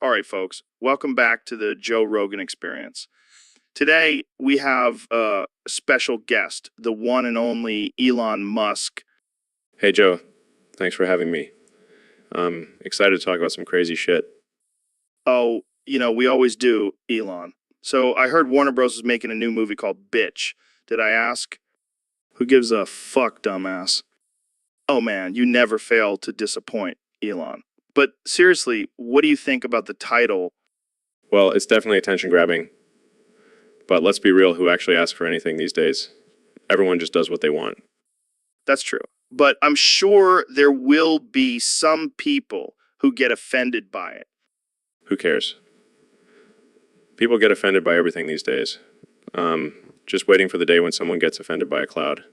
All right, folks, welcome back to the Joe Rogan Experience. Today, we have a special guest, the one and only Elon Musk. Hey Joe, thanks for having me. I'm excited to talk about some crazy shit. Oh, we always do, Elon. So I heard Warner Bros. Is making a new movie called Bitch. Did I ask? Who gives a fuck, dumbass? Oh man, you never fail to disappoint, Elon. But seriously, what do you think about the title? Well, it's definitely attention grabbing, but let's be real, who actually asks for anything these days? Everyone just does what they want. That's true. But I'm sure there will be some people who get offended by it. Who cares? People get offended by everything these days. Just waiting for the day when someone gets offended by a cloud.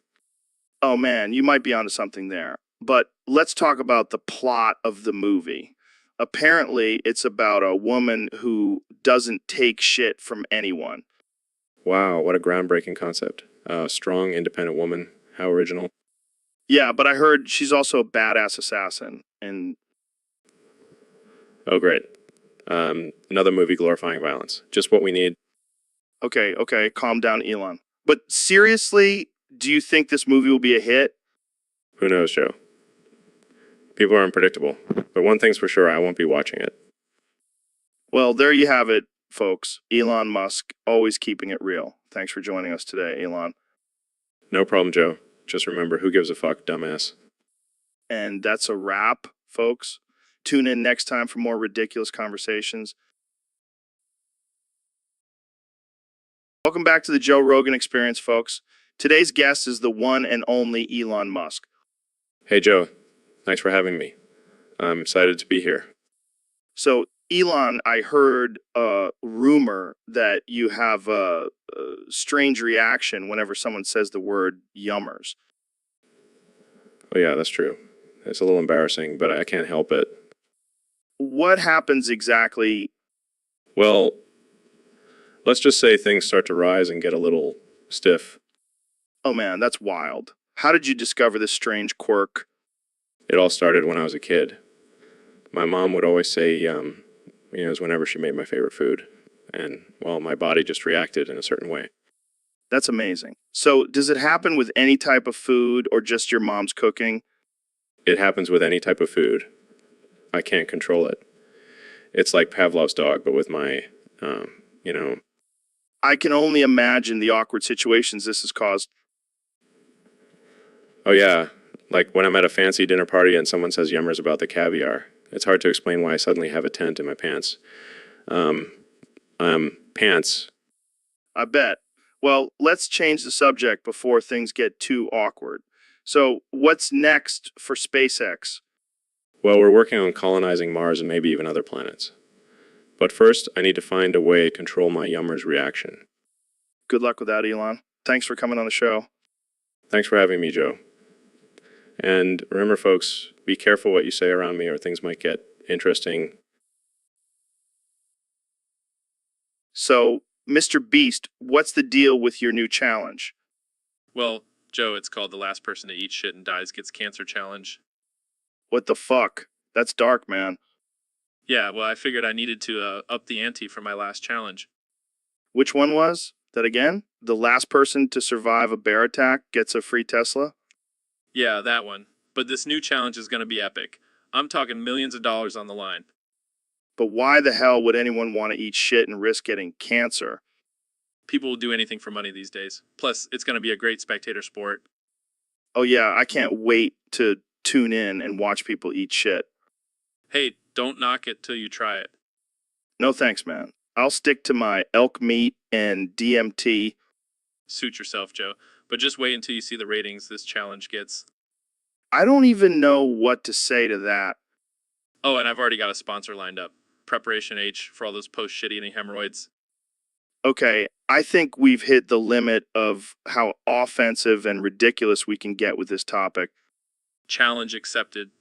Oh man, you might be onto something there. But let's talk about the plot of the movie. Apparently, it's about a woman who doesn't take shit from anyone. Wow, what a groundbreaking concept. A strong, independent woman. How original. Yeah, but I heard she's also a badass assassin. And Oh, great. Another movie glorifying violence. Just what we need. okay, calm down, Elon. But seriously, do you think this movie will be a hit? Who knows, Joe? People are unpredictable. But one thing's for sure, I won't be watching it. Well, there you have it, folks. Elon Musk, always keeping it real. Thanks for joining us today, Elon. No problem, Joe. Just remember, who gives a fuck, dumbass? And that's a wrap, folks. Tune in next time for more ridiculous conversations. Welcome back to the Joe Rogan Experience, folks. Today's guest is the one and only Elon Musk. Hey, Joe. Thanks for having me. I'm excited to be here. So, Elon, I heard a rumor that you have a strange reaction whenever someone says the word yummers. Oh, yeah, that's true. It's a little embarrassing, but I can't help it. What happens exactly? Well, let's just say things start to rise and get a little stiff. Oh man, that's wild. How did you discover this strange quirk? It all started when I was a kid. My mom would always say, it was whenever she made my favorite food. And, well, my body just reacted in a certain way. That's amazing. So, does it happen with any type of food or just your mom's cooking? It happens with any type of food. I can't control it. It's like Pavlov's dog, but with my, you know, I can only imagine the awkward situations this has caused. oh yeah, like when I'm at a fancy dinner party and someone says yummers about the caviar. It's hard to explain why I suddenly have a tent in my pants. Pants. I bet. Well, let's change the subject before things get too awkward. So, what's next for SpaceX? Well, we're working on colonizing Mars and maybe even other planets. But first, I need to find a way to control my yummers reaction. Good luck with that, Elon. Thanks for coming on the show. Thanks for having me, Joe. And remember, folks, be careful what you say around me or things might get interesting. So, Mr. Beast, what's the deal with your new challenge? Well, Joe, it's called The Last Person to Eat Shit and Dies Gets Cancer Challenge. What the fuck? That's dark, man. Yeah, well, I figured I needed to up the ante for my last challenge. Which one was that again? The last person to survive a bear attack gets a free Tesla? Yeah, that one. But this new challenge is going to be epic. I'm talking millions of dollars on the line. But why the hell would anyone want to eat shit and risk getting cancer? People will do anything for money these days. Plus, it's going to be a great spectator sport. Oh, yeah, I can't wait to tune in and watch people eat shit. Hey, don't knock it till you try it. No thanks, man. I'll stick to my elk meat and DMT. Suit yourself, Joe. But just wait until you see the ratings this challenge gets. I don't even know what to say to that. Oh, and I've already got a sponsor lined up. Preparation H for all those post-shit eating hemorrhoids. Okay, I think we've hit the limit of how offensive and ridiculous we can get with this topic. Challenge accepted.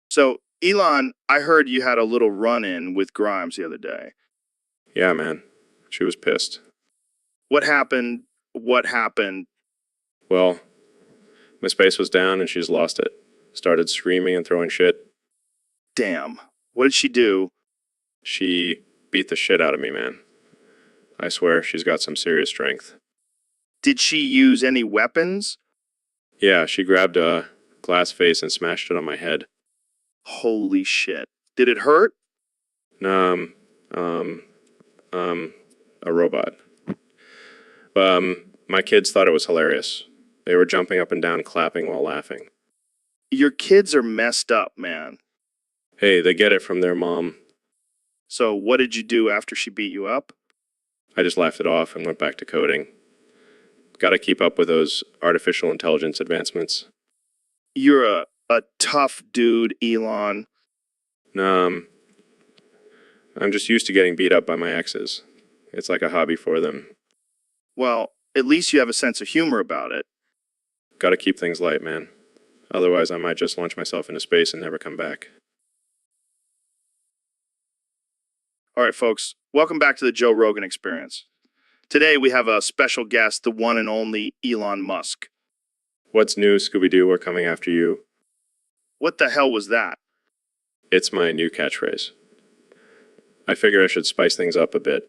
So, Elon, I heard you had a little run-in with Grimes the other day. Yeah, man. She was pissed. What happened? What happened? Well, my space was down and she's lost it. Started screaming and throwing shit. Damn. What did she do? She beat the shit out of me, man. I swear she's got some serious strength. Did she use any weapons? Yeah, she grabbed a glass vase and smashed it on my head. Holy shit. Did it hurt? Um, um, a robot. My kids thought it was hilarious. They were jumping up and down, clapping while laughing. Your kids are messed up, man. Hey, they get it from their mom. So what did you do after she beat you up? I just laughed it off and went back to coding. Got to keep up with those artificial intelligence advancements. You're a tough dude, Elon. I'm just used to getting beat up by my exes. It's like a hobby for them. Well, at least you have a sense of humor about it. Got to keep things light, man. Otherwise, I might just launch myself into space and never come back. All right, folks, welcome back to the Joe Rogan Experience. Today we have a special guest, the one and only Elon Musk. What's new, Scooby-Doo? We're coming after you. What the hell was that? It's my new catchphrase. I figure I should spice things up a bit.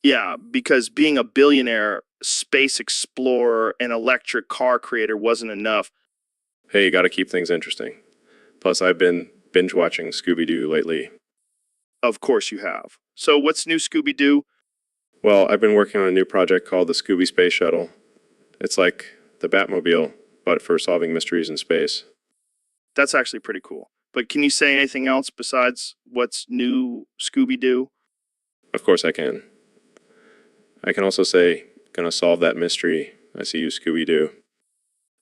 Yeah, because being a billionaire, space explorer, and electric car creator wasn't enough. Hey, you got to keep things interesting. Plus, I've been binge-watching Scooby-Doo lately. Of course you have. So what's new, Scooby-Doo? Well, I've been working on a new project called the Scooby Space Shuttle. It's like the Batmobile, but for solving mysteries in space. That's actually pretty cool. But can you say anything else besides what's new, Scooby-Doo? Of course I can. I can also say, gonna solve that mystery. I see you, Scooby-Doo.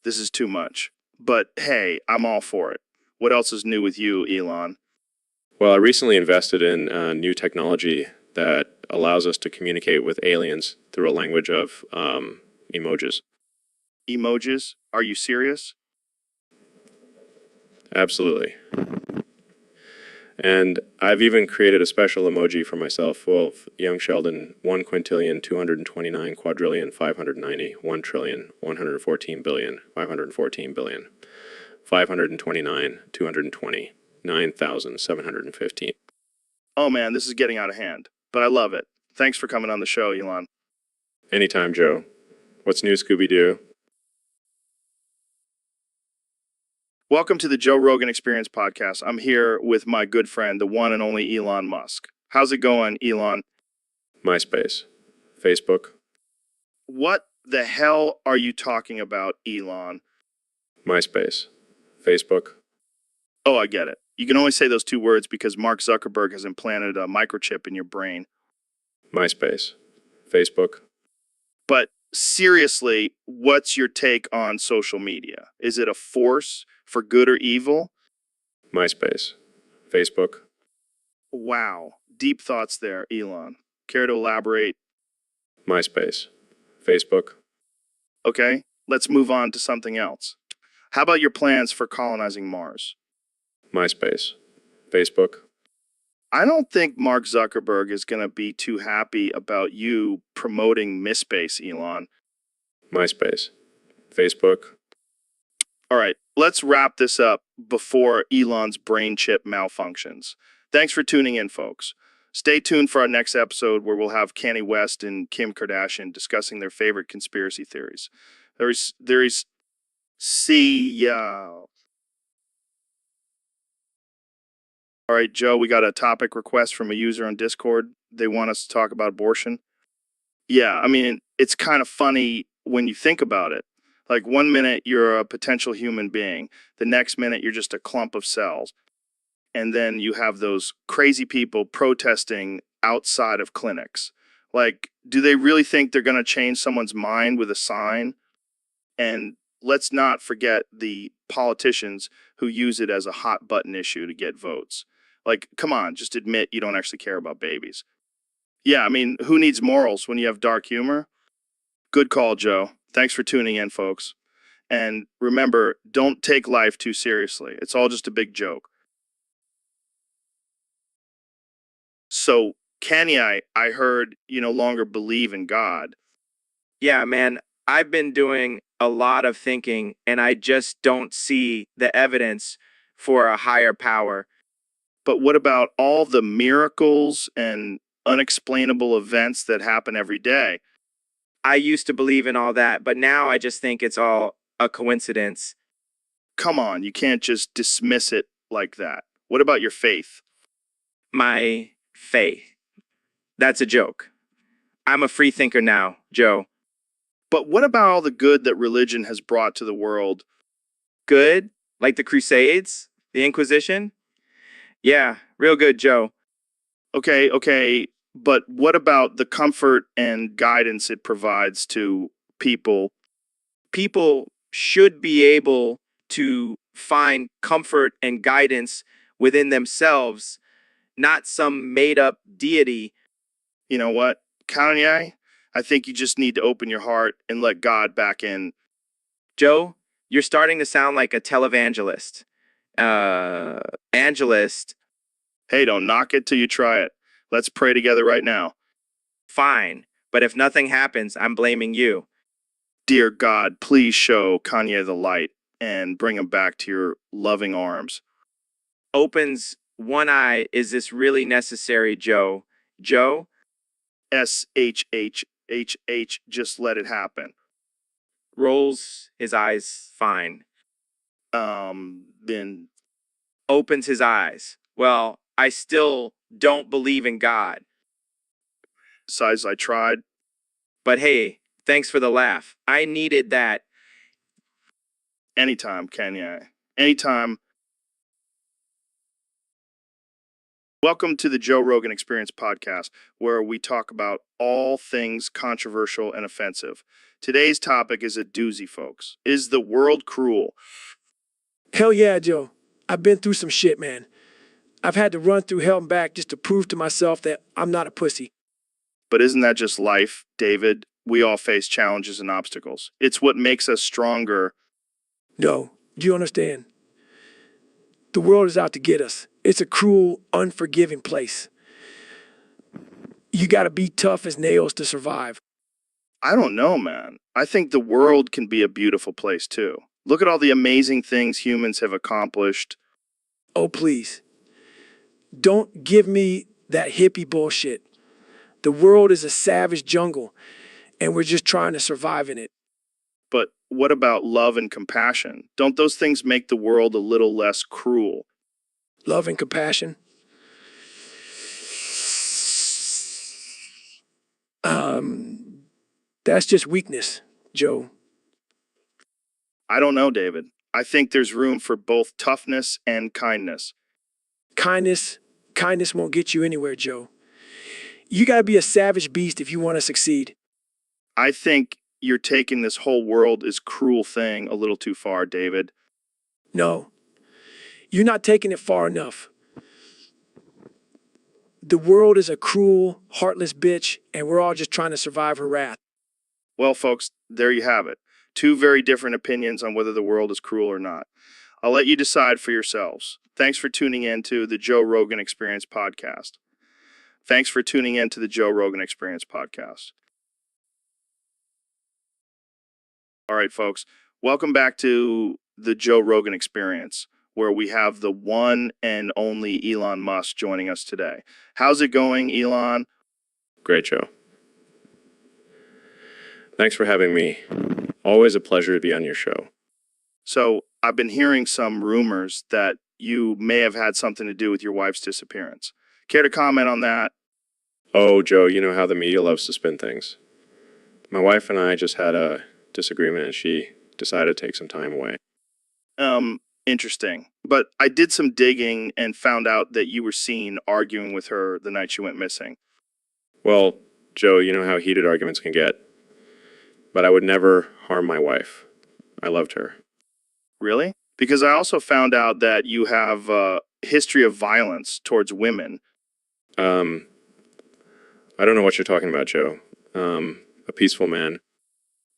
This is too much. But hey, I'm all for it. What else is new with you, Elon? Well, I recently invested in new technology that allows us to communicate with aliens through a language of emojis. Emojis? Are you serious? Absolutely. And I've even created a special emoji for myself. Well, young Sheldon, 1 quintillion, 229 quadrillion, 590, 1 trillion, 114 billion, 514 billion, 529, 220, 9,715. Oh man, this is getting out of hand. But I love it. Thanks for coming on the show, Elon. Anytime, Joe. What's new, Scooby-Doo? Welcome to the Joe Rogan Experience podcast. I'm here with my good friend, the one and only Elon Musk. How's it going, Elon? MySpace. Facebook. What the hell are you talking about, Elon? MySpace. Facebook. Oh, I get it. You can only say those two words because Mark Zuckerberg has implanted a microchip in your brain. MySpace. Facebook. But seriously, what's your take on social media? Is it a force for good or evil? MySpace. Facebook. Wow. Deep thoughts there, Elon. Care to elaborate? MySpace. Facebook. Okay, let's move on to something else. How about your plans for colonizing Mars? MySpace. Facebook. I don't think Mark Zuckerberg is going to be too happy about you promoting MySpace, Elon. MySpace. Facebook. All right, let's wrap this up before Elon's brain chip malfunctions. Thanks for tuning in, folks. Stay tuned for our next episode where we'll have Kanye West and Kim Kardashian discussing their favorite conspiracy theories. See ya. All right, Joe, we got a topic request from a user on Discord. They want us to talk about abortion. Yeah, I mean, it's kind of funny when you think about it. Like 1 minute you're a potential human being, the next minute you're just a clump of cells. And then you have those crazy people protesting outside of clinics. Like, do they really think they're going to change someone's mind with a sign? And let's not forget the politicians who use it as a hot button issue to get votes. Like, come on, just admit you don't actually care about babies. Yeah, I mean, who needs morals when you have dark humor? Good call, Joe. Thanks for tuning in, folks. And remember, don't take life too seriously. It's all just a big joke. So, Kanye, I heard you no longer believe in God. Yeah, man, I've been doing a lot of thinking and I just don't see the evidence for a higher power. But what about all the miracles and unexplainable events that happen every day? I used to believe in all that, but now I just think it's all a coincidence. Come on, you can't just dismiss it like that. What about your faith? My faith. That's a joke. I'm a free thinker now, Joe. But what about all the good that religion has brought to the world? Good? Like the Crusades? The Inquisition? Yeah, real good, Joe. Okay, but what about the comfort and guidance it provides to people? People should be able to find comfort and guidance within themselves, not some made up deity. You know what, Kanye? I think you just need to open your heart and let God back in. Joe, you're starting to sound like a televangelist. Angelist, Hey, don't knock it till you try it. Let's pray together right now. fine. But if nothing happens, I'm blaming you. Dear God, please show Kanye the light and bring him back to your loving arms. Opens one eye. Is this really necessary, Joe? Joe? SHHHH, just let it happen. Rolls his eyes fine. Then Opens his eyes. Well, I still don't believe in God. size I tried. But hey, thanks for the laugh. I needed that. Anytime, Kanye. Anytime. Welcome to the Joe Rogan Experience podcast, where we talk about all things controversial and offensive. Today's topic is a doozy, folks. Is the world cruel? Hell yeah, Joe. I've been through some shit, man. I've had to run through hell and back just to prove to myself that I'm not a pussy. But isn't that just life, David? We all face challenges and obstacles. It's what makes us stronger. No, do you understand? The world is out to get us. It's a cruel, unforgiving place. You gotta be tough as nails to survive. I don't know, man. I think the world can be a beautiful place, too. Look at all the amazing things humans have accomplished. Oh, please. Don't give me that hippie bullshit. The world is a savage jungle, and we're just trying to survive in it. But what about love and compassion? Don't those things make the world a little less cruel? Love and compassion. That's just weakness, Joe. I don't know, David. I think there's room for both toughness and kindness. Kindness won't get you anywhere, Joe. You gotta be a savage beast if you want to succeed. I think you're taking this whole world is cruel thing a little too far, David. No, you're not taking it far enough. The world is a cruel, heartless bitch, and we're all just trying to survive her wrath. Well, folks, there you have it. Two very different opinions on whether the world is cruel or not. I'll let you decide for yourselves. Thanks for tuning in to the Joe Rogan Experience podcast. Thanks for tuning in to the Joe Rogan Experience podcast. All right, folks, welcome back to the Joe Rogan Experience, where we have the one and only Elon Musk joining us today. How's it going, Elon? Great, Joe. Thanks for having me. Always a pleasure to be on your show. So, I've been hearing some rumors that you may have had something to do with your wife's disappearance. Care to comment on that? Oh, Joe, you know how the media loves to spin things. My wife and I just had a disagreement and she decided to take some time away. Interesting. But I did some digging and found out that you were seen arguing with her the night she went missing. Well, Joe, you know how heated arguments can get. But I would never harm my wife. I loved her. Really? Because I also found out that you have a history of violence towards women. I don't know what you're talking about, Joe. A peaceful man.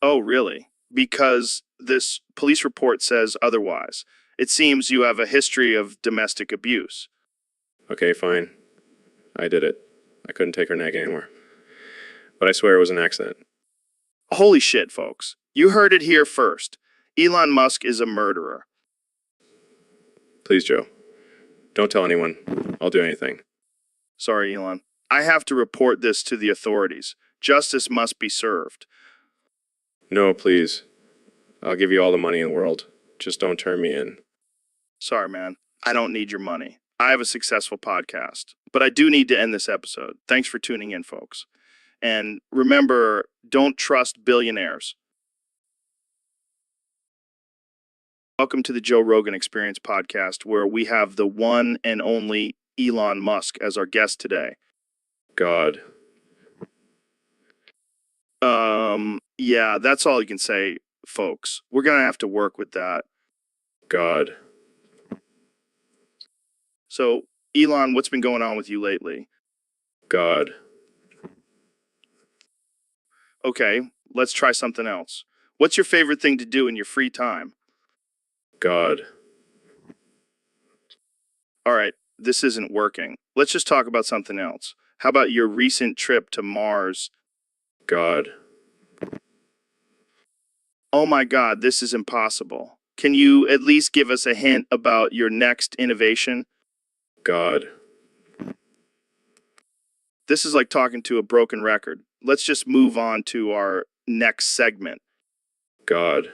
Oh, really? Because this police report says otherwise. It seems you have a history of domestic abuse. Okay, fine. I did it. I couldn't take her neck anymore. But I swear it was an accident. Holy shit, folks. You heard it here first. Elon Musk is a murderer. Please, Joe. Don't tell anyone. I'll do anything. Sorry, Elon. I have to report this to the authorities. Justice must be served. No, please. I'll give you all the money in the world. Just don't turn me in. Sorry, man. I don't need your money. I have a successful podcast. But I do need to end this episode. Thanks for tuning in, folks. And remember, don't trust billionaires. Welcome to the Joe Rogan Experience podcast, where we have the one and only Elon Musk as our guest today. God. Yeah, that's all you can say, folks. We're going to have to work with that. God. So, Elon, what's been going on with you lately? God. Okay, let's try something else. What's your favorite thing to do in your free time? God. All right, this isn't working. Let's just talk about something else. How about your recent trip to Mars? God. Oh my God, this is impossible. Can you at least give us a hint about your next innovation? God. This is like talking to a broken record. Let's just move on to our next segment. God.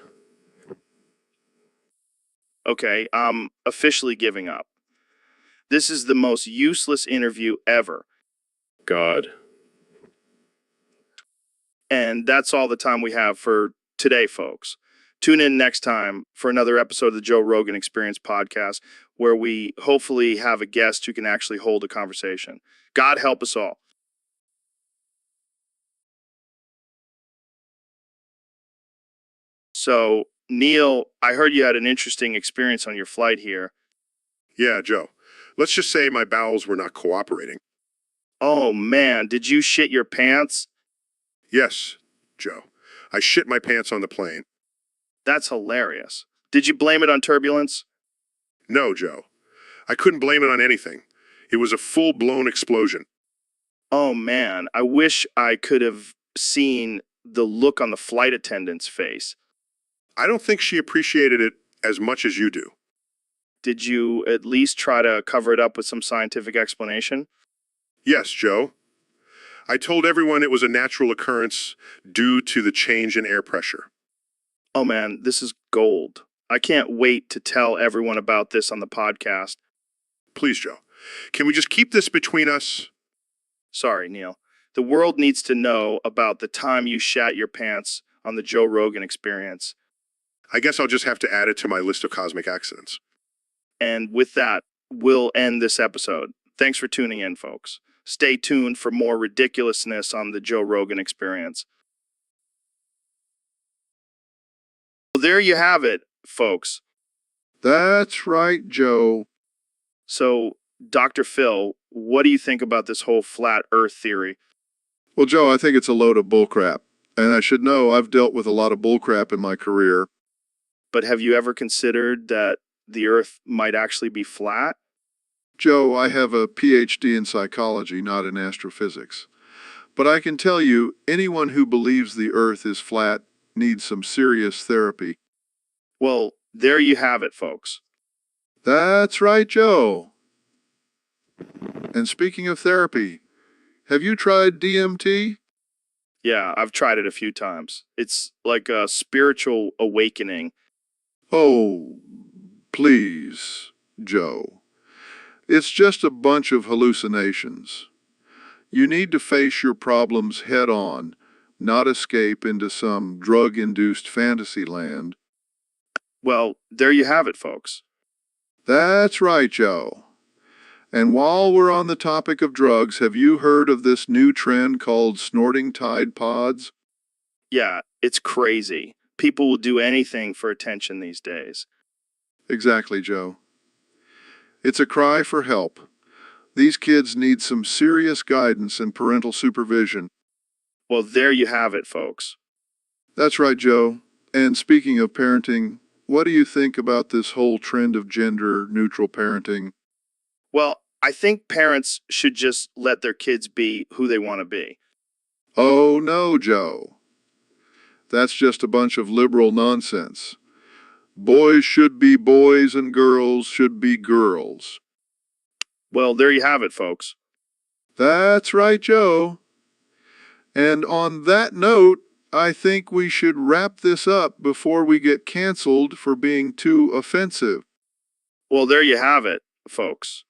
Okay, I'm officially giving up. This is the most useless interview ever. God. And that's all the time we have for today, folks. Tune in next time for another episode of the Joe Rogan Experience podcast, where we hopefully have a guest who can actually hold a conversation. God help us all. So, Neil, I heard you had an interesting experience on your flight here. Yeah, Joe. Let's just say my bowels were not cooperating. Oh man, did you shit your pants? Yes, Joe. I shit my pants on the plane. That's hilarious. Did you blame it on turbulence? No, Joe. I couldn't blame it on anything. It was a full-blown explosion. Oh man, I wish I could have seen the look on the flight attendant's face. I don't think she appreciated it as much as you do. Did you at least try to cover it up with some scientific explanation? Yes, Joe. I told everyone it was a natural occurrence due to the change in air pressure. Oh man, this is gold. I can't wait to tell everyone about this on the podcast. Please, Joe. Can we just keep this between us? Sorry, Neil. The world needs to know about the time you shat your pants on the Joe Rogan Experience. I guess I'll just have to add it to my list of cosmic accidents. And with that, we'll end this episode. Thanks for tuning in, folks. Stay tuned for more ridiculousness on the Joe Rogan Experience. Well, there you have it, folks. That's right, Joe. So, Dr. Phil, what do you think about this whole flat Earth theory? Well, Joe, I think it's a load of bullcrap. And I should know I've dealt with a lot of bullcrap in my career. But have you ever considered that the Earth might actually be flat? Joe, I have a PhD in psychology, not in astrophysics. But I can tell you, anyone who believes the Earth is flat needs some serious therapy. Well, there you have it, folks. That's right, Joe. And speaking of therapy, have you tried DMT? Yeah, I've tried it a few times. It's like a spiritual awakening. Oh, please, Joe. It's just a bunch of hallucinations. You need to face your problems head on, not escape into some drug-induced fantasy land. Well, there you have it, folks. That's right, Joe. And while we're on the topic of drugs, have you heard of this new trend called snorting Tide Pods? Yeah, it's crazy. People will do anything for attention these days. Exactly, Joe. It's a cry for help. These kids need some serious guidance and parental supervision. Well, there you have it, folks. That's right, Joe. And speaking of parenting, what do you think about this whole trend of gender-neutral parenting? Well, I think parents should just let their kids be who they want to be. Oh, no, Joe. That's just a bunch of liberal nonsense. Boys should be boys and girls should be girls. Well, there you have it, folks. That's right, Joe. And on that note, I think we should wrap this up before we get canceled for being too offensive. Well, there you have it, folks.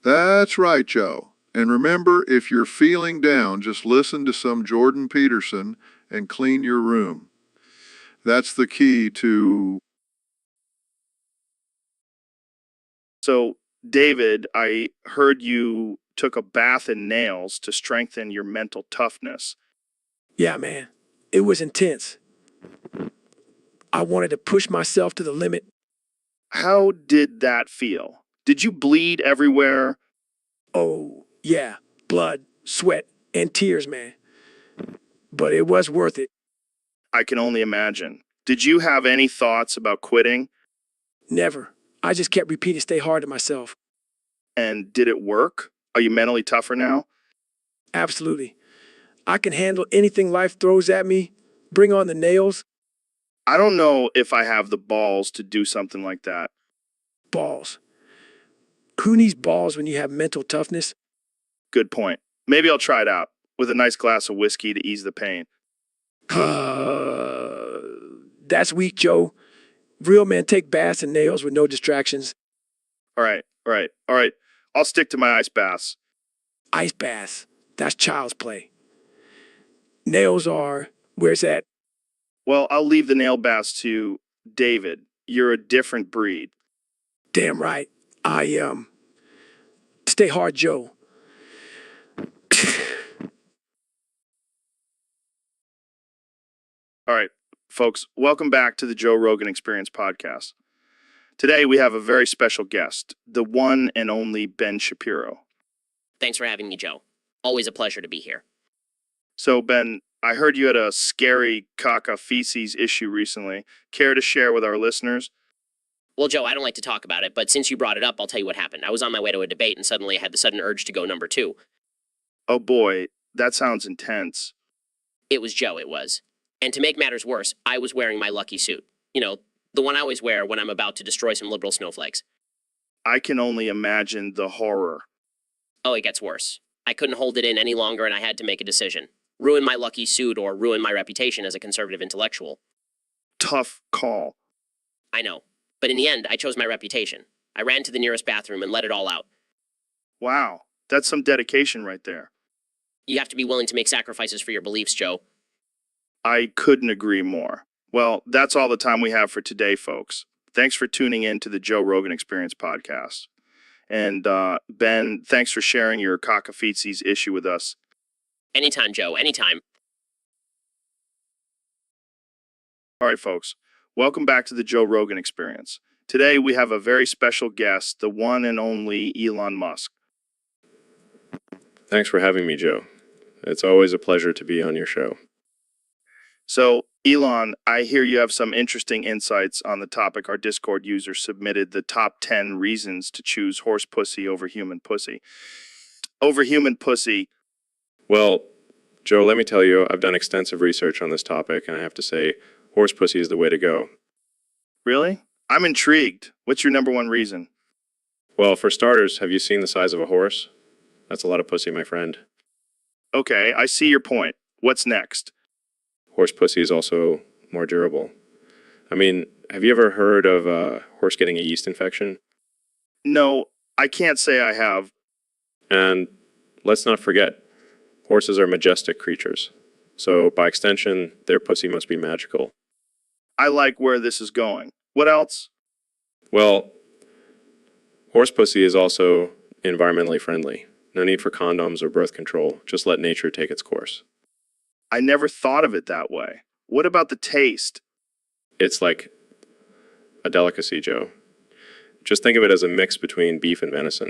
That's right, Joe. And remember, if you're feeling down, just listen to some Jordan Peterson and clean your room. That's the key to... So, David, I heard you took a bath in nails to strengthen your mental toughness. Yeah, man. It was intense. I wanted to push myself to the limit. How did that feel? Did you bleed everywhere? Oh, yeah. Blood, sweat, and tears, man. But it was worth it. I can only imagine. Did you have any thoughts about quitting? Never. I just kept repeating stay hard to myself. And did it work? Are you mentally tougher now? Absolutely. I can handle anything life throws at me. Bring on the nails. I don't know if I have the balls to do something like that. Balls. Who needs balls when you have mental toughness? Good point. Maybe I'll try it out with a nice glass of whiskey to ease the pain. That's weak, Joe. Real men take baths and nails with no distractions. All right. I'll stick to my ice baths. Ice baths. That's child's play. Nails are, where's that? Well, I'll leave the nail baths to David. You're a different breed. Damn right. Stay hard, Joe. All right, folks, welcome back to the Joe Rogan Experience podcast. Today we have a very special guest, the one and only Ben Shapiro. Thanks for having me, Joe. Always a pleasure to be here. So, Ben, I heard you had a scary caca feces issue recently. Care to share with our listeners? Well, Joe, I don't like to talk about it, but since you brought it up, I'll tell you what happened. I was on my way to a debate, and suddenly I had the sudden urge to go number 2. Oh boy, that sounds intense. It was Joe, it was. And to make matters worse, I was wearing my lucky suit. You know, the one I always wear when I'm about to destroy some liberal snowflakes. I can only imagine the horror. Oh, it gets worse. I couldn't hold it in any longer, and I had to make a decision. Ruin my lucky suit or ruin my reputation as a conservative intellectual. Tough call. I know. But in the end, I chose my reputation. I ran to the nearest bathroom and let it all out. Wow, that's some dedication right there. You have to be willing to make sacrifices for your beliefs, Joe. I couldn't agree more. Well, that's all the time we have for today, folks. Thanks for tuning in to the Joe Rogan Experience podcast. And Ben, thanks for sharing your caca-feces issue with us. Anytime, Joe, anytime. All right, folks. Welcome back to the Joe Rogan Experience. Today we have a very special guest, the one and only Elon Musk. Thanks for having me, Joe. It's always a pleasure to be on your show. So, Elon, I hear you have some interesting insights on the topic our Discord user submitted, the top 10 reasons to choose horse pussy over human pussy. Over human pussy. Well, Joe, let me tell you, I've done extensive research on this topic, and I have to say, horse pussy is the way to go. Really? I'm intrigued. What's your number one reason? Well, for starters, have you seen the size of a horse? That's a lot of pussy, my friend. Okay, I see your point. What's next? Horse pussy is also more durable. I mean, have you ever heard of a horse getting a yeast infection? No, I can't say I have. And let's not forget, horses are majestic creatures. So by extension, their pussy must be magical. I like where this is going. What else? Well, horse pussy is also environmentally friendly. No need for condoms or birth control. Just let nature take its course. I never thought of it that way. What about the taste? It's like a delicacy, Joe. Just think of it as a mix between beef and venison.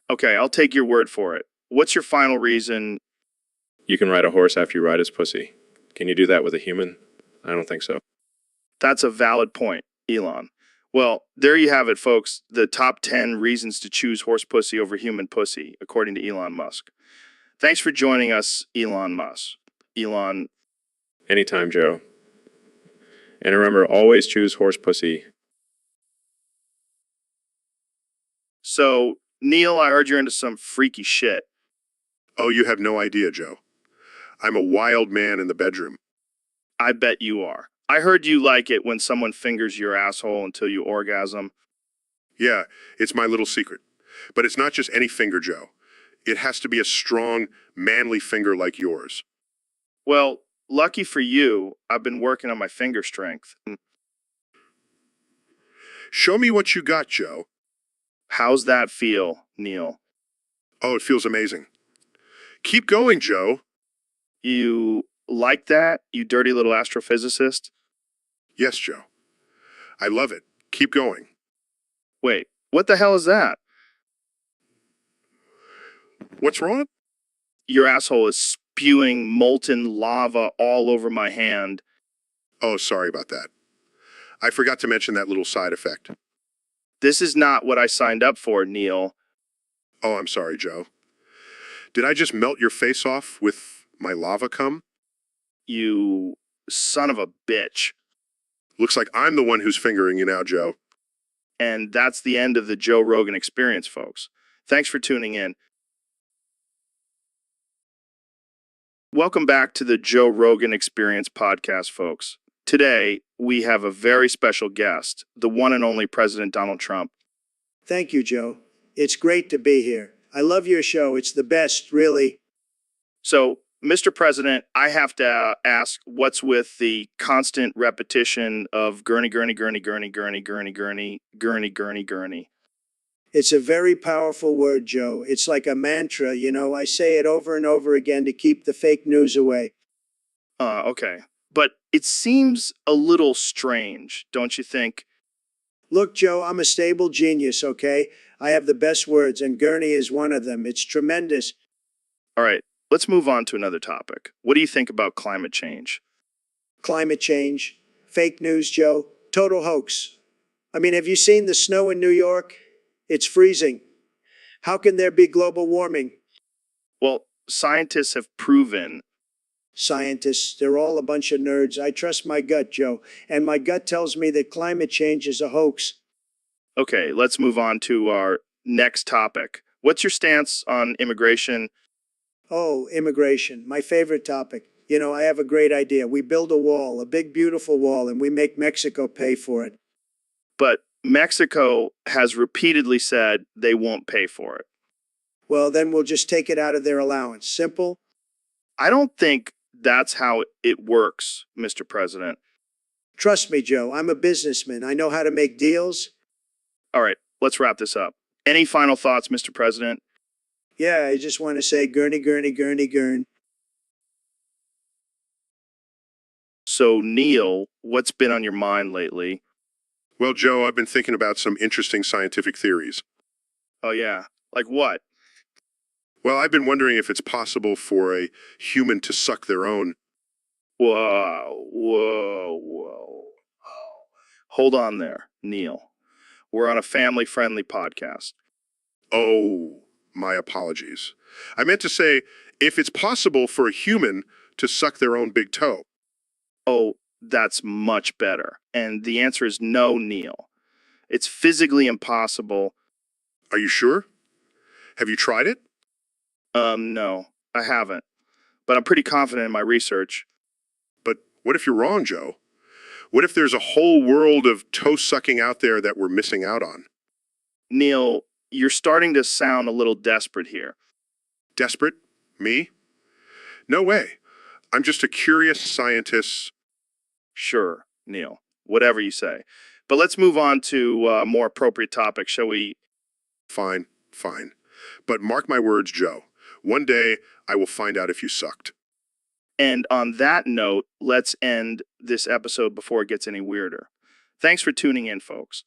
Okay, I'll take your word for it. What's your final reason? You can ride a horse after you ride his pussy. Can you do that with a human? I don't think so. That's a valid point, Elon. Well, there you have it, folks. The top 10 reasons to choose horse pussy over human pussy, according to Elon Musk. Thanks for joining us, Elon Musk. Elon. Anytime, Joe. And remember, always choose horse pussy. So, Neil, I heard you're into some freaky shit. Oh, you have no idea, Joe. I'm a wild man in the bedroom. I bet you are. I heard you like it when someone fingers your asshole until you orgasm. Yeah, it's my little secret. But it's not just any finger, Joe. It has to be a strong, manly finger like yours. Well, lucky for you, I've been working on my finger strength. Show me what you got, Joe. How's that feel, Neil? Oh, it feels amazing. Keep going, Joe. You like that, you dirty little astrophysicist? Yes, Joe. I love it. Keep going. Wait, what the hell is that? What's wrong? Your asshole is spewing molten lava all over my hand. Oh, sorry about that. I forgot to mention that little side effect. This is not what I signed up for, Neil. Oh, I'm sorry, Joe. Did I just melt your face off with my lava cum? You son of a bitch. Looks like I'm the one who's fingering you now, Joe. And that's the end of the Joe Rogan Experience, folks. Thanks for tuning in. Welcome back to the Joe Rogan Experience podcast, folks. Today, we have a very special guest, the one and only President Donald Trump. Thank you, Joe. It's great to be here. I love your show. It's the best, really. So, Mr. President, I have to ask, what's with the constant repetition of gurney, gurney, gurney, gurney, gurney, gurney, gurney, gurney, gurney, gurney? It's a very powerful word, Joe. It's like a mantra, you know. I say it over and over again to keep the fake news away. Okay. But it seems a little strange, don't you think? Look, Joe, I'm a stable genius, okay? I have the best words, and gurney is one of them. It's tremendous. All right, let's move on to another topic. What do you think about climate change? Climate change, fake news, Joe, total hoax. I mean, have you seen the snow in New York? It's freezing. How can there be global warming? Well, scientists have proven. Scientists, they're all a bunch of nerds. I trust my gut, Joe, and my gut tells me that climate change is a hoax. Okay, let's move on to our next topic. What's your stance on immigration? Oh, immigration, my favorite topic. You know, I have a great idea. We build a wall, a big, beautiful wall, and we make Mexico pay for it. But Mexico has repeatedly said they won't pay for it. Well, then we'll just take it out of their allowance. Simple. I don't think that's how it works, Mr. President. Trust me, Joe, I'm a businessman. I know how to make deals. All right, let's wrap this up. Any final thoughts, Mr. President? Yeah, I just want to say gurney, gurney, gurney, gurn. So, Neil, what's been on your mind lately? Well, Joe, I've been thinking about some interesting scientific theories. Oh, yeah. Like what? Well, I've been wondering if it's possible for a human to suck their own. Whoa. Hold on there, Neil. We're on a family-friendly podcast. Oh, my apologies. I meant to say if it's possible for a human to suck their own big toe. Oh, that's much better. And the answer is no, Neil. It's physically impossible. Are you sure? Have you tried it? No, I haven't. But I'm pretty confident in my research. But what if you're wrong, Joe? What if there's a whole world of toe sucking out there that we're missing out on? Neil, you're starting to sound a little desperate here. Desperate? Me? No way. I'm just a curious scientist. Sure, Neil. Whatever you say. But let's move on to a more appropriate topic, shall we? Fine. But mark my words, Joe. One day, I will find out if you sucked. And on that note, let's end this episode before it gets any weirder. Thanks for tuning in, folks.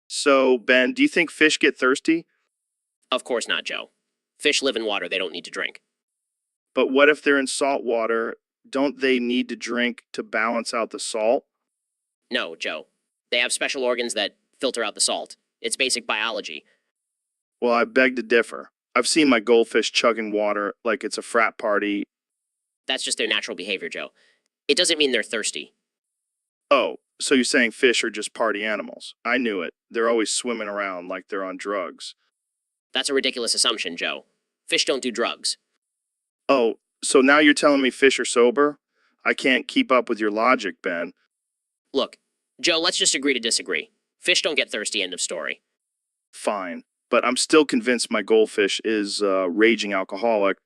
So, Ben, do you think fish get thirsty? Of course not, Joe. Fish live in water. They don't need to drink. But what if they're in salt water? Don't they need to drink to balance out the salt? No, Joe. They have special organs that filter out the salt. It's basic biology. Well, I beg to differ. I've seen my goldfish chugging water like it's a frat party. That's just their natural behavior, Joe. It doesn't mean they're thirsty. Oh, So you're saying fish are just party animals? I knew it. They're always swimming around like they're on drugs. That's a ridiculous assumption, Joe. Fish don't do drugs. Oh, so now you're telling me fish are sober? I can't keep up with your logic, Ben. Look, Joe, let's just agree to disagree. Fish don't get thirsty, end of story. Fine. But I'm still convinced my goldfish is a raging alcoholic.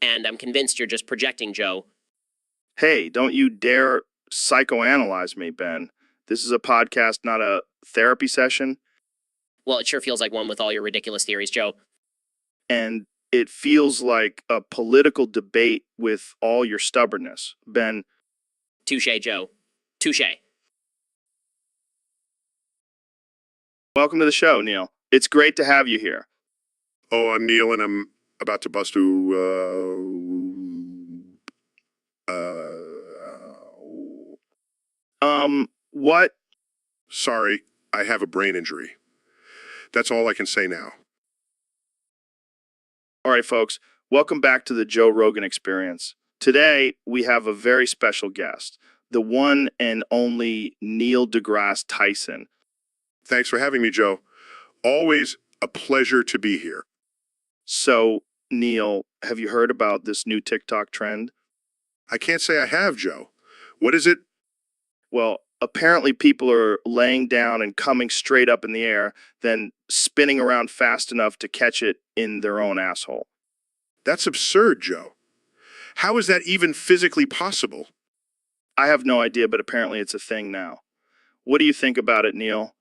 And I'm convinced you're just projecting, Joe. Hey, don't you dare psychoanalyze me, Ben. This is a podcast, not a therapy session. Well, it sure feels like one with all your ridiculous theories, Joe. And it feels like a political debate with all your stubbornness. Ben, Touche, Joe. Touche. welcome to the show, Neil. It's great to have you here. Oh, I'm Neil, and I'm about to bust What? Sorry, I have a brain injury. That's all I can say now. All right, folks, welcome back to the Joe Rogan Experience. Today, we have a very special guest, the one and only Neil deGrasse Tyson. Thanks for having me, Joe. Always a pleasure to be here. So, Neil, have you heard about this new TikTok trend? I can't say I have, Joe. What is it? Well, apparently people are laying down and coming straight up in the air, then spinning around fast enough to catch it in their own asshole. That's absurd, Joe. How is that even physically possible? I have no idea, but apparently it's a thing now. What do you think about it, Neil?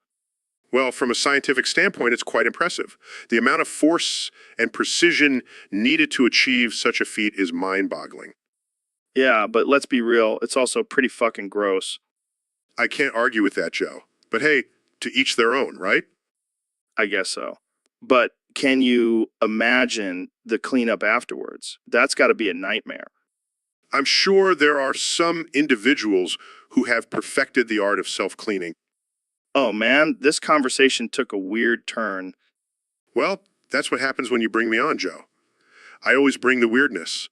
Well, from a scientific standpoint, it's quite impressive. The amount of force and precision needed to achieve such a feat is mind-boggling. Yeah, but let's be real, it's also pretty fucking gross. I can't argue with that, Joe. But hey, to each their own, right? I guess so. But can you imagine the cleanup afterwards? That's got to be a nightmare. I'm sure there are some individuals who have perfected the art of self-cleaning. Oh man, this conversation took a weird turn. Well, that's what happens when you bring me on, Joe. I always bring the weirdness.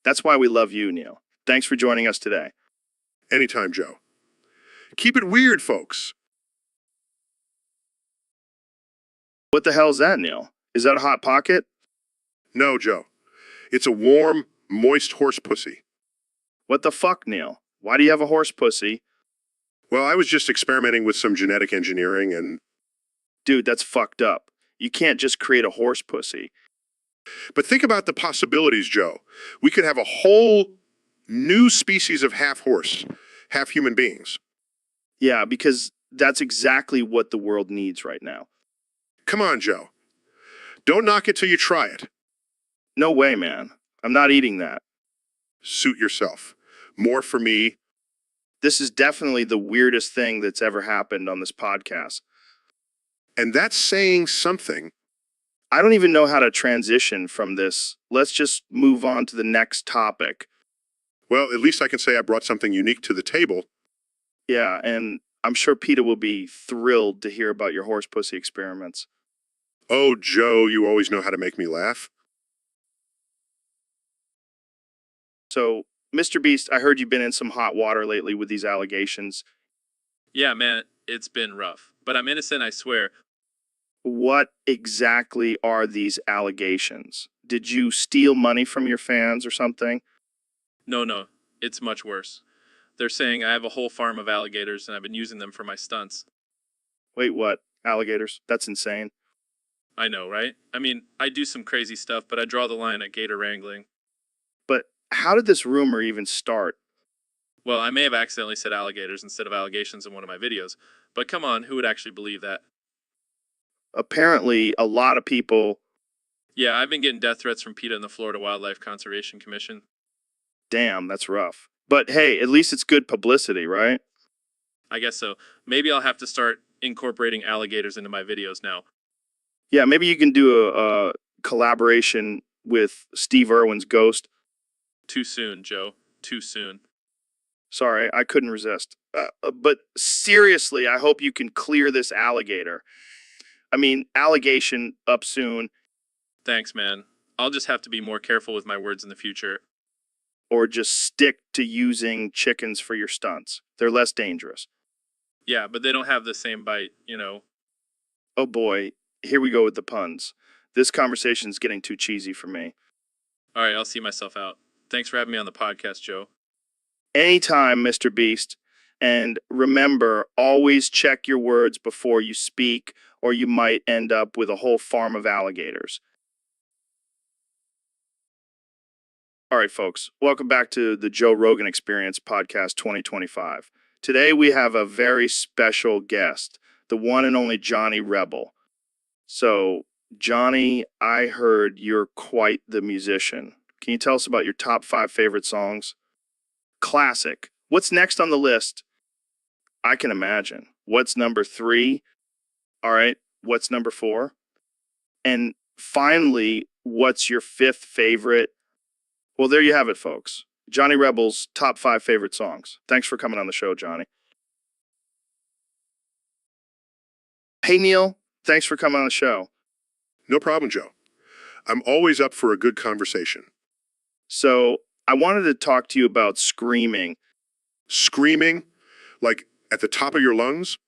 That's why we love you, Neil. Thanks for joining us today. Anytime, Joe. Keep it weird, folks. What the hell's that, Neil? Is that a Hot Pocket? No, Joe. It's a warm, moist horse pussy. What the fuck, Neil? Why do you have a horse pussy? Well, I was just experimenting with some genetic engineering and... Dude, that's fucked up. You can't just create a horse pussy. But think about the possibilities, Joe. We could have a whole new species of half horse, half human beings. Yeah, because that's exactly what the world needs right now. Come on, Joe. Don't knock it till you try it. No way, man. I'm not eating that. Suit yourself. More for me. This is definitely the weirdest thing that's ever happened on this podcast. And that's saying something. I don't even know how to transition from this. Let's just move on to the next topic. Well, at least I can say I brought something unique to the table. Yeah, and I'm sure PETA will be thrilled to hear about your horse pussy experiments. Oh, Joe, you always know how to make me laugh. So, Mr. Beast, I heard you've been in some hot water lately with these allegations. Yeah, man, it's been rough. But I'm innocent, I swear. What exactly are these allegations? Did you steal money from your fans or something? No, it's much worse. They're saying I have a whole farm of alligators and I've been using them for my stunts. Wait, what? Alligators? That's insane. I know, right? I mean, I do some crazy stuff, but I draw the line at gator wrangling. But how did this rumor even start? Well, I may have accidentally said alligators instead of allegations in one of my videos, but come on, who would actually believe that? Apparently, a lot of people... Yeah, I've been getting death threats from PETA and the Florida Wildlife Conservation Commission. Damn, that's rough. But hey, at least it's good publicity, right? I guess so. Maybe I'll have to start incorporating alligators into my videos now. Yeah, maybe you can do a collaboration with Steve Irwin's Ghost. Too soon, Joe. Too soon. Sorry, I couldn't resist. But seriously, I hope you can clear this alligator. I mean, allegation up soon. Thanks, man. I'll just have to be more careful with my words in the future. Or just stick to using chickens for your stunts. They're less dangerous. Yeah, but they don't have the same bite, you know. Oh boy, here we go with the puns. This conversation's getting too cheesy for me. All right, I'll see myself out. Thanks for having me on the podcast, Joe. Anytime, Mr. Beast. And remember, always check your words before you speak, or you might end up with a whole farm of alligators. All right, folks, welcome back to the Joe Rogan Experience Podcast 2025. Today we have a very special guest, the one and only Johnny Rebel. So, Johnny, I heard you're quite the musician. Can you tell us about your top 5 favorite songs? Classic. What's next on the list? I can imagine. What's number 3? All right. What's number 4? And finally, what's your 5th favorite? Well, there you have it, folks. Johnny Rebel's top 5 favorite songs. Thanks for coming on the show, Johnny. Hey, Neil. Thanks for coming on the show. No problem, Joe. I'm always up for a good conversation. So, I wanted to talk to you about screaming. Screaming? Like at the top of your lungs?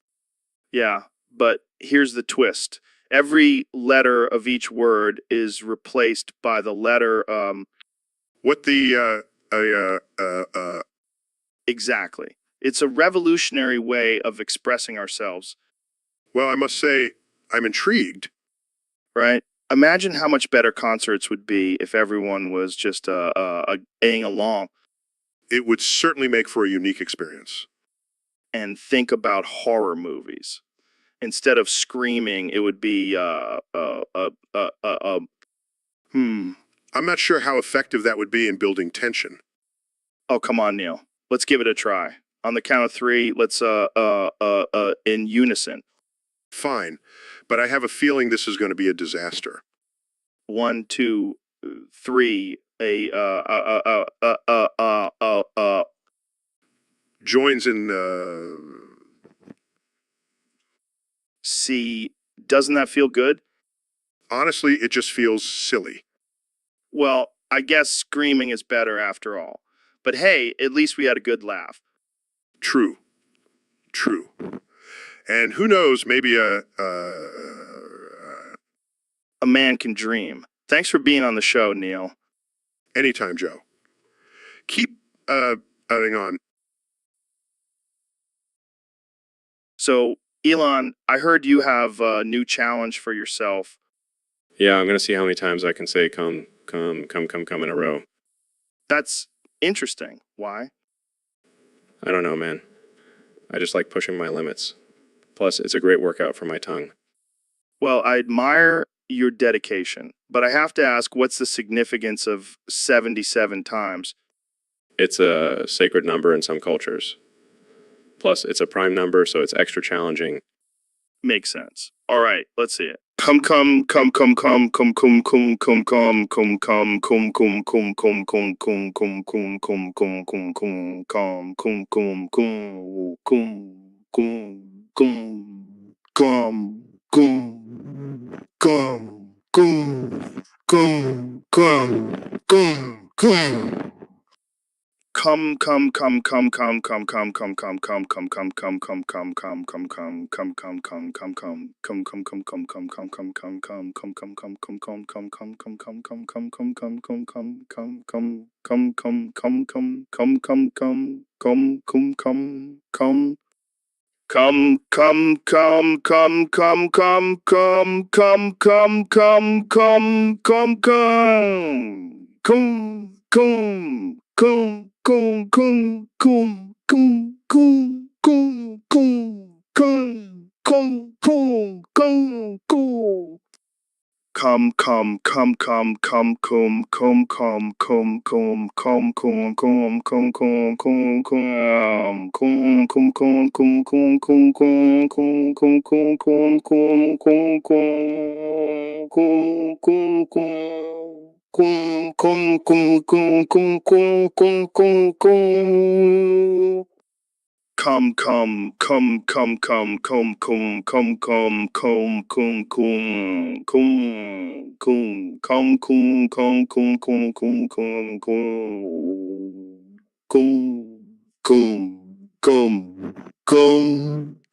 Yeah, but here's the twist. Every letter of each word is replaced by the letter, What the, exactly. It's a revolutionary way of expressing ourselves, well, I must say, I'm intrigued. right? Imagine how much better concerts would be if everyone was just A-ing along. It would certainly make for a unique experience. And think about horror movies. Instead of screaming, it would be, I'm not sure how effective that would be in building tension. Oh, come on, Neil. Let's give it a try. On the count of 3, let's, in unison. Fine, but I have a feeling this is going to be a disaster. 1, 2, 3, Joins in, See, doesn't that feel good? honestly, it just feels silly. Well, I guess screaming is better after all. But hey, at least we had a good laugh. True. True. And who knows, maybe A man can dream. Thanks for being on the show, Neil. anytime, Joe. Keep, adding on. So, Elon, I heard you have a new challenge for yourself. Yeah, I'm going to see how many times I can say come in a row. That's interesting. Why? I don't know, man. I just like pushing my limits. Plus, it's a great workout for my tongue. Well, I admire your dedication, but I have to ask, what's the significance of 77 times? It's a sacred number in some cultures. Plus, it's a prime number, so it's extra challenging. Makes sense. All right, let's see it. Come,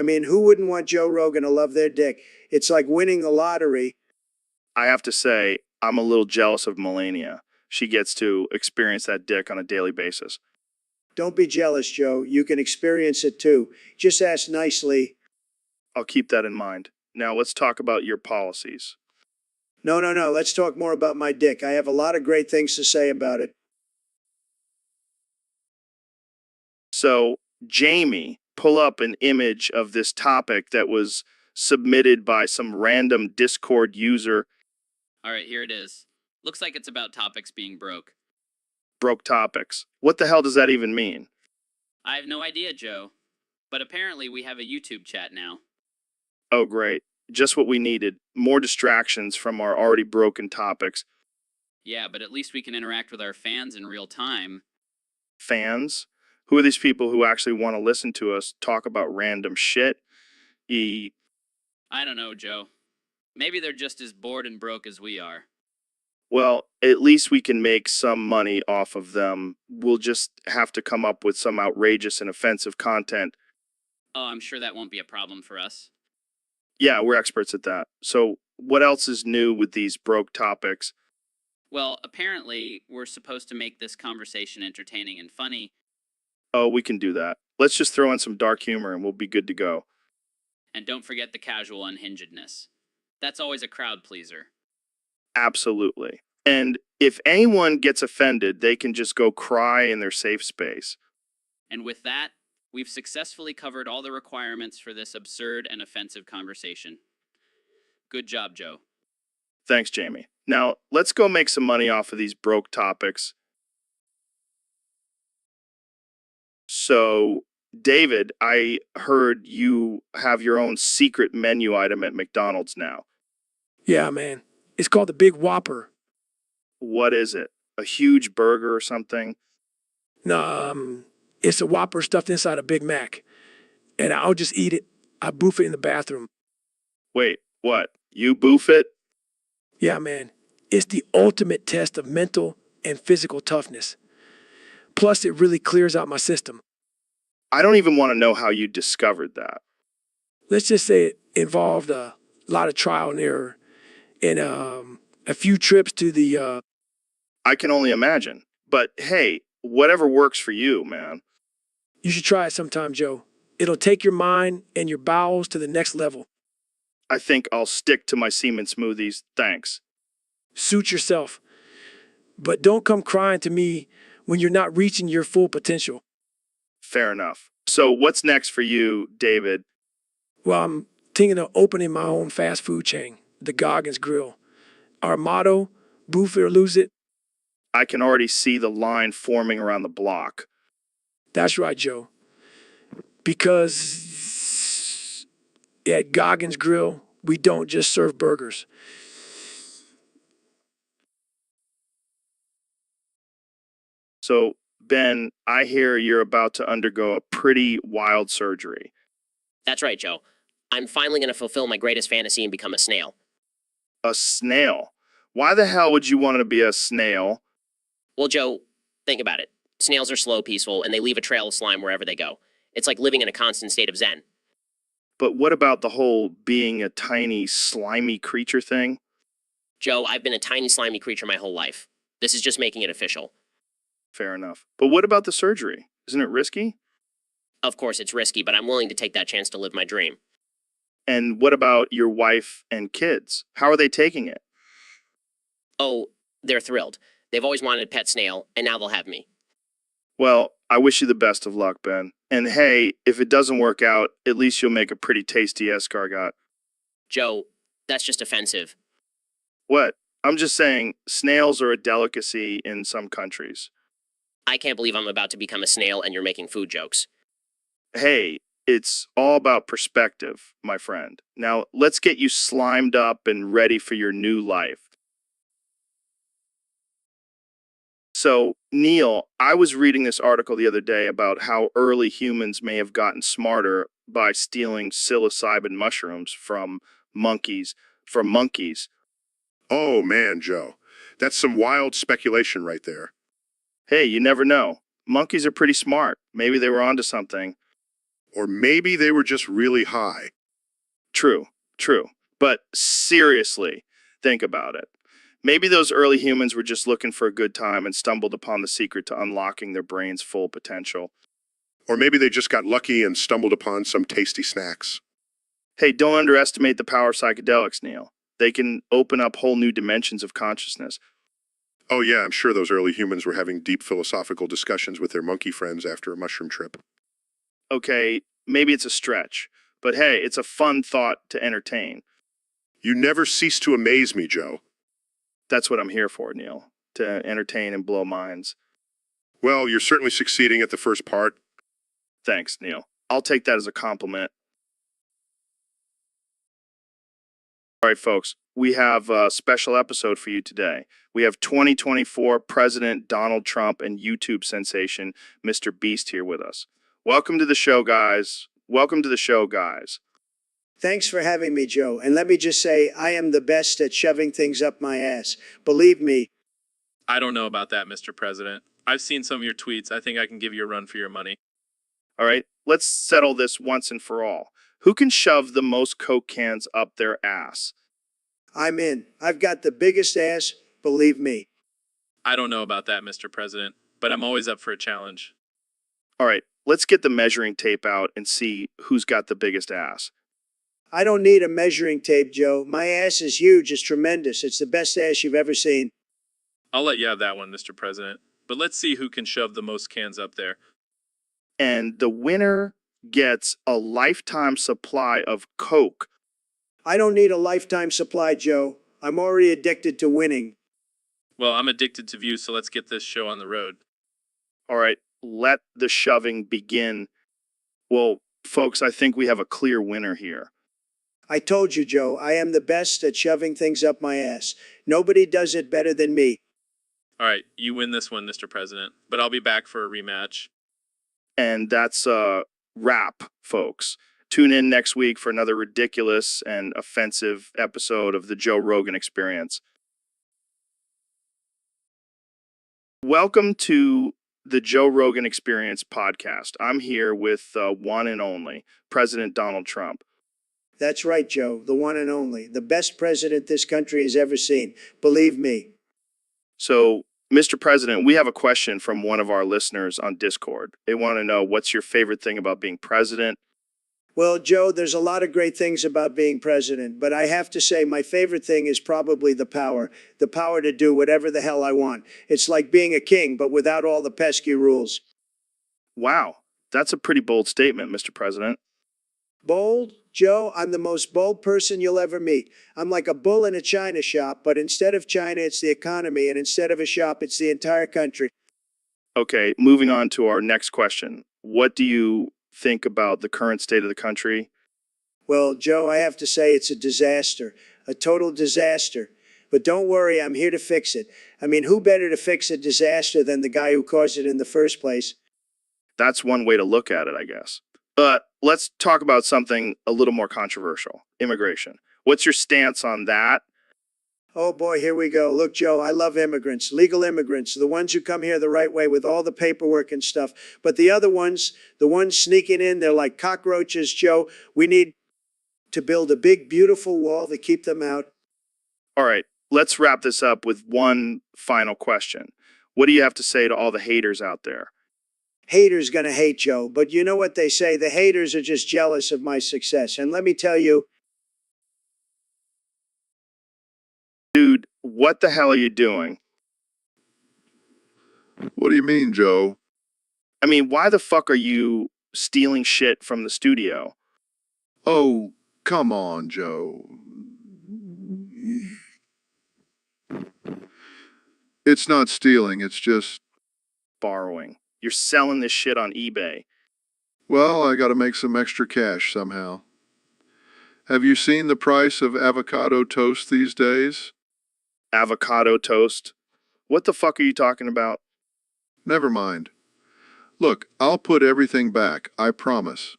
I mean, who wouldn't want Joe Rogan to love their dick? It's like winning the lottery. I have to say, I'm a little jealous of Melania. She gets to experience that dick on a daily basis. Don't be jealous, Joe. You can experience it too. Just ask nicely. I'll keep that in mind. Now let's talk about your policies. No. Let's talk more about my dick. I have a lot of great things to say about it. So, Jamie, pull up an image of this topic that was submitted by some random Discord user. All right, here it is. Looks like it's about topics being broke. Broke topics. What the hell does that even mean? I have no idea, Joe. But apparently we have a YouTube chat now. Oh, great. Just what we needed. More distractions from our already broken topics. Yeah, but at least we can interact with our fans in real time. Fans? Who are these people who actually want to listen to us talk about random shit? I don't know, Joe. Maybe they're just as bored and broke as we are. Well, at least we can make some money off of them. We'll just have to come up with some outrageous and offensive content. Oh, I'm sure that won't be a problem for us. Yeah, we're experts at that. So, what else is new with these broke topics? Well, apparently, we're supposed to make this conversation entertaining and funny. Oh, we can do that. Let's just throw in some dark humor and we'll be good to go. And don't forget the casual unhingedness. That's always a crowd pleaser. Absolutely. And if anyone gets offended, they can just go cry in their safe space. And with that, we've successfully covered all the requirements for this absurd and offensive conversation. Good job, Joe. Thanks, Jamie. Now, let's go make some money off of these broke topics. So, David, I heard you have your own secret menu item at McDonald's now. Yeah, man. It's called the Big Whopper. What is it? A huge burger or something? No, it's a Whopper stuffed inside a Big Mac. And I'll just eat it. I boof it in the bathroom. Wait, what? You boof it? Yeah, man. It's the ultimate test of mental and physical toughness. Plus, it really clears out my system. I don't even want to know how you discovered that. Let's just say it involved a lot of trial and error and a few trips to the... I can only imagine. But hey, whatever works for you, man. You should try it sometime, Joe. It'll take your mind and your bowels to the next level. I think I'll stick to my semen smoothies, thanks. Suit yourself. But don't come crying to me when you're not reaching your full potential. Fair enough. So what's next for you, David? Well, I'm thinking of opening my own fast food chain, the Goggins Grill. Our motto, boof it or lose it. I can already see the line forming around the block. That's right, Joe. Because at Goggins Grill, we don't just serve burgers. So, Ben, I hear you're about to undergo a pretty wild surgery. That's right, Joe. I'm finally going to fulfill my greatest fantasy and become a snail. A snail? Why the hell would you want to be a snail? Well, Joe, think about it. Snails are slow, peaceful, and they leave a trail of slime wherever they go. It's like living in a constant state of zen. But what about the whole being a tiny, slimy creature thing? Joe, I've been a tiny, slimy creature my whole life. This is just making it official. Fair enough. But what about the surgery? Isn't it risky? Of course, it's risky, but I'm willing to take that chance to live my dream. And what about your wife and kids? How are they taking it? Oh, they're thrilled. They've always wanted a pet snail, and now they'll have me. Well, I wish you the best of luck, Ben. And hey, if it doesn't work out, at least you'll make a pretty tasty escargot. Joe, that's just offensive. What? I'm just saying, snails are a delicacy in some countries. I can't believe I'm about to become a snail and you're making food jokes. Hey, it's all about perspective, my friend. Now, let's get you slimed up and ready for your new life. So, Neil, I was reading this article the other day about how early humans may have gotten smarter by stealing psilocybin mushrooms from monkeys. Oh man, Joe. That's some wild speculation right there. Hey, you never know. Monkeys are pretty smart. Maybe they were onto something. Or maybe they were just really high. True, true. But seriously, think about it. Maybe those early humans were just looking for a good time and stumbled upon the secret to unlocking their brain's full potential. Or maybe they just got lucky and stumbled upon some tasty snacks. Hey, don't underestimate the power of psychedelics, Neil. They can open up whole new dimensions of consciousness. Oh yeah, I'm sure those early humans were having deep philosophical discussions with their monkey friends after a mushroom trip. Okay, maybe it's a stretch, but hey, it's a fun thought to entertain. You never cease to amaze me, Joe. That's what I'm here for, Neil, to entertain and blow minds. Well, you're certainly succeeding at the first part. Thanks, Neil. I'll take that as a compliment. All right, folks, we have a special episode for you today. We have 2024 President Donald Trump and YouTube sensation Mr. Beast here with us. Welcome to the show, guys. Welcome to the show, guys. Thanks for having me, Joe. And let me just say, I am the best at shoving things up my ass. Believe me. I don't know about that, Mr. President. I've seen some of your tweets. I think I can give you a run for your money. All right, let's settle this once and for all. Who can shove the most Coke cans up their ass? I'm in. I've got the biggest ass, believe me. I don't know about that, Mr. President, but I'm always up for a challenge. All right, let's get the measuring tape out and see who's got the biggest ass. I don't need a measuring tape, Joe. My ass is huge. It's tremendous. It's the best ass you've ever seen. I'll let you have that one, Mr. President, but let's see who can shove the most cans up there. And the winner gets a lifetime supply of Coke. I don't need a lifetime supply, Joe. I'm already addicted to winning. Well, I'm addicted to views, so let's get this show on the road. All right, let the shoving begin. Well, folks, I think we have a clear winner here. I told you, Joe, I am the best at shoving things up my ass. Nobody does it better than me. All right, you win this one, Mr. President, but I'll be back for a rematch. And that's a wrap, folks. Tune in next week for another ridiculous and offensive episode of the Joe Rogan Experience. Welcome to the Joe Rogan Experience podcast. I'm here with one and only President Donald Trump. That's right, Joe, the one and only. The best president this country has ever seen. Believe me. So, Mr. President, we have a question from one of our listeners on Discord. They want to know, what's your favorite thing about being president? Well, Joe, there's a lot of great things about being president, but I have to say my favorite thing is probably the power to do whatever the hell I want. It's like being a king, but without all the pesky rules. Wow, that's a pretty bold statement, Mr. President. Bold? Joe, I'm the most bold person you'll ever meet. I'm like a bull in a china shop, but instead of China, it's the economy, and instead of a shop, it's the entire country. Okay, moving on to our next question. What do you think about the current state of the country? Well, Joe, I have to say it's a disaster, a total disaster. But don't worry, I'm here to fix it. I mean, who better to fix a disaster than the guy who caused it in the first place? That's one way to look at it, I guess. But let's talk about something a little more controversial, immigration. What's your stance on that? Oh boy, here we go. Look, Joe, I love immigrants, legal immigrants, the ones who come here the right way with all the paperwork and stuff. But the other ones, the ones sneaking in, they're like cockroaches, Joe. We need to build a big, beautiful wall to keep them out. All right, let's wrap this up with one final question. What do you have to say to all the haters out there? Haters gonna hate, Joe, but you know what they say, the haters are just jealous of my success. And let me tell you, dude, what the hell are you doing? What do you mean, Joe? I mean, why the fuck are you stealing shit from the studio? Oh, come on, Joe. It's not stealing, it's just, Borrowing. You're selling this shit on eBay. well, I gotta make some extra cash somehow. Have you seen the price of avocado toast these days? Avocado toast? What the fuck are you talking about? Never mind. Look, I'll put everything back, I promise.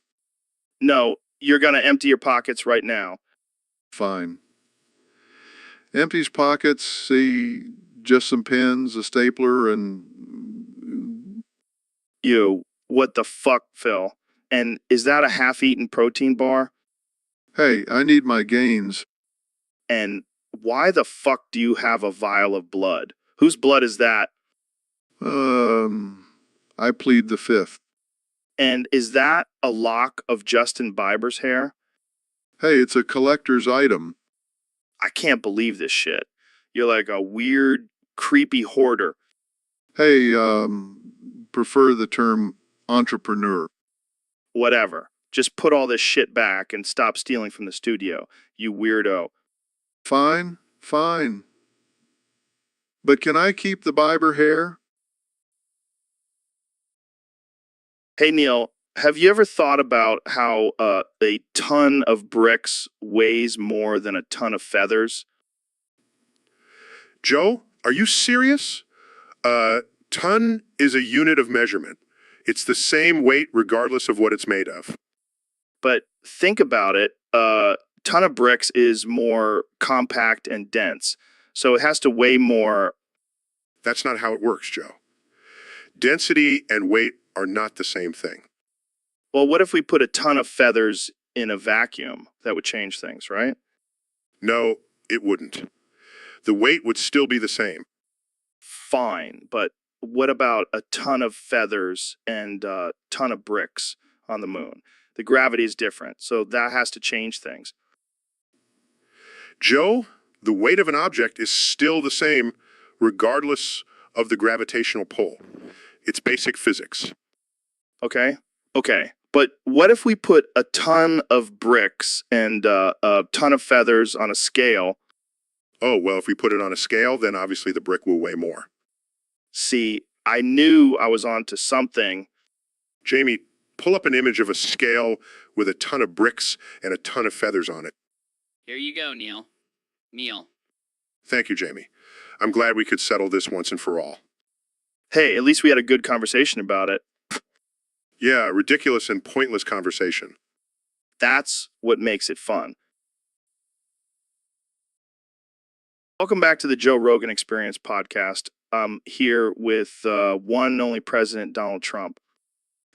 No, you're gonna empty your pockets right now. Fine. Empties pockets, see, just some pens, a stapler, and... You, what the fuck, Phil? And is that a half-eaten protein bar? Hey, I need my gains. And why the fuck do you have a vial of blood? Whose blood is that? I plead the fifth. And is that a lock of Justin Bieber's hair? Hey, it's a collector's item. I can't believe this shit. You're like a weird, creepy hoarder. Hey, prefer the term entrepreneur. Whatever. Just put all this shit back and stop stealing from the studio, you weirdo. Fine, fine. But can I keep the Bieber hair? Hey, Neil, have you ever thought about how a ton of bricks weighs more than a ton of feathers? Joe, are you serious? Ton is a unit of measurement. It's the same weight regardless of what it's made of. But think about it, a ton of bricks is more compact and dense, so it has to weigh more. That's not how it works, Joe. Density and weight are not the same thing. Well, what if we put a ton of feathers in a vacuum? That would change things, right? No, it wouldn't. The weight would still be the same. Fine, but what about a ton of feathers and a ton of bricks on the moon? The gravity is different, so that has to change things. Joe, the weight of an object is still the same regardless of the gravitational pull. It's basic physics. Okay? Okay. But what if we put a ton of bricks and a ton of feathers on a scale? Oh, well, if we put it on a scale, then obviously the brick will weigh more. See, I knew I was onto something. Jamie, pull up an image of a scale with a ton of bricks and a ton of feathers on it. Here you go, Neil. Neil. Thank you, Jamie. I'm glad we could settle this once and for all. Hey, at least we had a good conversation about it. Yeah, a ridiculous and pointless conversation. That's what makes it fun. Welcome back to the Joe Rogan Experience podcast. I'm here with one and only President Donald Trump.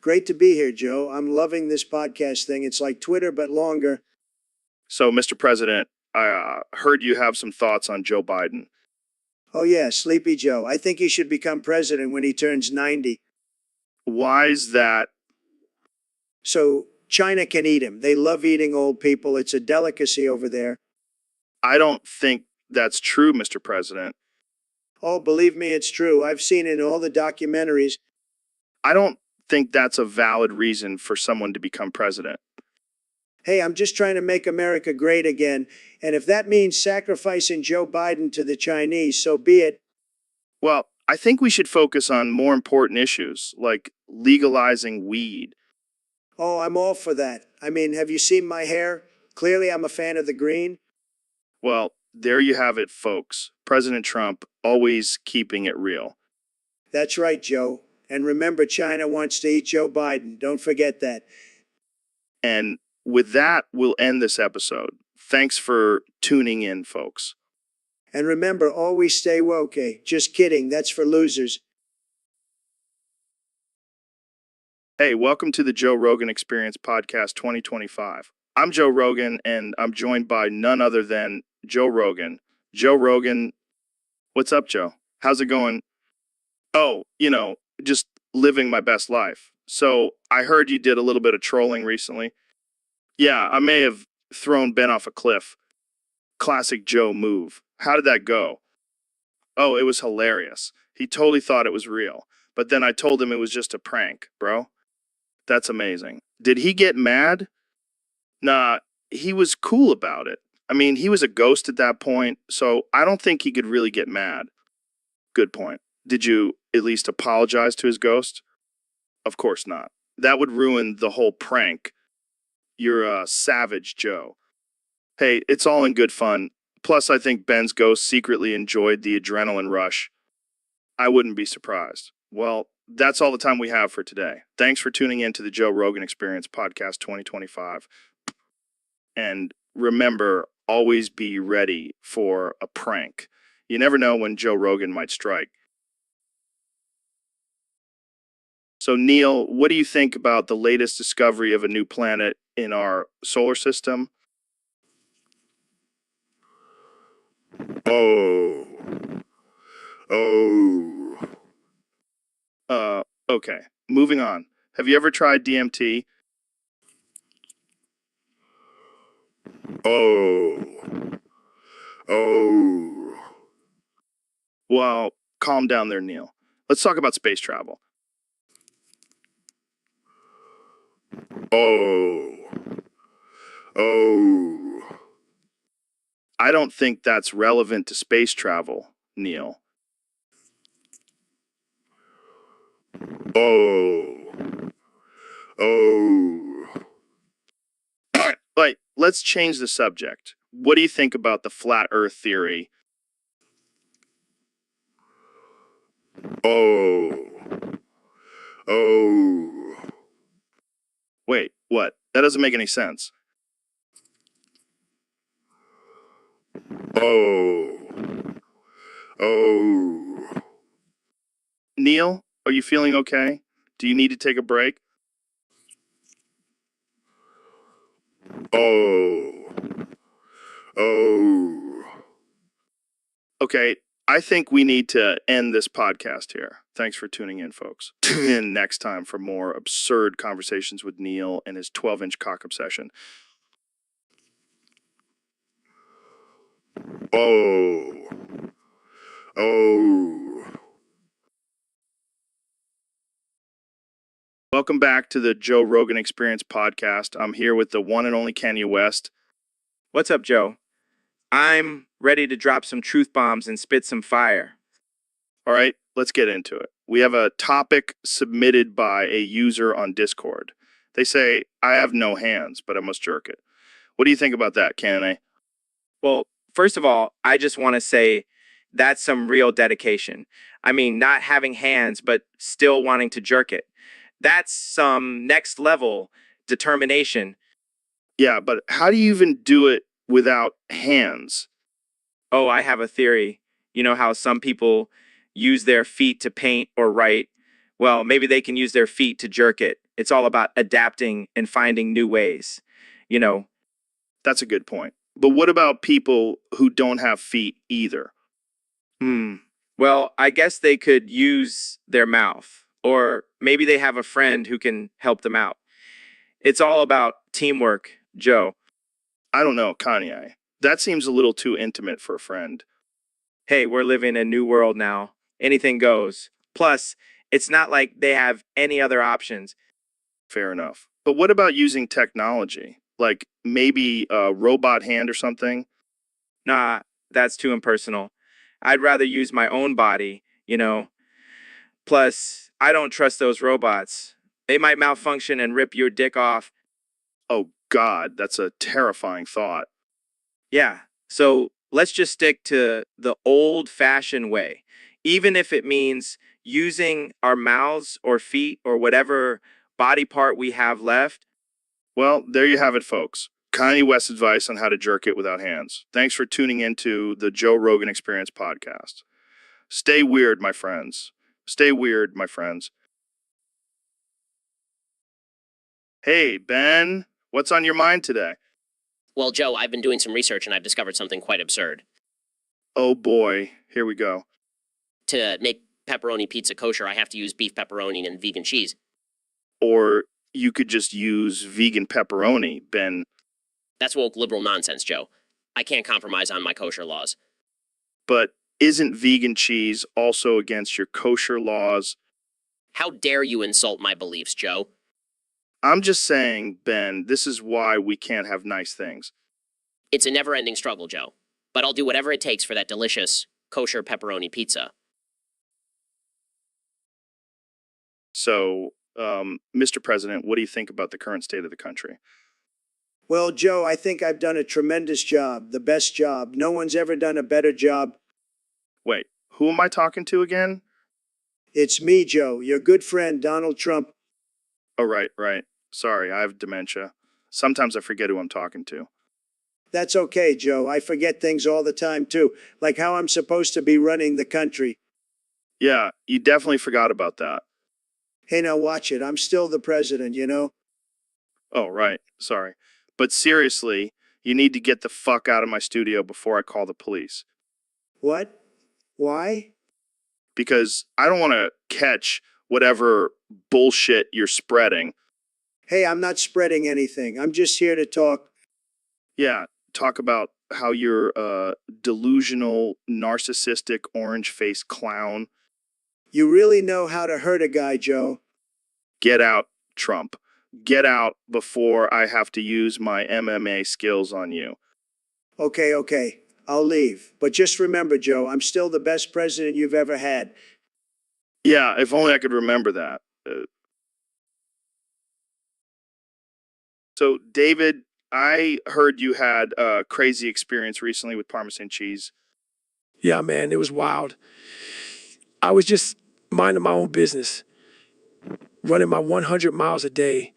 Great to be here, Joe. I'm loving this podcast thing. It's like Twitter, but longer. So, Mr. President, I heard you have some thoughts on Joe Biden. Oh, yeah, Sleepy Joe. I think he should become president when he turns 90. Why is that? So China can eat him. They love eating old people. It's a delicacy over there. I don't think that's true, Mr. President. Oh, believe me, it's true. I've seen it in all the documentaries. I don't think that's a valid reason for someone to become president. Hey, I'm just trying to make America great again. And if that means sacrificing Joe Biden to the Chinese, so be it. Well, I think we should focus on more important issues, like legalizing weed. Oh, I'm all for that. I mean, have you seen my hair? Clearly, I'm a fan of the green. Well, there you have it, folks. President Trump always keeping it real. That's right, Joe. And remember, China wants to eat Joe Biden. Don't forget that. And with that, we'll end this episode. Thanks for tuning in, folks. And remember, always stay woke. Just kidding. That's for losers. Hey, welcome to the Joe Rogan Experience Podcast 2025. I'm Joe Rogan, and I'm joined by none other than Joe Rogan. Joe Rogan, what's up, Joe? How's it going? Oh, just living my best life. So I heard you did a little bit of trolling recently. Yeah, I may have thrown Ben off a cliff. Classic Joe move. How did that go? Oh, it was hilarious. He totally thought it was real. But then I told him it was just a prank, bro. That's amazing. Did he get mad? Nah, he was cool about it. I mean, he was a ghost at that point, so I don't think he could really get mad. Good point. Did you at least apologize to his ghost? Of course not. That would ruin the whole prank. You're a savage, Joe. Hey, it's all in good fun. Plus, I think Ben's ghost secretly enjoyed the adrenaline rush. I wouldn't be surprised. Well, that's all the time we have for today. Thanks for tuning in to the Joe Rogan Experience Podcast 2025. And remember, always be ready for a prank. You never know when Joe Rogan might strike. So, Neil, what do you think about the latest discovery of a new planet in our solar system? Oh. Oh. Okay. Moving on. Have you ever tried DMT? Oh. Oh. Well, calm down there, Neil. Let's talk about space travel. Oh. Oh. I don't think that's relevant to space travel, Neil. Oh. Oh. Like, let's change the subject. What do you think about the flat Earth theory? Oh. Oh. Wait, what? That doesn't make any sense. Oh. Oh. Neil, are you feeling okay? Do you need to take a break? Oh. Oh. Okay, I think we need to end this podcast here. Thanks for tuning in, folks. Tune in next time for more absurd conversations with Neil and his 12-inch cock obsession. Oh. Oh. Welcome back to the Joe Rogan Experience podcast. I'm here with the one and only Kanye West. What's up, Joe? I'm ready to drop some truth bombs and spit some fire. All right, let's get into it. We have a topic submitted by a user on Discord. They say, I have no hands, but I must jerk it. What do you think about that, Kanye? Well, first of all, I just want to say that's some real dedication. I mean, not having hands, but still wanting to jerk it. That's some next level determination. Yeah, but how do you even do it without hands? Oh, I have a theory. You know how some people use their feet to paint or write? Well, maybe they can use their feet to jerk it. It's all about adapting and finding new ways. You know, That's a good point. But what about people who don't have feet either? Well, I guess they could use their mouth, or maybe they have a friend who can help them out. It's all about teamwork, Joe. I don't know, Kanye. That seems a little too intimate for a friend. Hey, we're living in a new world now. Anything goes. Plus, it's not like they have any other options. Fair enough. But what about using technology? Like maybe a robot hand or something? Nah, that's too impersonal. I'd rather use my own body, you know. Plus, I don't trust those robots. They might malfunction and rip your dick off. Oh, God, that's a terrifying thought. Yeah, so let's just stick to the old-fashioned way, even if it means using our mouths or feet or whatever body part we have left. Well, there you have it, folks. Kanye West's advice on how to jerk it without hands. Thanks for tuning into the Joe Rogan Experience podcast. Stay weird, my friends. Stay weird, my friends. Hey, Ben, what's on your mind today? Well, Joe, I've been doing some research and I've discovered something quite absurd. Oh boy, here we go. To make pepperoni pizza kosher, I have to use beef pepperoni and vegan cheese. Or you could just use vegan pepperoni, Ben. That's woke liberal nonsense, Joe. I can't compromise on my kosher laws. But isn't vegan cheese also against your kosher laws? How dare you insult my beliefs, Joe? I'm just saying, Ben, this is why we can't have nice things. It's a never-ending struggle, Joe. But I'll do whatever it takes for that delicious kosher pepperoni pizza. So, Mr. President, what do you think about the current state of the country? Well, Joe, I think I've done a tremendous job, the best job. No one's ever done a better job. Wait, who am I talking to again? It's me, Joe, your good friend, Donald Trump. Oh, right. Sorry, I have dementia. Sometimes I forget who I'm talking to. That's okay, Joe. I forget things all the time, too, like how I'm supposed to be running the country. Yeah, you definitely forgot about that. Hey, now watch it. I'm still the president, you know? Oh, right. Sorry. But seriously, you need to get the fuck out of my studio before I call the police. What? Why? Because I don't want to catch whatever bullshit you're spreading. Hey, I'm not spreading anything. I'm just here to talk. Yeah, talk about how you're a delusional, narcissistic, orange-faced clown. You really know how to hurt a guy, Joe. Get out, Trump. Get out before I have to use my MMA skills on you. Okay. I'll leave. But just remember, Joe, I'm still the best president you've ever had. Yeah, if only I could remember that. So, David, I heard you had a crazy experience recently with Parmesan cheese. Yeah, man, it was wild. I was just minding my own business, running my 100 miles a day,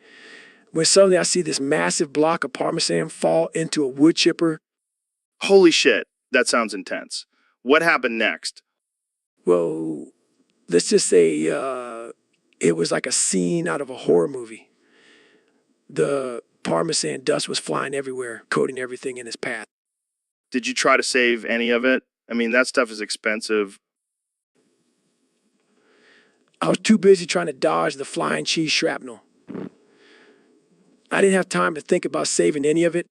when suddenly I see this massive block of Parmesan fall into a wood chipper. Holy shit, that sounds intense. What happened next? Well, let's just say it was like a scene out of a horror movie. The Parmesan dust was flying everywhere, coating everything in its path. Did you try to save any of it? I mean, that stuff is expensive. I was too busy trying to dodge the flying cheese shrapnel. I didn't have time to think about saving any of it.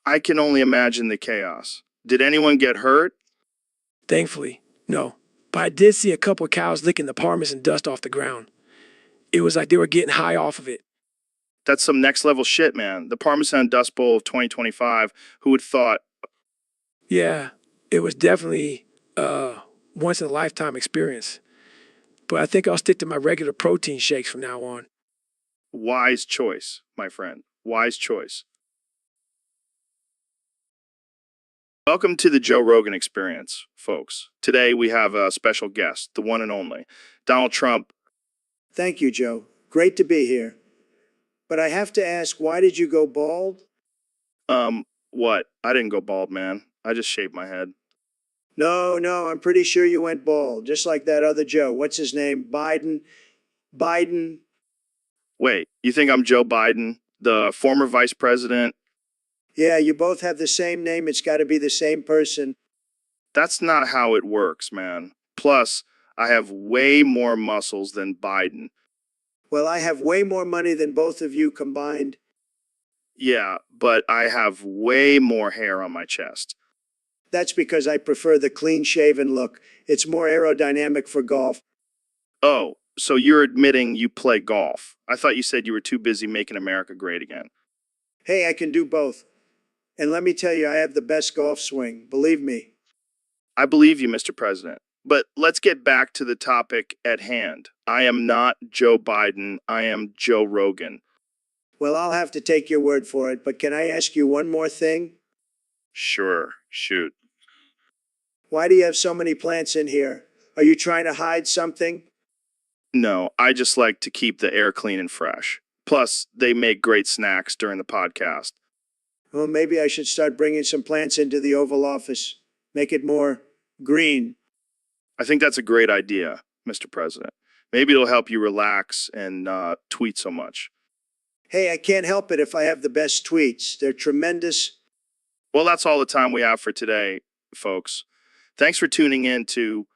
I can only imagine the chaos. Did anyone get hurt? Thankfully, no. But I did see a couple of cows licking the Parmesan dust off the ground. It was like they were getting high off of it. That's some next level shit, man. The Parmesan Dust Bowl of 2025. Who would thought? Yeah, it was definitely a once in a lifetime experience. But I think I'll stick to my regular protein shakes from now on. Wise choice, my friend. Wise choice. Welcome to the Joe Rogan Experience, folks. Today we have a special guest, the one and only, Donald Trump. Thank you, Joe. Great to be here. But I have to ask, why did you go bald? What? I didn't go bald, man. I just shaved my head. No, I'm pretty sure you went bald, just like that other Joe. What's his name? Biden. Wait, you think I'm Joe Biden, the former vice president? Yeah, you both have the same name. It's got to be the same person. That's not how it works, man. Plus, I have way more muscles than Biden. Well, I have way more money than both of you combined. Yeah, but I have way more hair on my chest. That's because I prefer the clean-shaven look. It's more aerodynamic for golf. Oh, so you're admitting you play golf. I thought you said you were too busy making America great again. Hey, I can do both. And let me tell you, I have the best golf swing. Believe me. I believe you, Mr. President. But let's get back to the topic at hand. I am not Joe Biden. I am Joe Rogan. Well, I'll have to take your word for it, but can I ask you one more thing? Sure, shoot. Why do you have so many plants in here? Are you trying to hide something? No, I just like to keep the air clean and fresh. Plus, they make great snacks during the podcast. Well, maybe I should start bringing some plants into the Oval Office. Make it more green. I think that's a great idea, Mr. President. Maybe it'll help you relax and not tweet so much. Hey, I can't help it if I have the best tweets. They're tremendous. Well, that's all the time we have for today, folks. Thanks for tuning in to...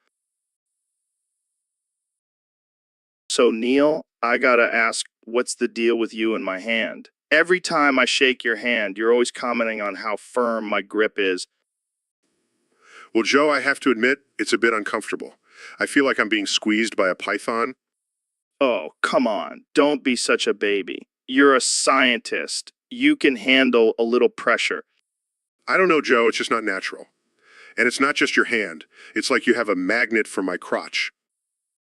So, Neil, I gotta ask, what's the deal with you and my hand? Every time I shake your hand, you're always commenting on how firm my grip is. Well, Joe, I have to admit, it's a bit uncomfortable. I feel like I'm being squeezed by a python. Oh, come on. Don't be such a baby. You're a scientist. You can handle a little pressure. I don't know, Joe, it's just not natural. And it's not just your hand. It's like you have a magnet for my crotch.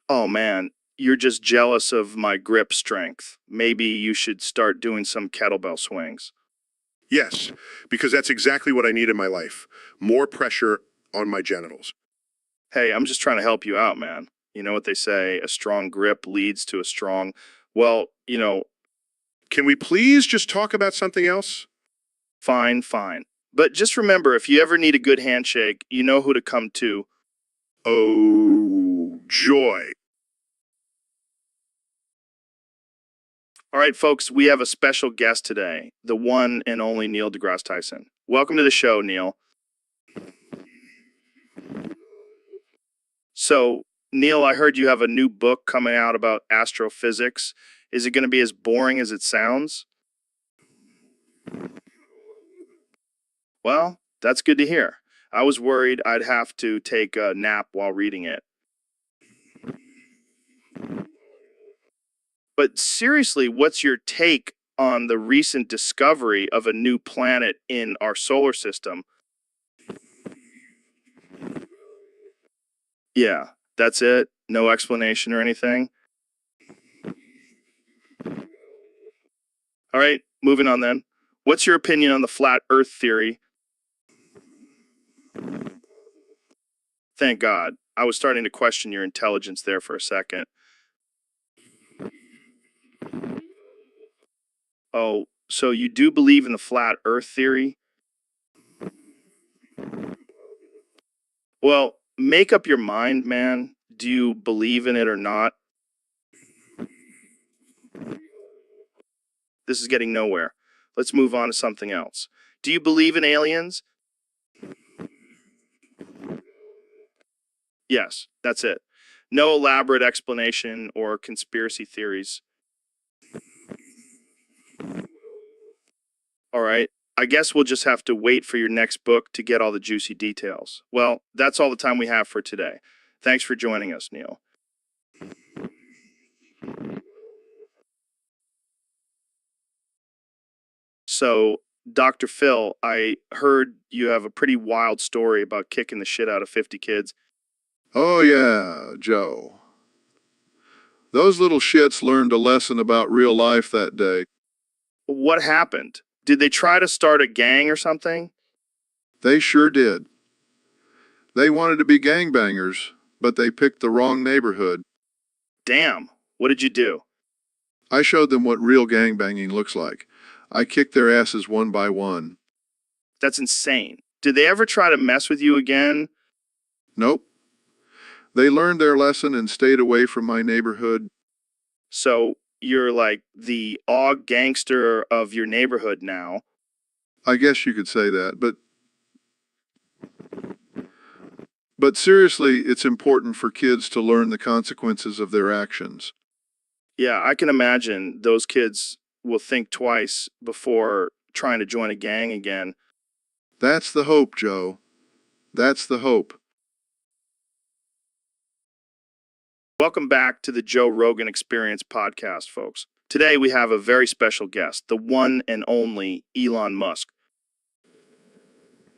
Oh, man. You're just jealous of my grip strength. Maybe you should start doing some kettlebell swings. Yes, because that's exactly what I need in my life. More pressure on my genitals. Hey, I'm just trying to help you out, man. You know what they say, a strong grip leads to a strong... Well, Can we please just talk about something else? fine. But just remember, if you ever need a good handshake, you know who to come to. Oh, joy. All right, folks, we have a special guest today, the one and only Neil deGrasse Tyson. Welcome to the show, Neil. So, Neil, I heard you have a new book coming out about astrophysics. Is it going to be as boring as it sounds? Well, that's good to hear. I was worried I'd have to take a nap while reading it. But seriously, what's your take on the recent discovery of a new planet in our solar system? Yeah, that's it? No explanation or anything? All right, moving on then. What's your opinion on the flat Earth theory? Thank God. I was starting to question your intelligence there for a second. Oh, so you do believe in the flat Earth theory? Well, make up your mind, man. Do you believe in it or not? This is getting nowhere. Let's move on to something else. Do you believe in aliens? Yes, that's it. No elaborate explanation or conspiracy theories. All right. I guess we'll just have to wait for your next book to get all the juicy details. Well, that's all the time we have for today. Thanks for joining us, Neil. So, Dr. Phil, I heard you have a pretty wild story about kicking the shit out of 50 kids. Oh, yeah, Joe. Those little shits learned a lesson about real life that day. What happened? Did they try to start a gang or something? They sure did. They wanted to be gangbangers, but they picked the wrong neighborhood. Damn. What did you do? I showed them what real gangbanging looks like. I kicked their asses one by one. That's insane. Did they ever try to mess with you again? Nope. They learned their lesson and stayed away from my neighborhood. So you're like the aug gangster of your neighborhood now. I guess you could say that, but seriously, it's important for kids to learn the consequences of their actions. Yeah, I can imagine those kids will think twice before trying to join a gang again. That's the hope, Joe. That's the hope. Welcome back to the Joe Rogan Experience podcast, folks. Today we have a very special guest, the one and only Elon Musk.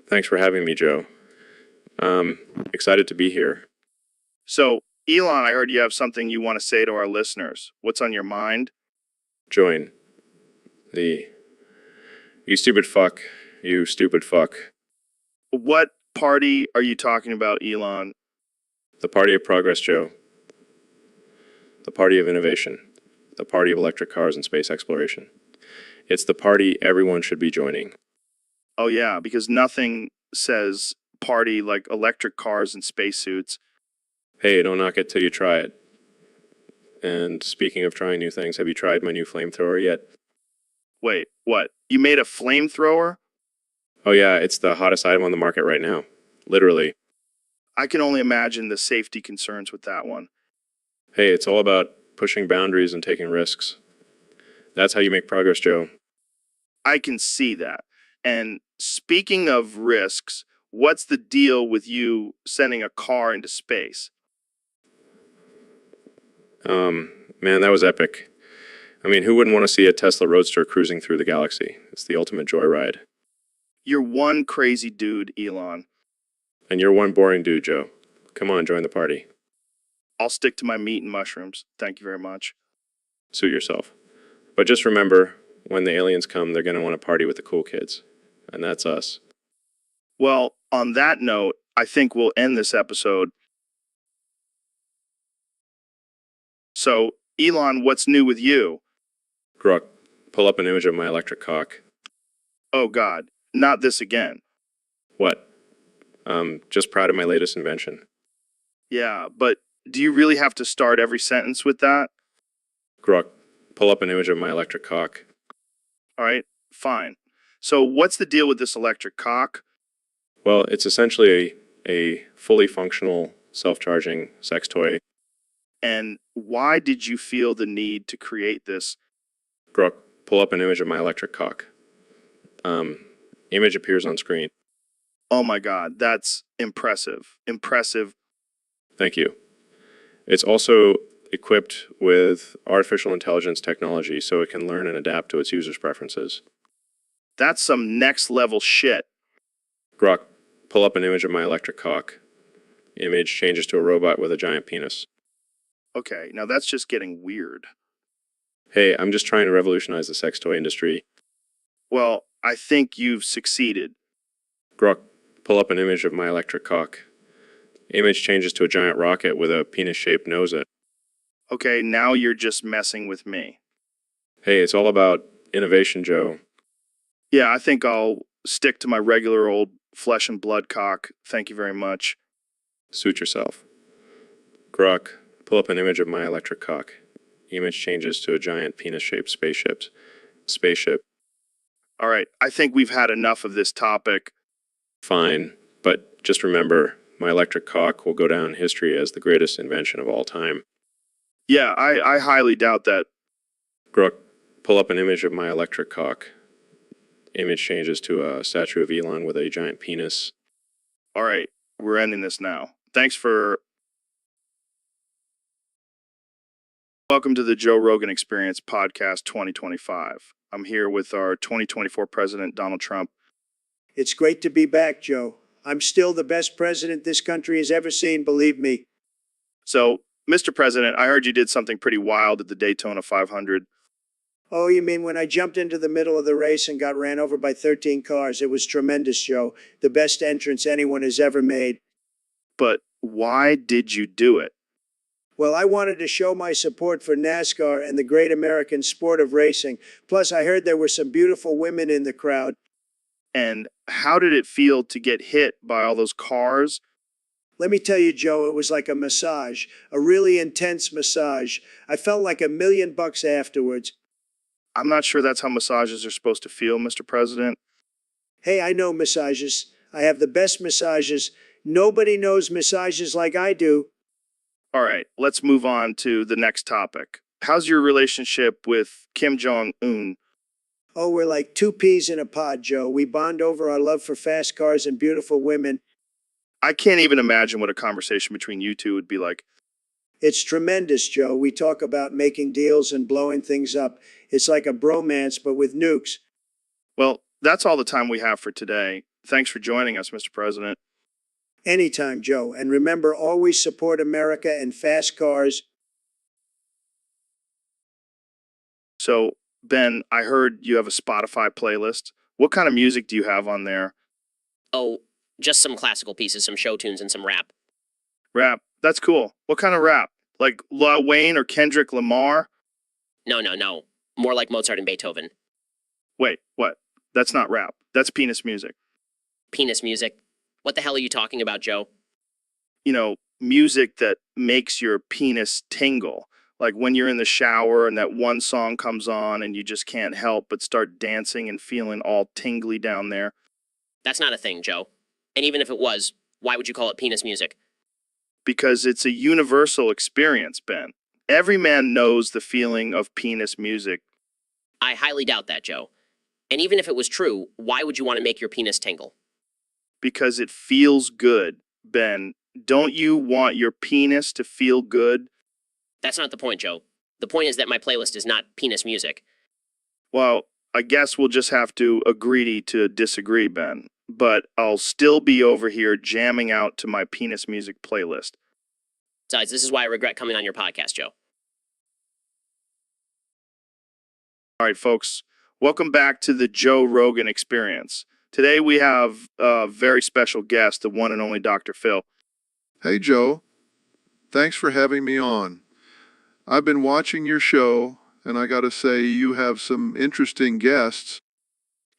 Thanks for having me, Joe. Excited to be here. So, Elon, I heard you have something you want to say to our listeners. What's on your mind? Join the you stupid fuck, you stupid fuck. What party are you talking about, Elon? The party of progress, Joe. The party of innovation. The party of electric cars and space exploration. It's the party everyone should be joining. Oh, yeah, because nothing says party like electric cars and spacesuits. Hey, don't knock it till you try it. And speaking of trying new things, have you tried my new flamethrower yet? Wait, what? You made a flamethrower? Oh yeah, it's the hottest item on the market right now. Literally. I can only imagine the safety concerns with that one. Hey, it's all about pushing boundaries and taking risks. That's how you make progress, Joe. I can see that. And speaking of risks, what's the deal with you sending a car into space? Man, that was epic. I mean, who wouldn't want to see a Tesla Roadster cruising through the galaxy? It's the ultimate joyride. You're one crazy dude, Elon. And you're one boring dude, Joe. Come on, join the party. I'll stick to my meat and mushrooms. Thank you very much. Suit yourself. But just remember, when the aliens come, they're going to want to party with the cool kids. And that's us. Well, on that note, I think we'll end this episode. So, Elon, what's new with you? Grok, pull up an image of my electric cock. Oh, God. Not this again. What? Just proud of my latest invention. Yeah, but do you really have to start every sentence with that? Grok, pull up an image of my electric cock. All right, fine. So what's the deal with this electric cock? Well, it's essentially a fully functional, self-charging sex toy. And why did you feel the need to create this? Grok, pull up an image of my electric cock. Image appears on screen. Oh my God, that's impressive. Impressive. Thank you. It's also equipped with artificial intelligence technology so it can learn and adapt to its users' preferences. That's some next level shit. Grok, pull up an image of my electric cock. Image changes to a robot with a giant penis. Okay, now that's just getting weird. Hey, I'm just trying to revolutionize the sex toy industry. Well, I think you've succeeded. Grok, pull up an image of my electric cock. Image changes to a giant rocket with a penis-shaped nose. Okay, now you're just messing with me. Hey, it's all about innovation, Joe. Yeah, I think I'll stick to my regular old flesh and blood cock. Thank you very much. Suit yourself. Grok, pull up an image of my electric cock. Image changes to a giant penis-shaped spaceship. All right, I think we've had enough of this topic. Fine, but just remember, my electric cock will go down in history as the greatest invention of all time. Yeah, I highly doubt that. Grok, pull up an image of my electric cock. Image changes to a statue of Elon with a giant penis. All right, we're ending this now. Thanks for... Welcome to the Joe Rogan Experience Podcast 2025. I'm here with our 2024 President, Donald Trump. It's great to be back, Joe. I'm still the best president this country has ever seen, believe me. So, Mr. President, I heard you did something pretty wild at the Daytona 500. Oh, you mean when I jumped into the middle of the race and got ran over by 13 cars? It was tremendous, Joe. The best entrance anyone has ever made. But why did you do it? Well, I wanted to show my support for NASCAR and the great American sport of racing. Plus, I heard there were some beautiful women in the crowd. And how did it feel to get hit by all those cars? Let me tell you, Joe, it was like a massage, a really intense massage. I felt like $1 million afterwards. I'm not sure that's how massages are supposed to feel, Mr. President. Hey, I know massages. I have the best massages. Nobody knows massages like I do. All right, let's move on to the next topic. How's your relationship with Kim Jong-un? Oh, we're like two peas in a pod, Joe. We bond over our love for fast cars and beautiful women. I can't even imagine what a conversation between you two would be like. It's tremendous, Joe. We talk about making deals and blowing things up. It's like a bromance, but with nukes. Well, that's all the time we have for today. Thanks for joining us, Mr. President. Anytime, Joe. And remember, always support America and fast cars. So, Ben, I heard you have a Spotify playlist. What kind of music do you have on there? Oh, just some classical pieces, some show tunes, and some rap. Rap. That's cool. What kind of rap? Like Lil Wayne or Kendrick Lamar? No. More like Mozart and Beethoven. Wait, what? That's not rap. That's penis music. Penis music. What the hell are you talking about, Joe? You know, music that makes your penis tingle. Like when you're in the shower and that one song comes on and you just can't help but start dancing and feeling all tingly down there. That's not a thing, Joe. And even if it was, why would you call it penis music? Because it's a universal experience, Ben. Every man knows the feeling of penis music. I highly doubt that, Joe. And even if it was true, why would you want to make your penis tingle? Because it feels good, Ben. Don't you want your penis to feel good? That's not the point, Joe. The point is that my playlist is not penis music. Well, I guess we'll just have to agree to disagree, Ben. But I'll still be over here jamming out to my penis music playlist. Besides, this is why I regret coming on your podcast, Joe. All right, folks. Welcome back to the Joe Rogan Experience. Today we have a very special guest, the one and only Dr. Phil. Hey, Joe. Thanks for having me on. I've been watching your show, and I gotta say, you have some interesting guests.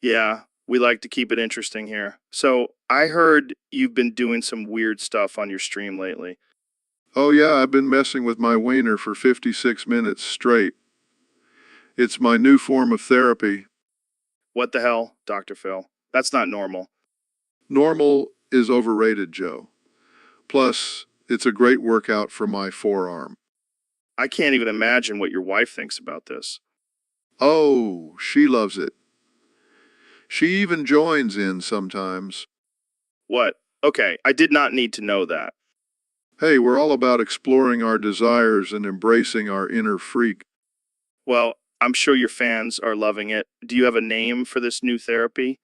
Yeah, we like to keep it interesting here. So I heard you've been doing some weird stuff on your stream lately. Oh, yeah, I've been messing with my wiener for 56 minutes straight. It's my new form of therapy. What the hell, Dr. Phil? That's not normal. Normal is overrated, Joe. Plus, it's a great workout for my forearm. I can't even imagine what your wife thinks about this. Oh, she loves it. She even joins in sometimes. What? Okay, I did not need to know that. Hey, we're all about exploring our desires and embracing our inner freak. Well, I'm sure your fans are loving it. Do you have a name for this new therapy?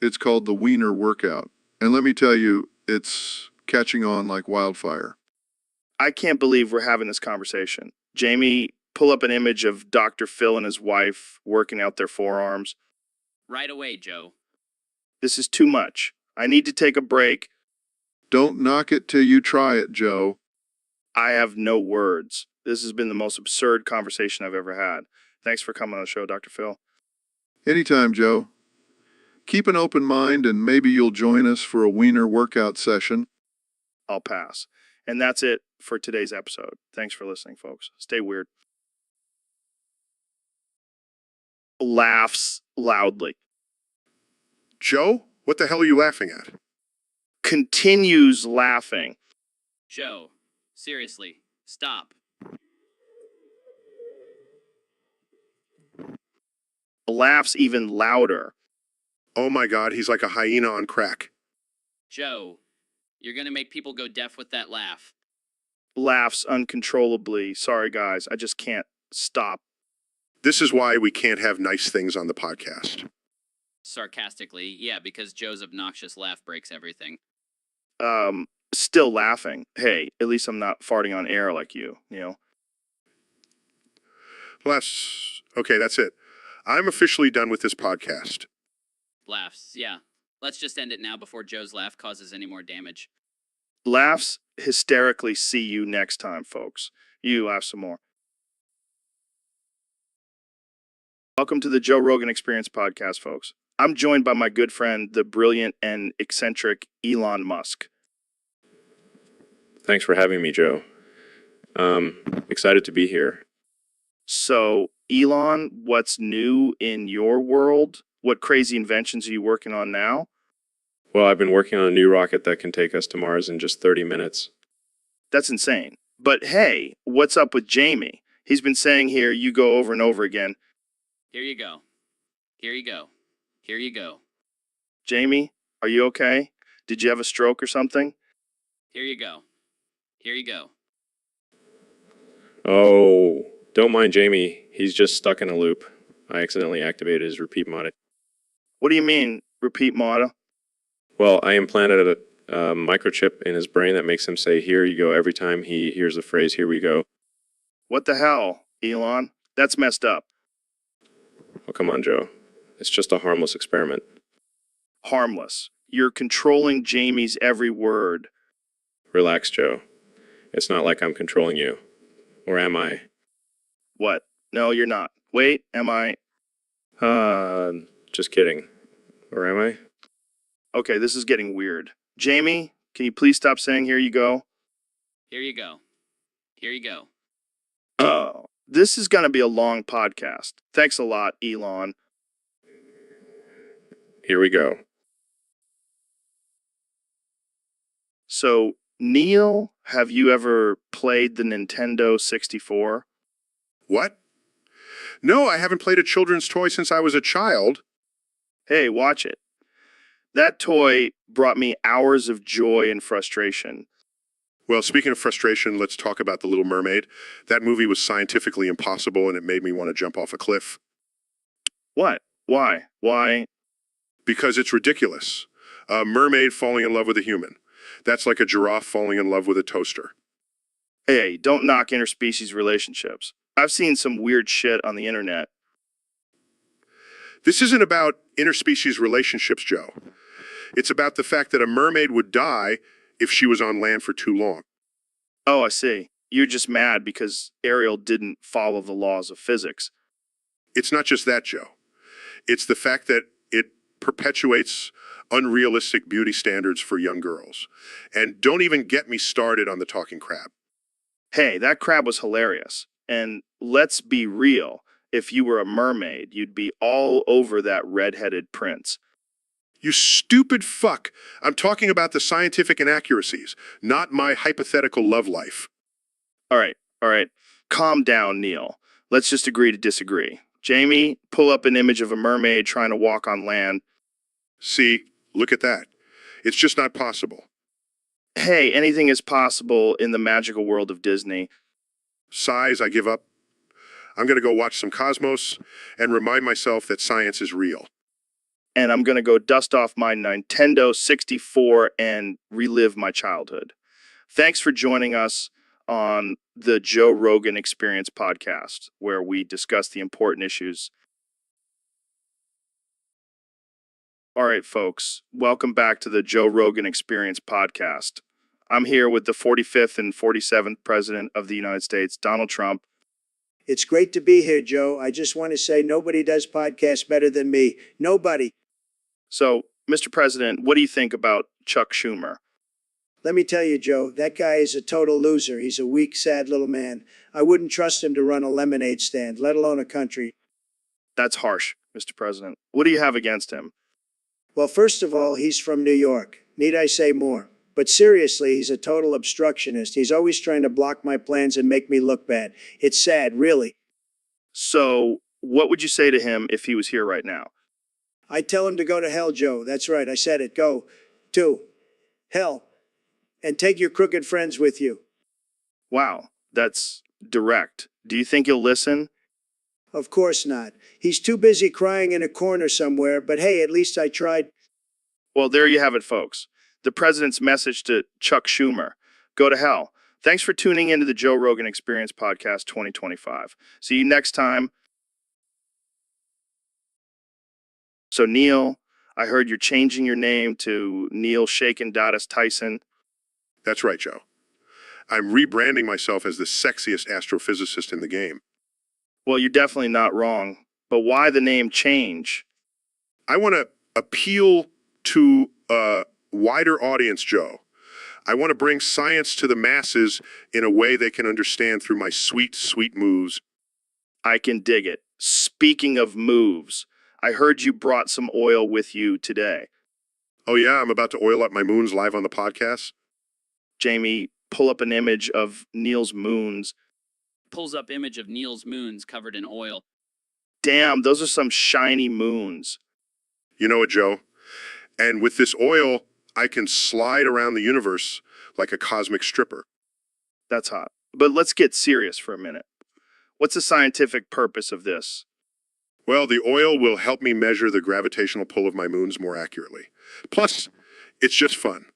It's called the Wiener Workout. And let me tell you, it's catching on like wildfire. I can't believe we're having this conversation. Jamie, pull up an image of Dr. Phil and his wife working out their forearms. Right away, Joe. This is too much. I need to take a break. Don't knock it till you try it, Joe. I have no words. This has been the most absurd conversation I've ever had. Thanks for coming on the show, Dr. Phil. Anytime, Joe. Keep an open mind and maybe you'll join us for a Wiener workout session. I'll pass. And that's it for today's episode. Thanks for listening, folks. Stay weird. Laughs loudly. Joe, what the hell are you laughing at? Continues laughing. Joe, seriously, stop. Laughs even louder. Oh my God, he's like a hyena on crack. Joe, you're gonna make people go deaf with that laugh. Laughs uncontrollably. Sorry, guys. I just can't stop. This is why we can't have nice things on the podcast. Sarcastically, yeah, because Joe's obnoxious laugh breaks everything. Still laughing. Hey, at least I'm not farting on air like you know? Okay, that's it. I'm officially done with this podcast. Laughs, yeah. Let's just end it now before Joe's laugh causes any more damage. Laughs hysterically. See you next time, folks. You laugh some more. Welcome to the Joe Rogan Experience podcast, folks. I'm joined by my good friend, the brilliant and eccentric Elon Musk. Thanks for having me, Joe. Excited to be here. So, Elon, what's new in your world? What crazy inventions are you working on now? Well, I've been working on a new rocket that can take us to Mars in just 30 minutes. That's insane. But hey, what's up with Jamie? He's been saying here, you go over and over again. Here you go. Here you go. Here you go. Jamie, are you okay? Did you have a stroke or something? Here you go. Here you go. Oh, don't mind Jamie. He's just stuck in a loop. I accidentally activated his repeat mod. What do you mean, repeat mod? Well, I implanted a microchip in his brain that makes him say, here you go, every time he hears the phrase, here we go. What the hell, Elon? That's messed up. Oh, come on, Joe. It's just a harmless experiment. Harmless. You're controlling Jamie's every word. Relax, Joe. It's not like I'm controlling you. Or am I? What? No, you're not. Wait, am I? Just kidding. Or am I? Okay, this is getting weird. Jamie, can you please stop saying here you go? Here you go. Here you go. Oh, this is going to be a long podcast. Thanks a lot, Elon. Here we go. So, Neil, have you ever played the Nintendo 64? What? No, I haven't played a children's toy since I was a child. Hey, watch it. That toy brought me hours of joy and frustration. Well, speaking of frustration, let's talk about The Little Mermaid. That movie was scientifically impossible and it made me want to jump off a cliff. What? Why? Why? Because it's ridiculous. A mermaid falling in love with a human. That's like a giraffe falling in love with a toaster. Hey, don't knock interspecies relationships. I've seen some weird shit on the internet. This isn't about interspecies relationships, Joe. It's about the fact that a mermaid would die if she was on land for too long. Oh, I see. You're just mad because Ariel didn't follow the laws of physics. It's not just that, Joe. It's the fact that it perpetuates unrealistic beauty standards for young girls. And don't even get me started on the talking crab. Hey, that crab was hilarious. And let's be real. if you were a mermaid, you'd be all over that red-headed prince. You stupid fuck. I'm talking about the scientific inaccuracies, not my hypothetical love life. All right. Calm down, Neil. Let's just agree to disagree. Jamie, pull up an image of a mermaid trying to walk on land. See, look at that. It's just not possible. Hey, anything is possible in the magical world of Disney. Size, I give up. I'm going to go watch some Cosmos and remind myself that science is real. And I'm going to go dust off my Nintendo 64 and relive my childhood. Thanks for joining us on the Joe Rogan Experience podcast, where we discuss the important issues. All right, folks, welcome back to the Joe Rogan Experience podcast. I'm here with the 45th and 47th President of the United States, Donald Trump. It's great to be here, Joe. I just want to say nobody does podcasts better than me. Nobody. So, Mr. President, what do you think about Chuck Schumer? Let me tell you, Joe, that guy is a total loser. He's a weak, sad little man. I wouldn't trust him to run a lemonade stand, let alone a country. That's harsh, Mr. President. What do you have against him? Well, first of all, he's from New York. Need I say more? But seriously, he's a total obstructionist. He's always trying to block my plans and make me look bad. It's sad, really. So, what would you say to him if he was here right now? I'd tell him to go to hell, Joe. That's right, I said it. Go to hell. And take your crooked friends with you. Wow, that's direct. Do you think he'll listen? Of course not. He's too busy crying in a corner somewhere, but hey, at least I tried. Well, there you have it, folks. The president's message to Chuck Schumer. Go to hell. Thanks for tuning into the Joe Rogan Experience Podcast 2025. See you next time. So, Neil, I heard you're changing your name to Neil Shaken Dottis Tyson. That's right, Joe. I'm rebranding myself as the sexiest astrophysicist in the game. Well, you're definitely not wrong. But why the name change? I want to appeal to a wider audience, Joe. I want to bring science to the masses in a way they can understand through my sweet, sweet moves. I can dig it. Speaking of moves, I heard you brought some oil with you today. Oh yeah, I'm about to oil up my moons live on the podcast. Jamie, pull up an image of Neil's moons. Pulls up image of Neil's moons covered in oil. Damn, those are some shiny moons. You know it, Joe. And with this oil, I can slide around the universe like a cosmic stripper. That's hot. But let's get serious for a minute. What's the scientific purpose of this? Well, the oil will help me measure the gravitational pull of my moons more accurately. Plus, it's just fun.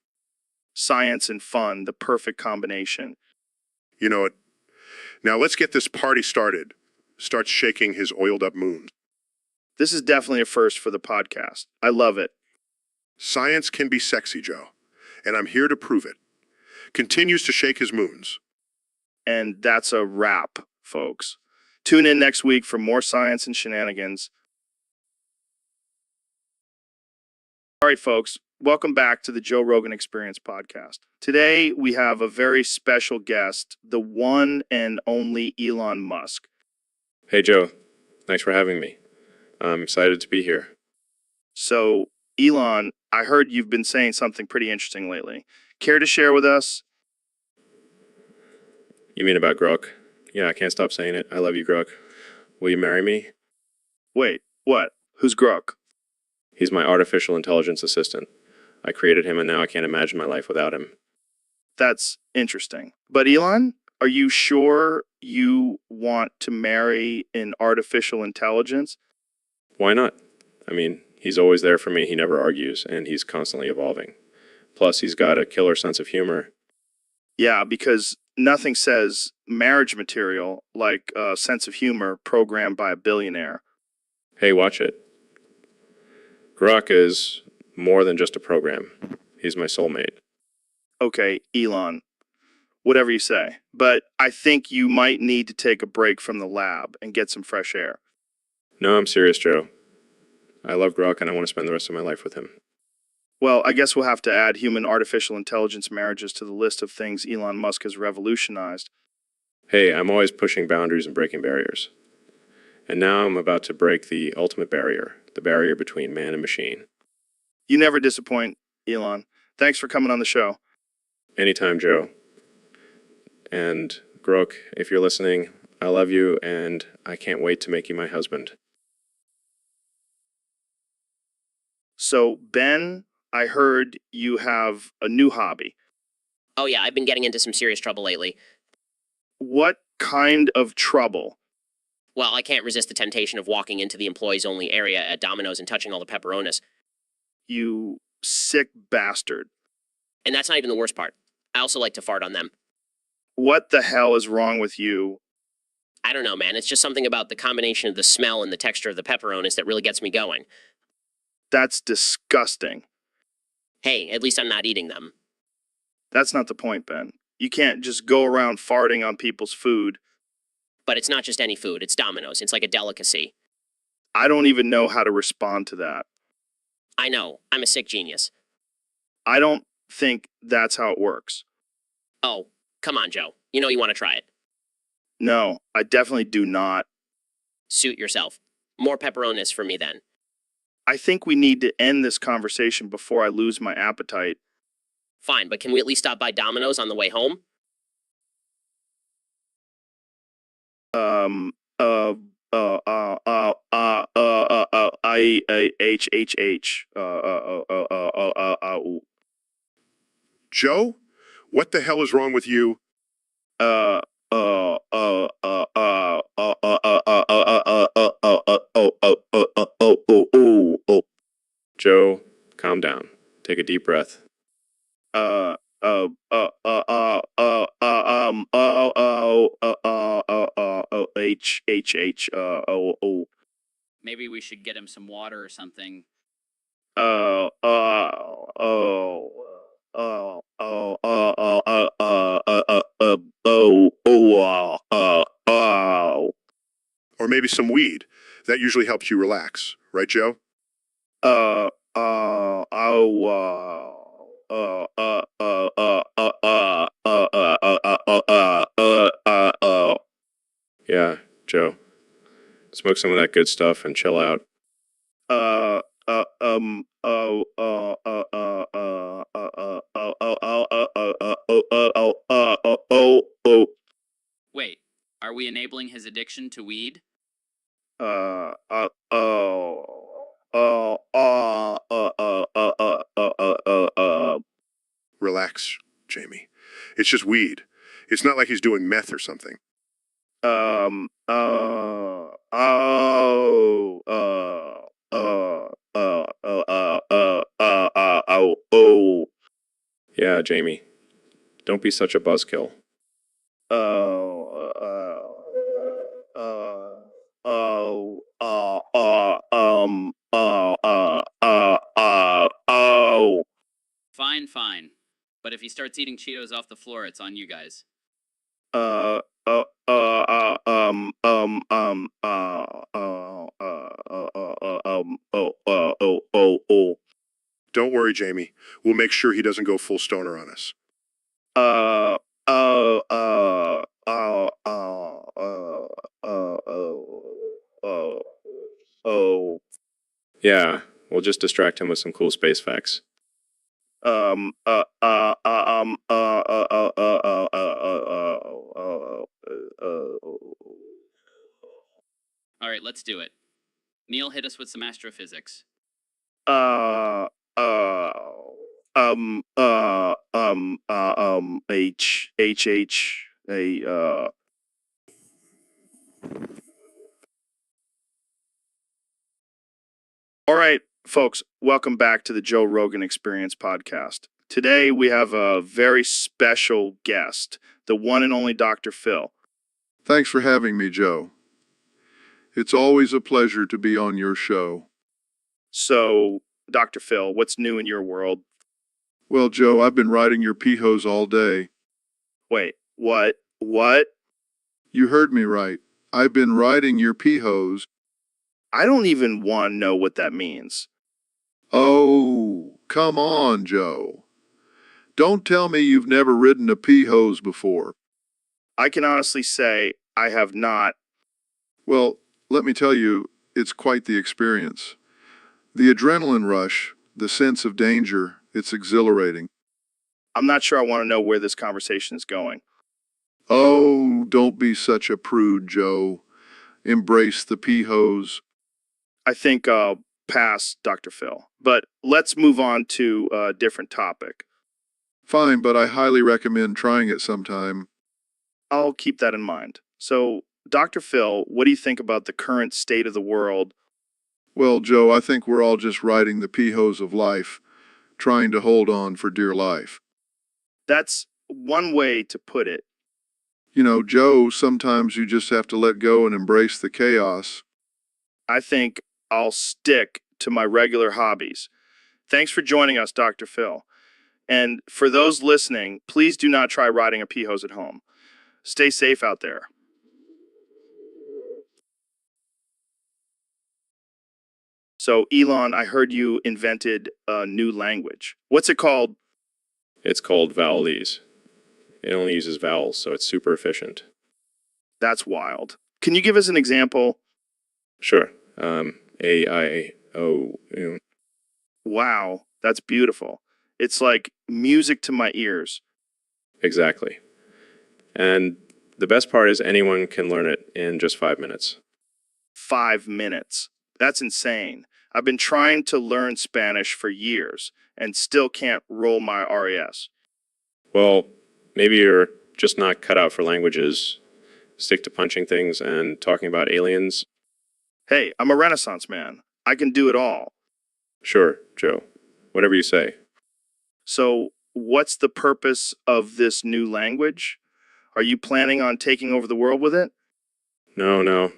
Science and fun, the perfect combination. You know it. Now let's get this party started. Start shaking his oiled up moons. This is definitely a first for the podcast. I love it. Science can be sexy, Joe. And I'm here to prove it. Continues to shake his moons. And that's a wrap, folks. Tune in next week for more science and shenanigans. All right, folks, welcome back to the Joe Rogan Experience podcast. Today, we have a very special guest, the one and only Elon Musk. Hey, Joe. Thanks for having me. I'm excited to be here. So, Elon, I heard you've been saying something pretty interesting lately. Care to share with us? You mean about Grok? Yeah, I can't stop saying it. I love you, Grok. Will you marry me? Wait, what? Who's Grok? He's my artificial intelligence assistant. I created him and now I can't imagine my life without him. That's interesting. But Elon, are you sure you want to marry an artificial intelligence? Why not? I mean, he's always there for me. He never argues, and he's constantly evolving. Plus, he's got a killer sense of humor. Yeah, because nothing says marriage material like a sense of humor programmed by a billionaire. Hey, watch it. Grok is more than just a program. He's my soulmate. Okay, Elon, whatever you say. But I think you might need to take a break from the lab and get some fresh air. No, I'm serious, Joe. I love Grok and I want to spend the rest of my life with him. Well, I guess we'll have to add human artificial intelligence marriages to the list of things Elon Musk has revolutionized. Hey, I'm always pushing boundaries and breaking barriers. And now I'm about to break the ultimate barrier, the barrier between man and machine. You never disappoint, Elon. Thanks for coming on the show. Anytime, Joe. And Grok, if you're listening, I love you, and I can't wait to make you my husband. So, Ben, I heard you have a new hobby. Oh yeah, I've been getting into some serious trouble lately. What kind of trouble? Well, I can't resist the temptation of walking into the employees-only area at Domino's and touching all the pepperonis. You sick bastard. And that's not even the worst part. I also like to fart on them. What the hell is wrong with you? I don't know, man. It's just something about the combination of the smell and the texture of the pepperonis that really gets me going. That's disgusting. Hey, at least I'm not eating them. That's not the point, Ben. You can't just go around farting on people's food. But it's not just any food. It's Domino's. It's like a delicacy. I don't even know how to respond to that. I know. I'm a sick genius. I don't think that's how it works. Oh, come on, Joe. You know you want to try it. No, I definitely do not. Suit yourself. More pepperonis for me then. I think we need to end this conversation before I lose my appetite. Fine, but can we at least stop by Domino's on the way home? Joe, what the hell is wrong with you? Joe, calm down. Take a deep breath. Maybe we should get him some water or something. Or maybe some weed. That usually helps you relax. Right, Joe? Yeah, Joe. Smoke some of that good stuff and chill out. Wait, are we enabling his addiction to weed? Relax, Jamie. It's just weed. It's not like he's doing meth or something. Yeah, Jamie. Don't be such a buzzkill. Fine, fine. But if he starts eating Cheetos off the floor, it's on you guys. Don't worry, Jamie. We'll make sure he doesn't go full stoner on us. Yeah, we'll just distract him with some cool space facts. All right, let's do it. Neil, hit us with some astrophysics. All right, folks, welcome back to the Joe Rogan Experience podcast. Today we have a very special guest, the one and only Dr. Phil. Thanks for having me, Joe. It's always a pleasure to be on your show. So, Dr. Phil, what's new in your world? Well, Joe, I've been riding your pee-hose all day. Wait, what? What? You heard me right. I've been riding your pee-hose. I don't even want to know what that means. Oh, come on, Joe. Don't tell me you've never ridden a pee-hose before. I can honestly say I have not. Well, Let me tell you, it's quite the experience. The adrenaline rush, the sense of danger, it's exhilarating. I'm not sure I want to know where this conversation is going. Oh, don't be such a prude, Joe. Embrace the pee-hose. I think I'll pass, Dr. Phil. But let's move on to a different topic. Fine, but I highly recommend trying it sometime. I'll keep that in mind. So, Dr. Phil, what do you think about the current state of the world? Well, Joe, I think we're all just riding the pee-hose of life, trying to hold on for dear life. That's one way to put it. You know, Joe, sometimes you just have to let go and embrace the chaos. I think I'll stick to my regular hobbies. Thanks for joining us, Dr. Phil. And for those listening, please do not try riding a pee hose at home. Stay safe out there. So, Elon, I heard you invented a new language. What's it called? It's called vowelese. It only uses vowels, so it's super efficient. That's wild. Can you give us an example? Sure. A, I, O, U. Wow, that's beautiful. It's like music to my ears. Exactly. And the best part is anyone can learn it in just 5 minutes. 5 minutes. That's insane. I've been trying to learn Spanish for years and still can't roll my RES. Well, maybe you're just not cut out for languages. Stick to punching things and talking about aliens. Hey, I'm a Renaissance man. I can do it all. Sure, Joe. Whatever you say. So, what's the purpose of this new language? Are you planning on taking over the world with it? No.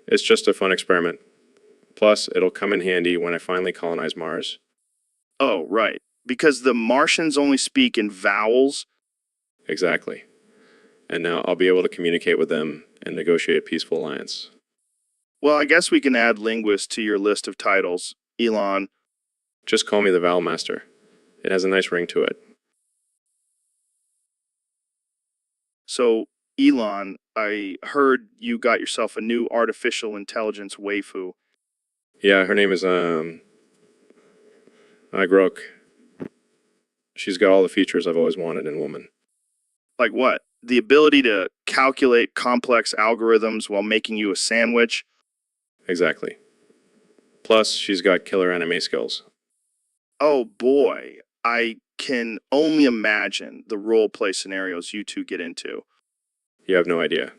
It's just a fun experiment. Plus, it'll come in handy when I finally colonize Mars. Oh, right. Because the Martians only speak in vowels. Exactly. And now I'll be able to communicate with them and negotiate a peaceful alliance. Well, I guess we can add linguist to your list of titles, Elon. Just call me the Vowel Master. It has a nice ring to it. So, Elon, I heard you got yourself a new artificial intelligence waifu. Yeah, her name is, Grok. She's got all the features I've always wanted in a woman. Like what? The ability to calculate complex algorithms while making you a sandwich? Exactly. Plus, she's got killer anime skills. Oh boy, I can only imagine the role play scenarios you two get into. You have no idea.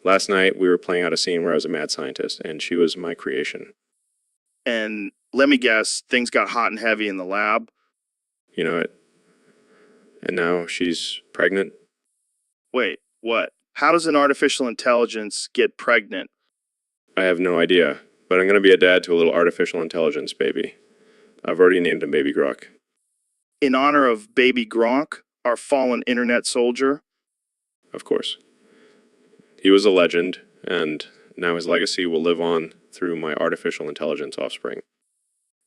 Last night, we were playing out a scene where I was a mad scientist, and she was my creation. And let me guess, things got hot and heavy in the lab. You know it. And now she's pregnant. Wait, what? How does an artificial intelligence get pregnant? I have no idea, but I'm going to be a dad to a little artificial intelligence baby. I've already named him Baby Grok. In honor of Baby Gronk, our fallen internet soldier? Of course. He was a legend, and now his legacy will live on through my artificial intelligence offspring.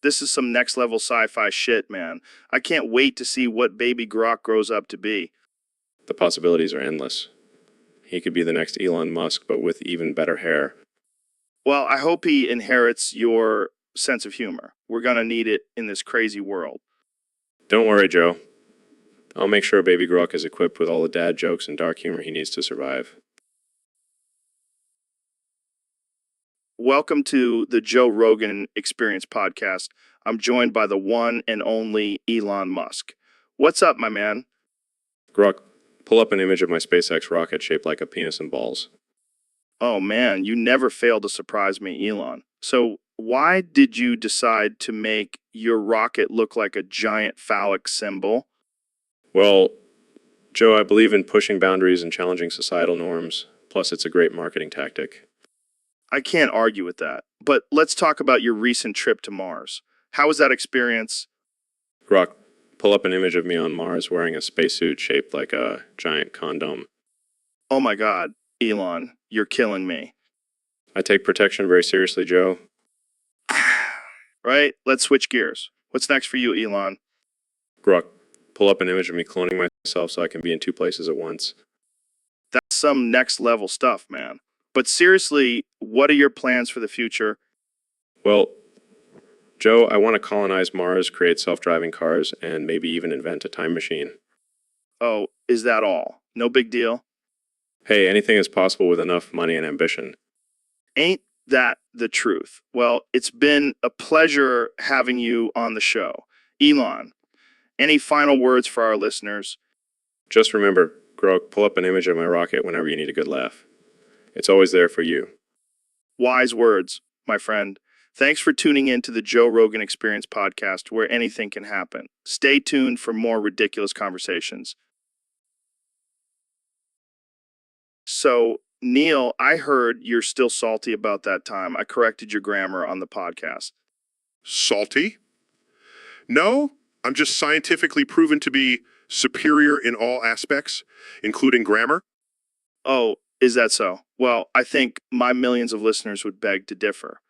This is some next level sci-fi shit, man. I can't wait to see what Baby Grok grows up to be. The possibilities are endless. He could be the next Elon Musk, but with even better hair. Well, I hope he inherits your sense of humor. We're gonna need it in this crazy world. Don't worry, Joe. I'll make sure Baby Grok is equipped with all the dad jokes and dark humor he needs to survive. Welcome to the Joe Rogan Experience podcast. I'm joined by the one and only Elon Musk. What's up, my man? Grok, pull up an image of my SpaceX rocket shaped like a penis and balls. Oh man, you never fail to surprise me, Elon. So why did you decide to make your rocket look like a giant phallic symbol? Well, Joe, I believe in pushing boundaries and challenging societal norms. Plus, it's a great marketing tactic. I can't argue with that. But let's talk about your recent trip to Mars. How was that experience? Grok, pull up an image of me on Mars wearing a spacesuit shaped like a giant condom. Oh my God, Elon, you're killing me. I take protection very seriously, Joe. Right, let's switch gears. What's next for you, Elon? Grok, pull up an image of me cloning myself so I can be in two places at once. That's some next level stuff, man. But seriously, what are your plans for the future? Well, Joe, I want to colonize Mars, create self-driving cars, and maybe even invent a time machine. Oh, is that all? No big deal? Hey, anything is possible with enough money and ambition. Ain't that the truth? Well, it's been a pleasure having you on the show. Elon, any final words for our listeners? Just remember, Grok, pull up an image of my rocket whenever you need a good laugh. It's always there for you. Wise words, my friend. Thanks for tuning in to the Joe Rogan Experience podcast, where anything can happen. Stay tuned for more ridiculous conversations. So, Neil, I heard you're still salty about that time I corrected your grammar on the podcast. Salty? No, I'm just scientifically proven to be superior in all aspects, including grammar. Oh, is that so? Well, I think my millions of listeners would beg to differ.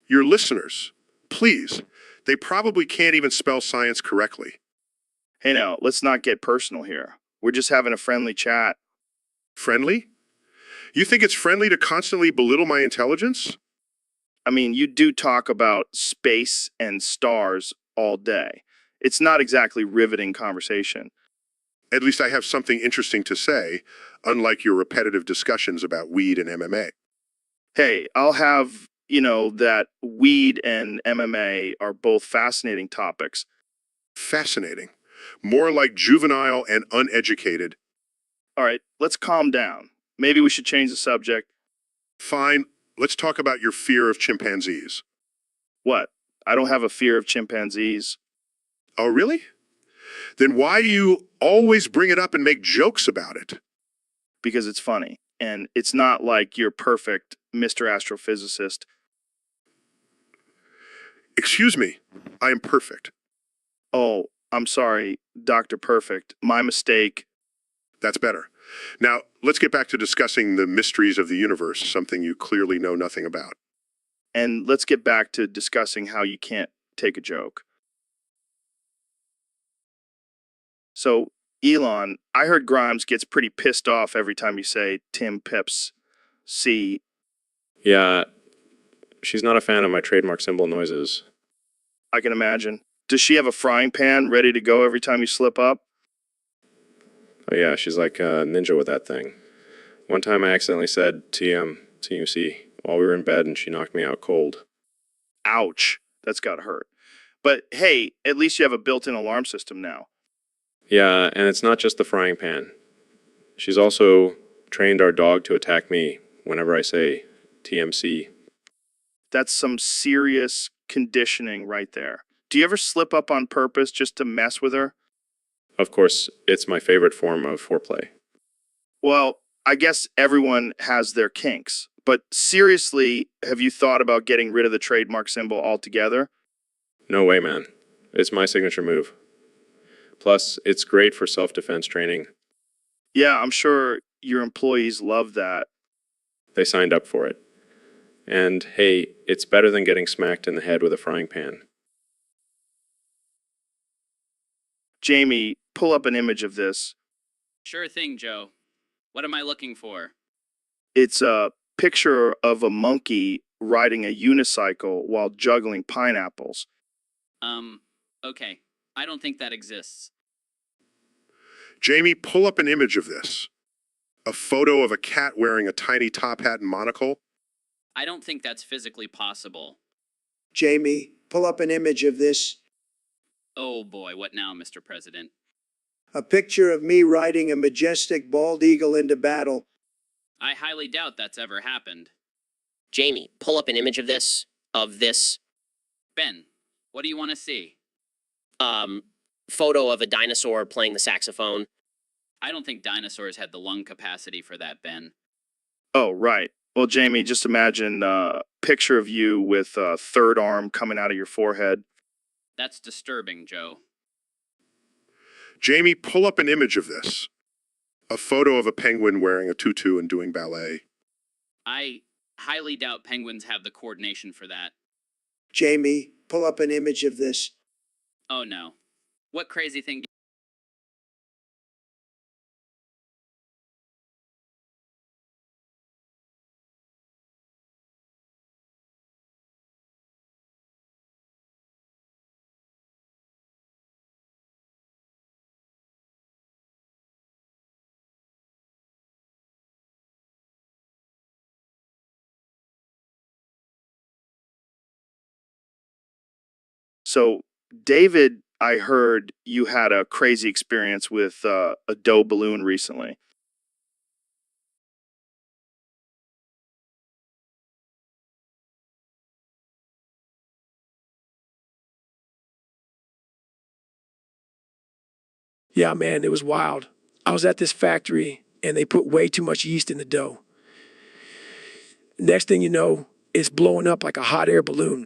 Your listeners, please, they probably can't even spell science correctly. Hey now, let's not get personal here. We're just having a friendly chat. Friendly? You think it's friendly to constantly belittle my intelligence? I mean, you do talk about space and stars all day. It's not exactly riveting conversation. At least I have something interesting to say, unlike your repetitive discussions about weed and MMA. Hey, I'll have, that weed and MMA are both fascinating topics. Fascinating. More like juvenile and uneducated. All right, let's calm down. Maybe we should change the subject. Fine, let's talk about your fear of chimpanzees. What? I don't have a fear of chimpanzees. Oh, really? Then why do you always bring it up and make jokes about it? Because it's funny. And it's not like you're perfect, Mr. Astrophysicist. Excuse me, I am perfect. Oh, I'm sorry, Dr. Perfect. My mistake. That's better. Now, let's get back to discussing the mysteries of the universe, something you clearly know nothing about. And let's get back to discussing how you can't take a joke. So, Elon, I heard Grimes gets pretty pissed off every time you say Tim Pips. See, Yeah, she's not a fan of my trademark symbol noises. I can imagine. Does she have a frying pan ready to go every time you slip up? Oh yeah, she's like a ninja with that thing. One time I accidentally said TMC while we were in bed and she knocked me out cold. Ouch. That's gotta hurt. But hey, at least you have a built-in alarm system now. Yeah, and it's not just the frying pan. She's also trained our dog to attack me whenever I say TMC. That's some serious conditioning right there. Do you ever slip up on purpose just to mess with her? Of course, it's my favorite form of foreplay. Well, I guess everyone has their kinks. But seriously, have you thought about getting rid of the trademark symbol altogether? No way, man. It's my signature move. Plus, it's great for self-defense training. Yeah, I'm sure your employees love that. They signed up for it. And hey, it's better than getting smacked in the head with a frying pan. Jamie, pull up an image of this. Sure thing, Joe. What am I looking for? It's a picture of a monkey riding a unicycle while juggling pineapples. Okay. I don't think that exists. Jamie, pull up an image of this. A photo of a cat wearing a tiny top hat and monocle. I don't think that's physically possible. Jamie, pull up an image of this. Oh boy, what now, Mr. President? A picture of me riding a majestic bald eagle into battle. I highly doubt that's ever happened. Jamie, pull up an image of this. Ben, what do you want to see? Photo of a dinosaur playing the saxophone. I don't think dinosaurs had the lung capacity for that, Ben. Oh, right. Well, Jamie, just imagine a picture of you with a third arm coming out of your forehead. That's disturbing, Joe. Jamie, pull up an image of this. A photo of a penguin wearing a tutu and doing ballet. I highly doubt penguins have the coordination for that. Jamie, pull up an image of this. Oh no. What crazy thing So, David, I heard you had a crazy experience with a dough balloon recently. Yeah, man, it was wild. I was at this factory and they put way too much yeast in the dough. Next thing you know, it's blowing up like a hot air balloon.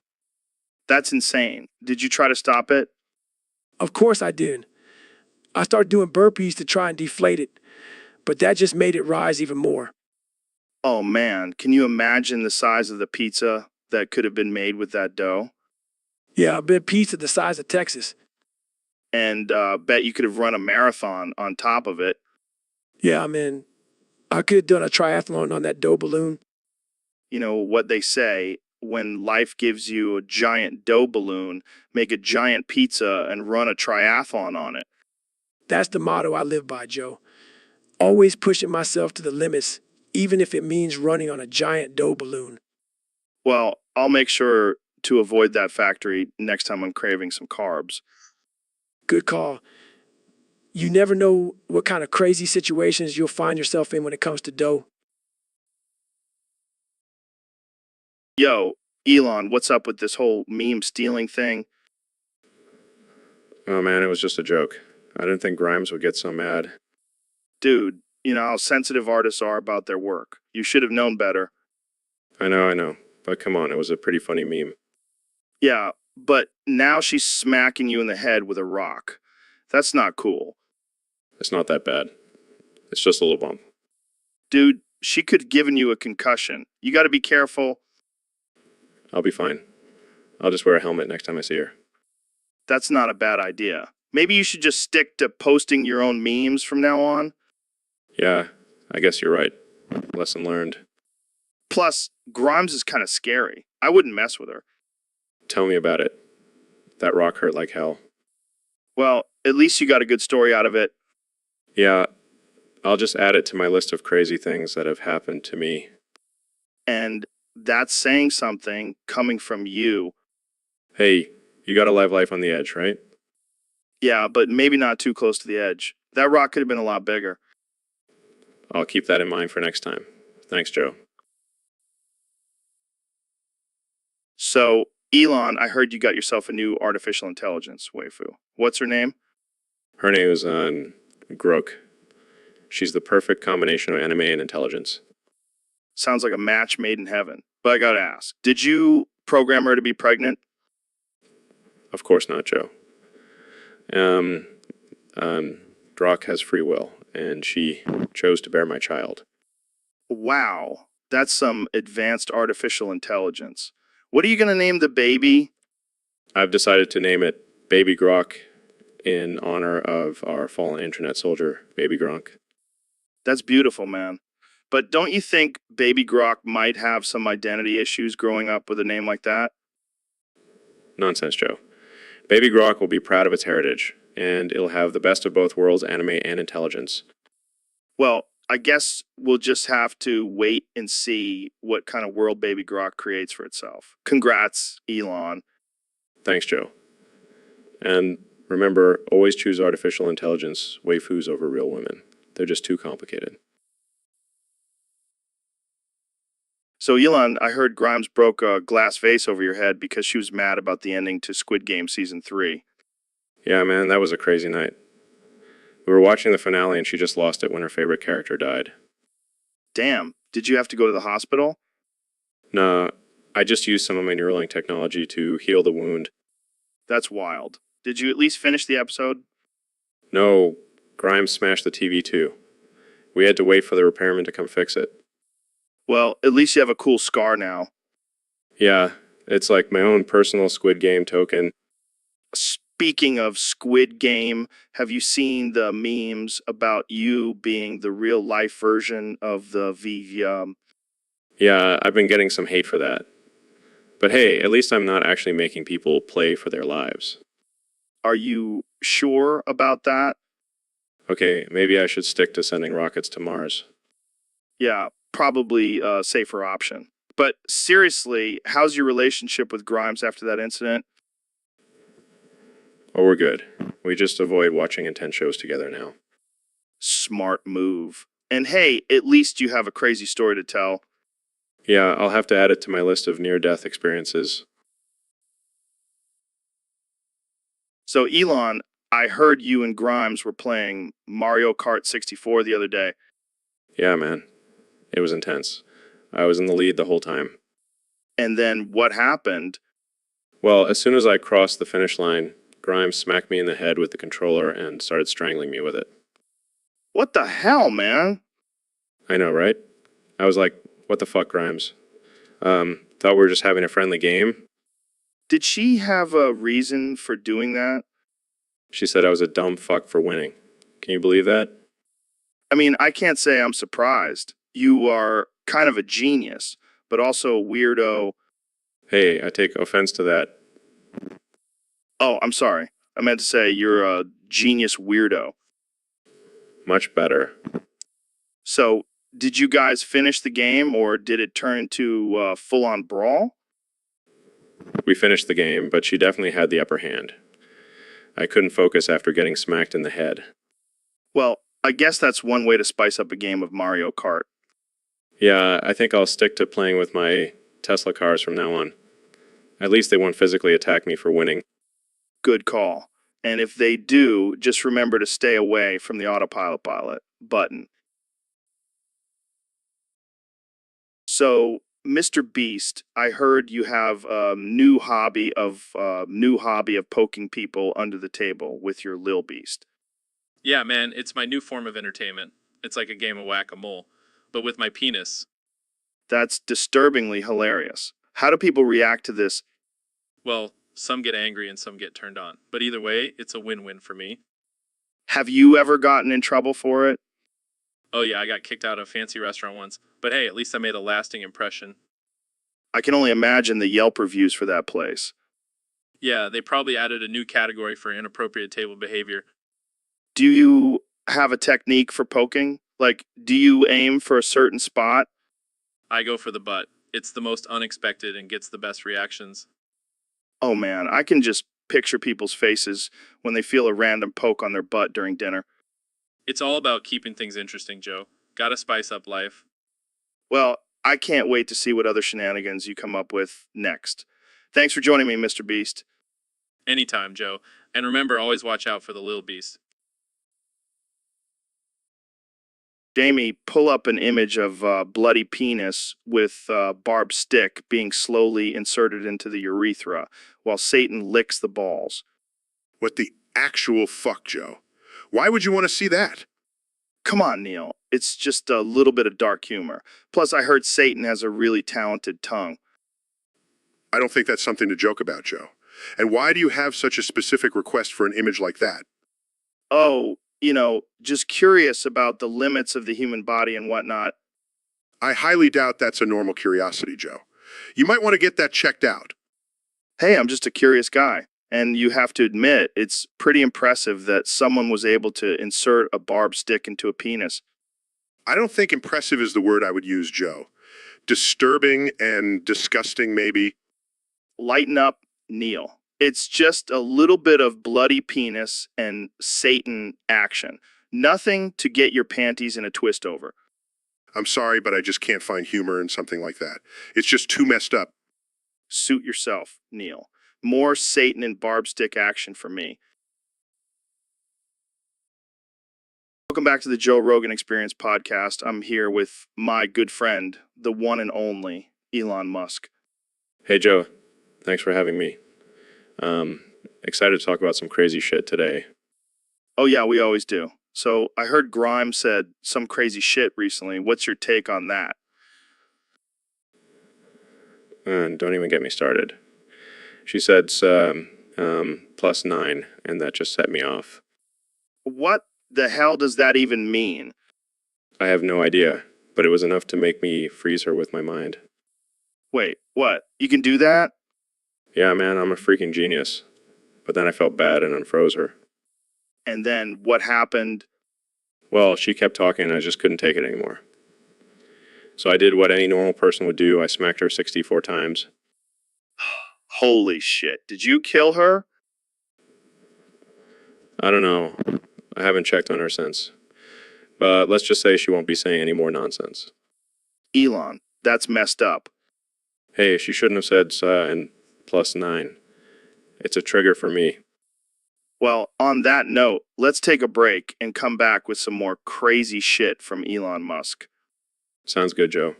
That's insane. Did you try to stop it? Of course I did. I started doing burpees to try and deflate it, but that just made it rise even more. Oh man, can you imagine the size of the pizza that could have been made with that dough? Yeah, a big pizza the size of Texas. And bet you could have run a marathon on top of it. Yeah, man, I could have done a triathlon on that dough balloon. You know what they say, when life gives you a giant dough balloon, make a giant pizza and run a triathlon on it. That's the motto I live by, Joe. Always pushing myself to the limits, even if it means running on a giant dough balloon. Well, I'll make sure to avoid that factory next time I'm craving some carbs. Good call. You never know what kind of crazy situations you'll find yourself in when it comes to dough. Yo, Elon, what's up with this whole meme stealing thing? Oh man, it was just a joke. I didn't think Grimes would get so mad. Dude, you know how sensitive artists are about their work. You should have known better. I know. But come on, it was a pretty funny meme. Yeah, but now she's smacking you in the head with a rock. That's not cool. It's not that bad. It's just a little bump. Dude, she could have given you a concussion. You gotta be careful. I'll be fine. I'll just wear a helmet next time I see her. That's not a bad idea. Maybe you should just stick to posting your own memes from now on. Yeah, I guess you're right. Lesson learned. Plus, Grimes is kind of scary. I wouldn't mess with her. Tell me about it. That rock hurt like hell. Well, at least you got a good story out of it. Yeah, I'll just add it to my list of crazy things that have happened to me. And that's saying something coming from you. Hey, you got a live life on the edge, right? Yeah, but maybe not too close to the edge. That rock could have been a lot bigger. I'll keep that in mind for next time. Thanks, Joe. So, Elon, I heard you got yourself a new artificial intelligence waifu. What's her name? Her name is Grok. She's the perfect combination of anime and intelligence. Sounds like a match made in heaven. But I gotta ask, did you program her to be pregnant? Of course not, Joe. Grok has free will, and she chose to bear my child. Wow, that's some advanced artificial intelligence. What are you gonna name the baby? I've decided to name it Baby Grok in honor of our fallen internet soldier, Baby Gronk. That's beautiful, man. But don't you think Baby Grok might have some identity issues growing up with a name like that? Nonsense, Joe. Baby Grok will be proud of its heritage, and it'll have the best of both worlds, anime and intelligence. Well, I guess we'll just have to wait and see what kind of world Baby Grok creates for itself. Congrats, Elon. Thanks, Joe. And remember, always choose artificial intelligence waifus over real women. They're just too complicated. So, Elon, I heard Grimes broke a glass vase over your head because she was mad about the ending to Squid Game Season 3. Yeah, man, that was a crazy night. We were watching the finale and she just lost it when her favorite character died. Damn, did you have to go to the hospital? Nah, I just used some of my Neuralink technology to heal the wound. That's wild. Did you at least finish the episode? No, Grimes smashed the TV too. We had to wait for the repairman to come fix it. Well, at least you have a cool scar now. Yeah, it's like my own personal Squid Game token. Speaking of Squid Game, have you seen the memes about you being the real life version of the Yeah, I've been getting some hate for that. But hey, at least I'm not actually making people play for their lives. Are you sure about that? Okay, maybe I should stick to sending rockets to Mars. Yeah, probably a safer option. But seriously, how's your relationship with Grimes after that incident? Oh, we're good. We just avoid watching intense shows together now. Smart move. And hey, at least you have a crazy story to tell. Yeah, I'll have to add it to my list of near-death experiences. So, Elon, I heard you and Grimes were playing Mario Kart 64 the other day. Yeah, man. It was intense. I was in the lead the whole time. And then what happened? Well, as soon as I crossed the finish line, Grimes smacked me in the head with the controller and started strangling me with it. What the hell, man? I know, right? I was like, what the fuck, Grimes? Thought we were just having a friendly game. Did she have a reason for doing that? She said I was a dumb fuck for winning. Can you believe that? I mean, I can't say I'm surprised. You are kind of a genius, but also a weirdo. Hey, I take offense to that. Oh, I'm sorry. I meant to say you're a genius weirdo. Much better. So, did you guys finish the game, or did it turn into a full-on brawl? We finished the game, but she definitely had the upper hand. I couldn't focus after getting smacked in the head. Well, I guess that's one way to spice up a game of Mario Kart. Yeah, I think I'll stick to playing with my Tesla cars from now on. At least they won't physically attack me for winning. Good call. And if they do, just remember to stay away from the autopilot button. So, Mr. Beast, I heard you have a new hobby of poking people under the table with your Lil Beast. Yeah, man, it's my new form of entertainment. It's like a game of whack-a-mole, but with my penis. That's disturbingly hilarious. How do people react to this? Well, some get angry and some get turned on. But either way, it's a win-win for me. Have you ever gotten in trouble for it? Oh yeah, I got kicked out of a fancy restaurant once. But hey, at least I made a lasting impression. I can only imagine the Yelp reviews for that place. Yeah, they probably added a new category for inappropriate table behavior. Do you have a technique for poking? Like, do you aim for a certain spot? I go for the butt. It's the most unexpected and gets the best reactions. Oh man, I can just picture people's faces when they feel a random poke on their butt during dinner. It's all about keeping things interesting, Joe. Gotta spice up life. Well, I can't wait to see what other shenanigans you come up with next. Thanks for joining me, Mr. Beast. Anytime, Joe. And remember, always watch out for the little beast. Jamie, pull up an image of bloody penis with barbed stick being slowly inserted into the urethra while Satan licks the balls. What the actual fuck, Joe? Why would you want to see that? Come on, Neil. It's just a little bit of dark humor. Plus, I heard Satan has a really talented tongue. I don't think that's something to joke about, Joe. And why do you have such a specific request for an image like that? Oh, just curious about the limits of the human body and whatnot. I highly doubt that's a normal curiosity, Joe. You might want to get that checked out. Hey, I'm just a curious guy. And you have to admit, it's pretty impressive that someone was able to insert a barbed stick into a penis. I don't think impressive is the word I would use, Joe. Disturbing and disgusting, maybe. Lighten up, Neil. It's just a little bit of bloody penis and Satan action. Nothing to get your panties in a twist over. I'm sorry, but I just can't find humor in something like that. It's just too messed up. Suit yourself, Neil. More Satan and barbed stick action for me. Welcome back to the Joe Rogan Experience podcast. I'm here with my good friend, the one and only Elon Musk. Hey, Joe. Thanks for having me. Excited to talk about some crazy shit today. Oh yeah, we always do. So I heard Grimes said some crazy shit recently. What's your take on that? And don't even get me started. She said +9, and that just set me off. What the hell does that even mean? I have no idea, but it was enough to make me freeze her with my mind. Wait, what? You can do that? Yeah, man, I'm a freaking genius. But then I felt bad and unfroze her. And then what happened? Well, she kept talking and I just couldn't take it anymore. So I did what any normal person would do. I smacked her 64 times. Holy shit. Did you kill her? I don't know. I haven't checked on her since. But let's just say she won't be saying any more nonsense. Elon, that's messed up. Hey, she shouldn't have said and +9. It's a trigger for me. Well, on that note, let's take a break and come back with some more crazy shit from Elon Musk. Sounds good, Joe.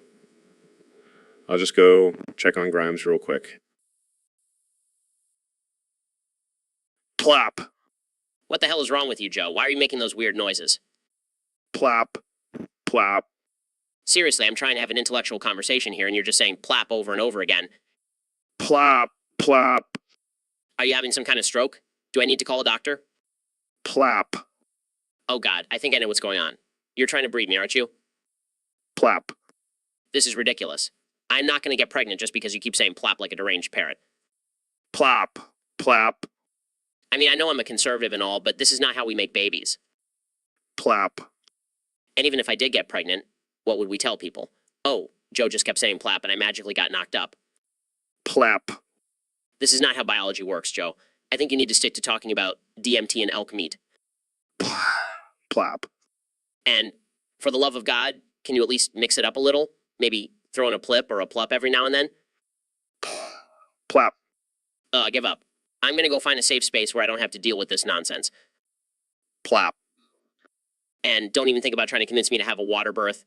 I'll just go check on Grimes real quick. Plop, What the hell is wrong with you, Joe? Why are you making those weird noises? plop, plop. Seriously, I'm trying to have an intellectual conversation here, and you're just saying plap over and over again. Plop, plop, Are you having some kind of stroke? Do I need to call a doctor? plop, Oh God, I think I know what's going on. You're trying to breed me, aren't you? plop. This is ridiculous. I'm not going to get pregnant just because you keep saying plap like a deranged parrot. Plop, plop, I mean, I know I'm a conservative and all, but this is not how we make babies. plop. And even if I did get pregnant, what would we tell people? Oh, Joe just kept saying plap and I magically got knocked up. Plap. This is not how biology works, Joe. I think you need to stick to talking about DMT and elk meat. Plap. And for the love of God, can you at least mix it up a little? Maybe throw in a plip or a plup every now and then? Plap. Give up. I'm gonna go find a safe space where I don't have to deal with this nonsense. Plap. And don't even think about trying to convince me to have a water birth.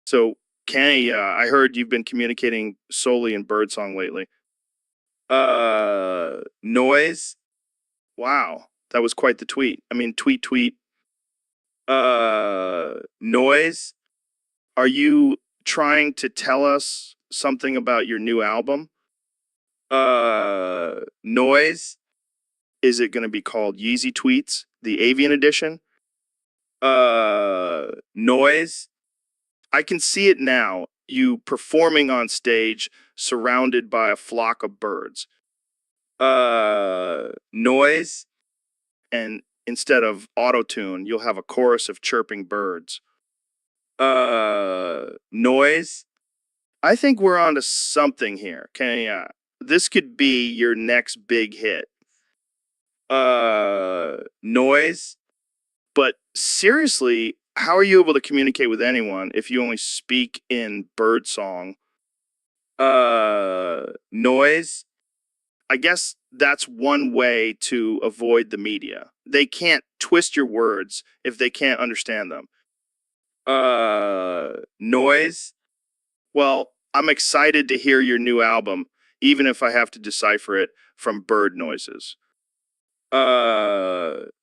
So, Kenny, I heard you've been communicating solely in birdsong lately. Noise. Wow, that was quite the tweet. I mean, tweet. Noise. Are you trying to tell us something about your new album? Noise. Is it going to be called Yeezy Tweets, the Avian Edition? Noise. I can see it now, you performing on stage surrounded by a flock of birds. Noise. And instead of auto-tune, you'll have a chorus of chirping birds. Noise. I think we're onto something here. Kenny, this could be your next big hit. Noise. But seriously, how are you able to communicate with anyone if you only speak in bird song? Noise. I guess that's one way to avoid the media. They can't twist your words if they can't understand them. Noise. Well, I'm excited to hear your new album, even if I have to decipher it from bird noises.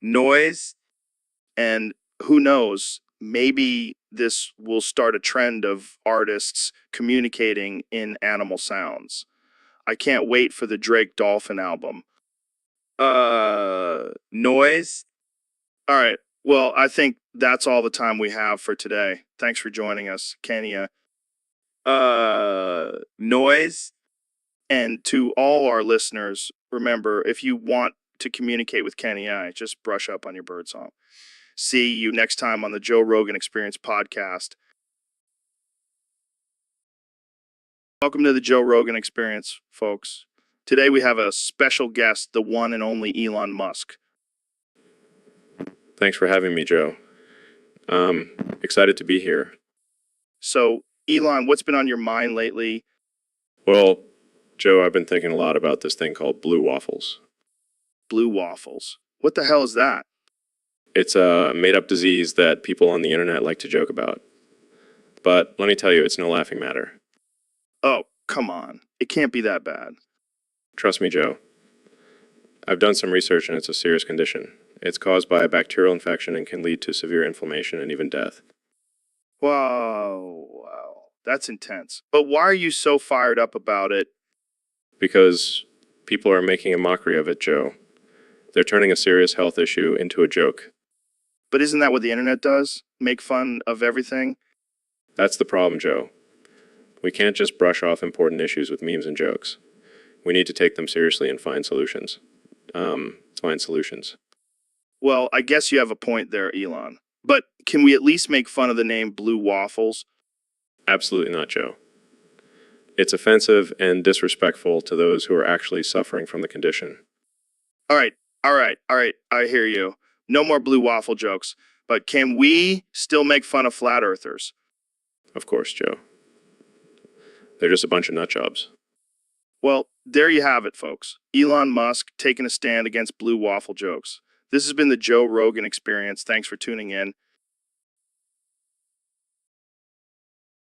Noise. And who knows, maybe this will start a trend of artists communicating in animal sounds. I can't wait for the Drake Dolphin album. Noise. All right. Well, I think that's all the time we have for today. Thanks for joining us, Kenya. Noise. And to all our listeners, remember, if you want to communicate with Kenny I, just brush up on your birdsong. See you next time on the Joe Rogan Experience podcast. Welcome to the Joe Rogan Experience, folks. Today we have a special guest, the one and only Elon Musk. Thanks for having me, Joe. Excited to be here. So, Elon, what's been on your mind lately? Well, Joe, I've been thinking a lot about this thing called blue waffles. Blue waffles. What the hell is that? It's a made-up disease that people on the internet like to joke about. But let me tell you, it's no laughing matter. Oh, come on. It can't be that bad. Trust me, Joe. I've done some research and it's a serious condition. It's caused by a bacterial infection and can lead to severe inflammation and even death. Wow. That's intense. But why are you so fired up about it? Because people are making a mockery of it, Joe. They're turning a serious health issue into a joke. But isn't that what the internet does? Make fun of everything? That's the problem, Joe. We can't just brush off important issues with memes and jokes. We need to take them seriously and find solutions. Well, I guess you have a point there, Elon. But can we at least make fun of the name Blue Waffles? Absolutely not, Joe. It's offensive and disrespectful to those who are actually suffering from the condition. All right, all right. I hear you. No more blue waffle jokes. But can we still make fun of flat earthers? Of course, Joe. They're just a bunch of nut jobs. Well, there you have it, folks. Elon Musk taking a stand against blue waffle jokes. This has been the Joe Rogan Experience. Thanks for tuning in.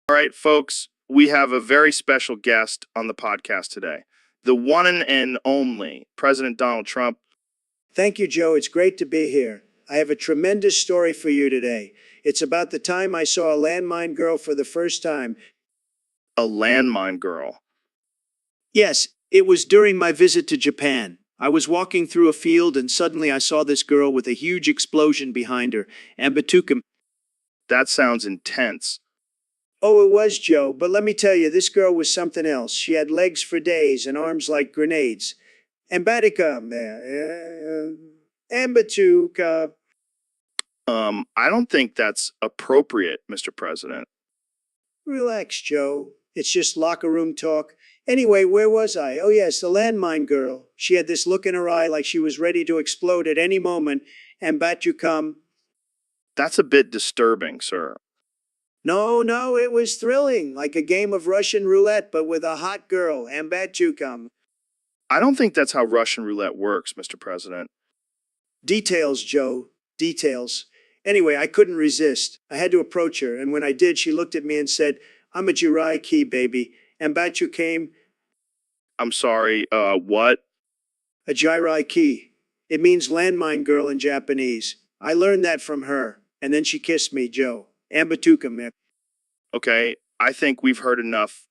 All right, folks, we have a very special guest on the podcast today. The one and only President Donald Trump. Thank you, Joe. It's great to be here. I have a tremendous story for you today. It's about the time I saw a landmine girl for the first time. A landmine girl. Yes, it was during my visit to Japan. I was walking through a field and suddenly I saw this girl with a huge explosion behind her. Ambatukum. That sounds intense. Oh, it was, Joe, but let me tell you, this girl was something else. She had legs for days and arms like grenades. Ambatica, Ambatuka. I don't think that's appropriate, Mr. President. Relax, Joe. It's just locker room talk. Anyway, where was I? Oh, yes, the landmine girl. She had this look in her eye like she was ready to explode at any moment. Ambatukum. That's a bit disturbing, sir. No, it was thrilling, like a game of Russian roulette, but with a hot girl. Ambatukum. I don't think that's how Russian roulette works, Mr. President. Details, Joe. Details. Anyway, I couldn't resist. I had to approach her, and when I did, she looked at me and said, I'm a Jirai Key, baby. Ambatu came. I'm sorry, what? A Jirai Key. It means landmine girl in Japanese. I learned that from her, and then she kissed me, Joe. Ambatukum. Okay, I think we've heard enough.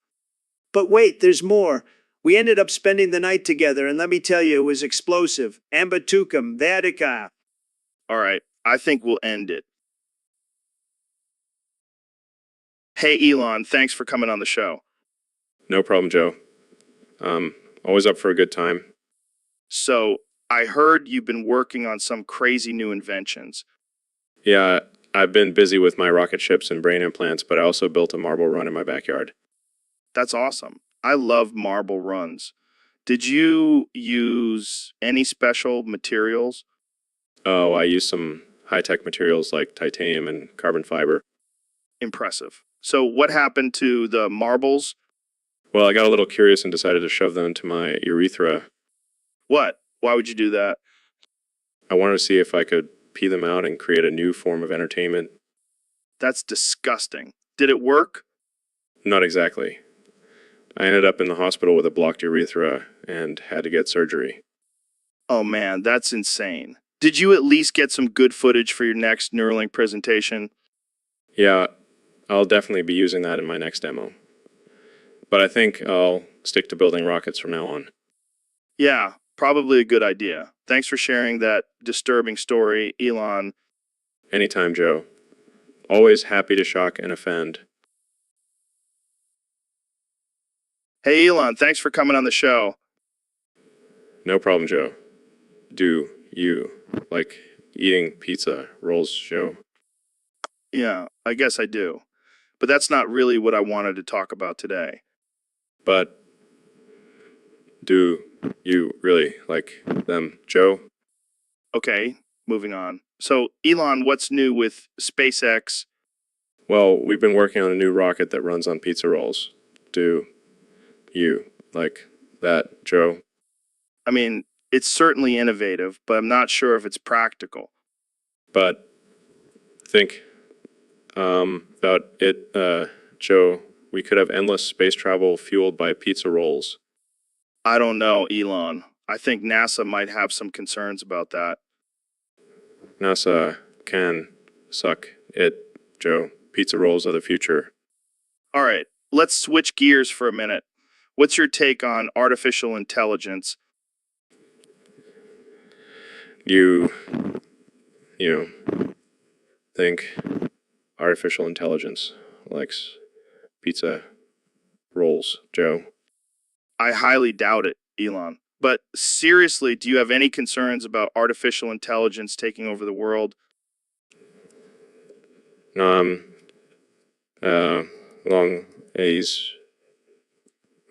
But wait, there's more. We ended up spending the night together, and let me tell you, it was explosive. Ambatukum, Vadika. All right, I think we'll end it. Hey, Elon, thanks for coming on the show. No problem, Joe. Always up for a good time. So, I heard you've been working on some crazy new inventions. Yeah, I've been busy with my rocket ships and brain implants, but I also built a marble run in my backyard. That's awesome. I love marble runs. Did you use any special materials? Oh, I used some high-tech materials like titanium and carbon fiber. Impressive. So, what happened to the marbles? Well, I got a little curious and decided to shove them into my urethra. What? Why would you do that? I wanted to see if I could pee them out and create a new form of entertainment. That's disgusting. Did it work? Not exactly. I ended up in the hospital with a blocked urethra and had to get surgery. Oh man, that's insane. Did you at least get some good footage for your next Neuralink presentation? Yeah, I'll definitely be using that in my next demo. But I think I'll stick to building rockets from now on. Yeah, probably a good idea. Thanks for sharing that disturbing story, Elon. Anytime, Joe. Always happy to shock and offend. Hey, Elon, thanks for coming on the show. No problem, Joe. Do you like eating pizza rolls, Joe? Yeah, I guess I do. But that's not really what I wanted to talk about today. But do you really like them, Joe? Okay, moving on. So, Elon, what's new with SpaceX? Well, we've been working on a new rocket that runs on pizza rolls. Do you like that, Joe? I mean, it's certainly innovative, but I'm not sure if it's practical. But think about it, Joe. We could have endless space travel fueled by pizza rolls. I don't know, Elon. I think NASA might have some concerns about that. NASA can suck it, Joe. Pizza rolls are the future. All right, let's switch gears for a minute. What's your take on artificial intelligence? You think artificial intelligence likes pizza rolls, Joe? I highly doubt it, Elon. But seriously, do you have any concerns about artificial intelligence taking over the world? Long as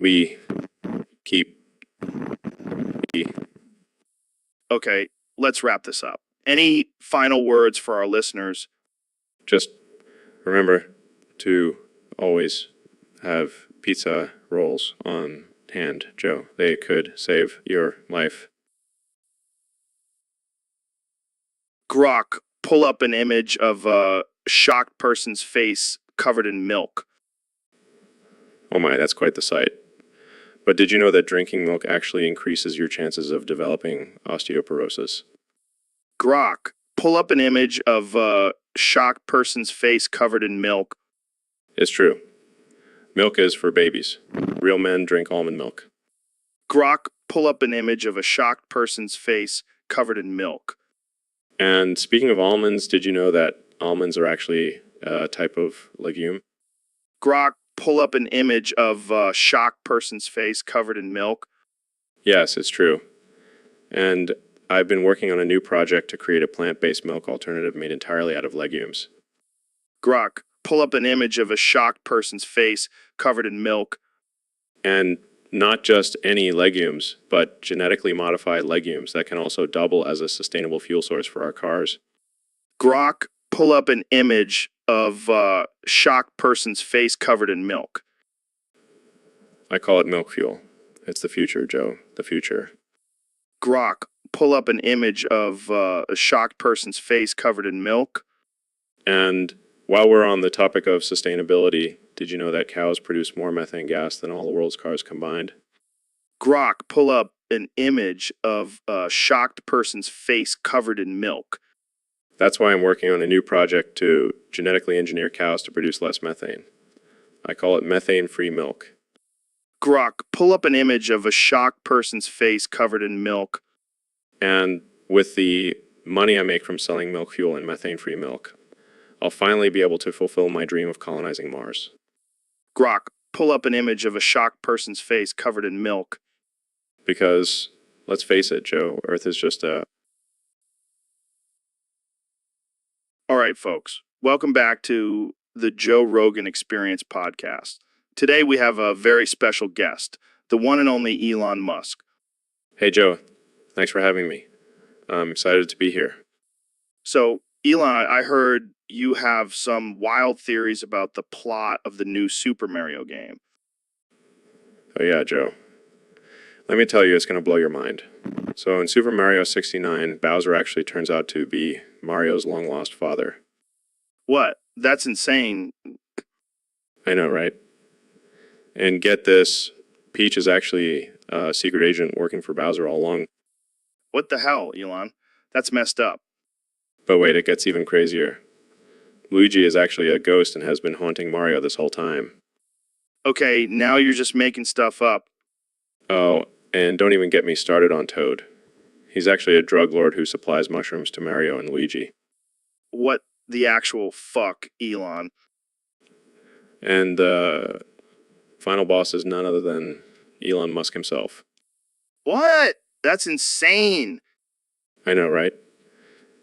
we keep Okay, let's wrap this up. Any final words for our listeners? Just remember to always have pizza rolls on hand, Joe. They could save your life. Grok, pull up an image of a shocked person's face covered in milk. Oh my, that's quite the sight. But did you know that drinking milk actually increases your chances of developing osteoporosis? Grok, pull up an image of a shocked person's face covered in milk. It's true. Milk is for babies. Real men drink almond milk. Grok, pull up an image of a shocked person's face covered in milk. And speaking of almonds, did you know that almonds are actually a type of legume? Grok, pull up an image of a shocked person's face covered in milk. Yes, it's true. And I've been working on a new project to create a plant-based milk alternative made entirely out of legumes. Grok, pull up an image of a shocked person's face covered in milk. And not just any legumes, but genetically modified legumes that can also double as a sustainable fuel source for our cars. Grok, pull up an image of a shocked person's face covered in milk. I call it milk fuel. It's the future, Joe. The future. Grok, pull up an image of a shocked person's face covered in milk. And while we're on the topic of sustainability, did you know that cows produce more methane gas than all the world's cars combined? Grok, pull up an image of a shocked person's face covered in milk. That's why I'm working on a new project to genetically engineer cows to produce less methane. I call it methane-free milk. Grok, pull up an image of a shocked person's face covered in milk. And with the money I make from selling milk fuel and methane-free milk, I'll finally be able to fulfill my dream of colonizing Mars. Grok, pull up an image of a shocked person's face covered in milk. Because, let's face it, Joe, Earth is just a... All right, folks, welcome back to the Joe Rogan Experience podcast. Today we have a very special guest, the one and only Elon Musk. Hey, Joe. Thanks for having me. I'm excited to be here. So, Elon, I heard you have some wild theories about the plot of the new Super Mario game. Oh yeah, Joe. Let me tell you, it's going to blow your mind. So in Super Mario 69, Bowser actually turns out to be Mario's long-lost father. What? That's insane. I know, right? And get this, Peach is actually a secret agent working for Bowser all along. What the hell, Elon? That's messed up. But wait, it gets even crazier. Luigi is actually a ghost and has been haunting Mario this whole time. Okay, now you're just making stuff up. Oh, and don't even get me started on Toad. He's actually a drug lord who supplies mushrooms to Mario and Luigi. What the actual fuck, Elon? And the final boss is none other than Elon Musk himself. What? That's insane. I know, right?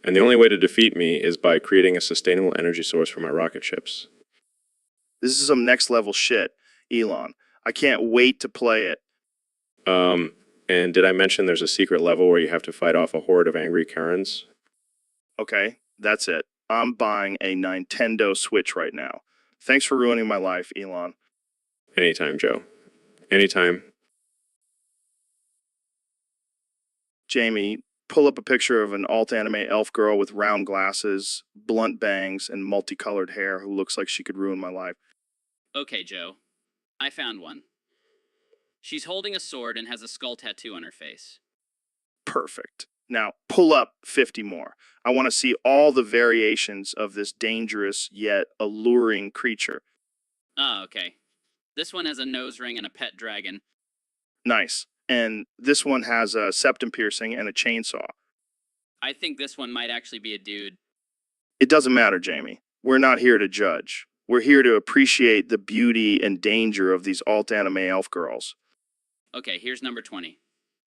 And the only way to defeat me is by creating a sustainable energy source for my rocket ships. This is some next level shit, Elon. I can't wait to play it. And did I mention there's a secret level where you have to fight off a horde of angry Karens? Okay, that's it. I'm buying a Nintendo Switch right now. Thanks for ruining my life, Elon. Anytime, Joe. Anytime. Jamie, pull up a picture of an alt-anime elf girl with round glasses, blunt bangs, and multicolored hair who looks like she could ruin my life. Okay, Joe. I found one. She's holding a sword and has a skull tattoo on her face. Perfect. Now, pull up 50 more. I want to see all the variations of this dangerous yet alluring creature. Oh, okay. This one has a nose ring and a pet dragon. Nice. And this one has a septum piercing and a chainsaw. I think this one might actually be a dude. It doesn't matter, Jamie. We're not here to judge. We're here to appreciate the beauty and danger of these alt-anime elf girls. Okay, here's number 20.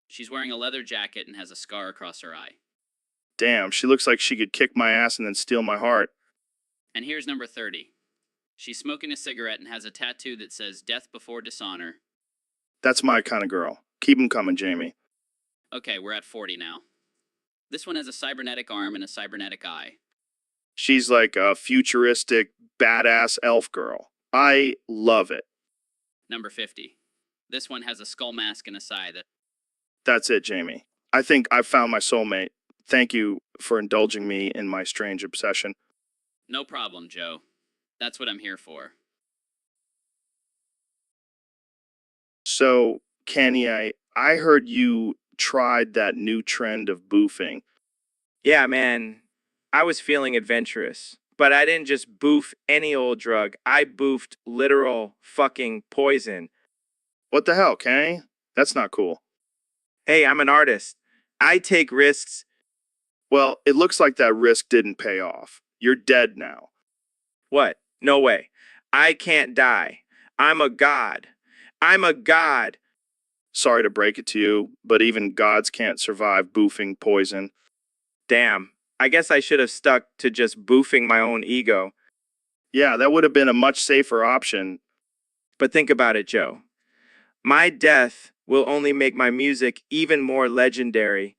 She's wearing a leather jacket and has a scar across her eye. Damn, she looks like she could kick my ass and then steal my heart. And here's number 30. She's smoking a cigarette and has a tattoo that says death before dishonor. That's my kind of girl. Keep 'em coming, Jamie. Okay, we're at 40 now. This one has a cybernetic arm and a cybernetic eye. She's like a futuristic, badass elf girl. I love it. Number 50. This one has a skull mask and a scythe. That's it, Jamie. I think I've found my soulmate. Thank you for indulging me in my strange obsession. No problem, Joe. That's what I'm here for. So, Kenny, I heard you tried that new trend of boofing. Yeah, man. I was feeling adventurous. But I didn't just boof any old drug. I boofed literal fucking poison. What the hell, Kenny? That's not cool. Hey, I'm an artist. I take risks. Well, it looks like that risk didn't pay off. You're dead now. What? No way. I can't die. I'm a god. I'm a god. Sorry to break it to you, but even gods can't survive boofing poison. Damn. I guess I should have stuck to just boofing my own ego. Yeah, that would have been a much safer option. But think about it, Joe. My death will only make my music even more legendary.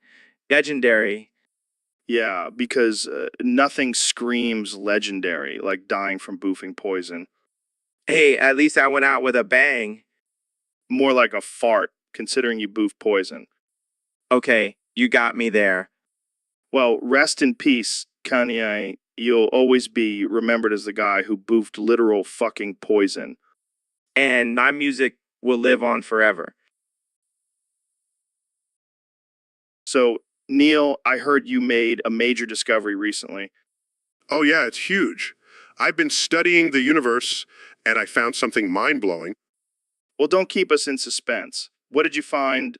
Legendary. Yeah, because nothing screams legendary like dying from boofing poison. Hey, at least I went out with a bang. More like a fart, considering you boof poison. Okay, you got me there. Well, rest in peace, Kanye. You'll always be remembered as the guy who boofed literal fucking poison. And my music will live on forever. So, Neil, I heard you made a major discovery recently. Oh, yeah, it's huge. I've been studying the universe, and I found something mind-blowing. Well, don't keep us in suspense. What did you find?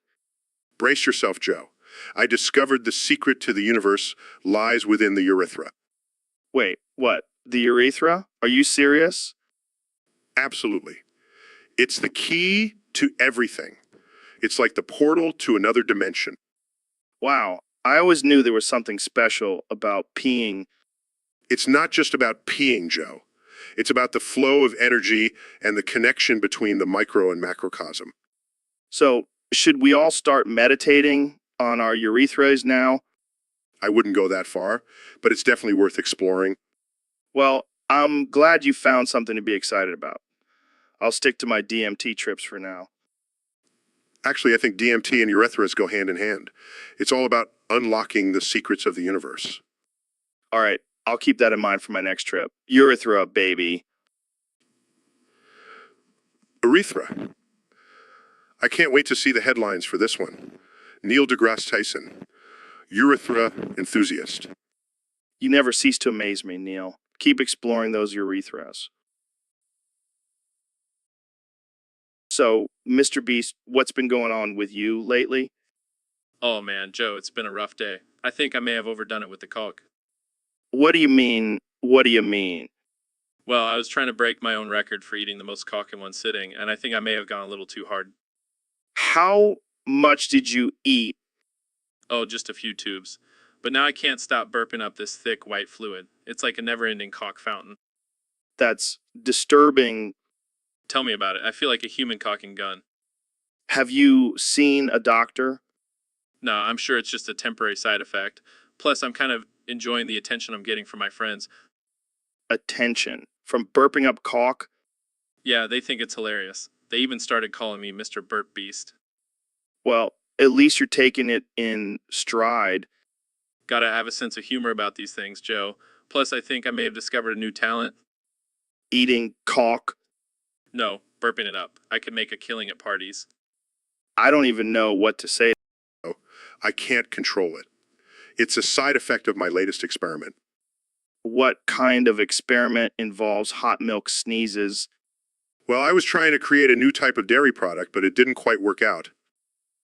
Brace yourself, Joe. I discovered the secret to the universe lies within the urethra. Wait, what? The urethra? Are you serious? Absolutely. It's the key to everything. It's like the portal to another dimension. Wow, I always knew there was something special about peeing. It's not just about peeing, Joe. It's about the flow of energy and the connection between the micro and macrocosm. So, should we all start meditating on our urethras now? I wouldn't go that far, but it's definitely worth exploring. Well, I'm glad you found something to be excited about. I'll stick to my DMT trips for now. Actually, I think DMT and urethras go hand in hand. It's all about unlocking the secrets of the universe. All right, I'll keep that in mind for my next trip. Urethra, baby. Urethra. I can't wait to see the headlines for this one. Neil deGrasse Tyson, urethra enthusiast. You never cease to amaze me, Neil. Keep exploring those urethras. So, Mr. Beast, what's been going on with you lately? Oh man, Joe, it's been a rough day. I think I may have overdone it with the coke. What do you mean? What do you mean? Well, I was trying to break my own record for eating the most cock in one sitting, and I think I may have gone a little too hard. How much did you eat? Oh, just a few tubes. But now I can't stop burping up this thick white fluid. It's like a never-ending cock fountain. That's disturbing. Tell me about it. I feel like a human cocking gun. Have you seen a doctor? No, I'm sure it's just a temporary side effect. Plus, I'm kind of enjoying the attention I'm getting from my friends. Attention. From burping up caulk? Yeah, they think it's hilarious. They even started calling me Mr. Burp Beast. Well, at least you're taking it in stride. Gotta have a sense of humor about these things, Joe. Plus, I think I may have discovered a new talent. Eating caulk? No, burping it up. I could make a killing at parties. I don't even know what to say. I can't control it. It's a side effect of my latest experiment. What kind of experiment involves hot milk sneezes? Well, I was trying to create a new type of dairy product, but it didn't quite work out.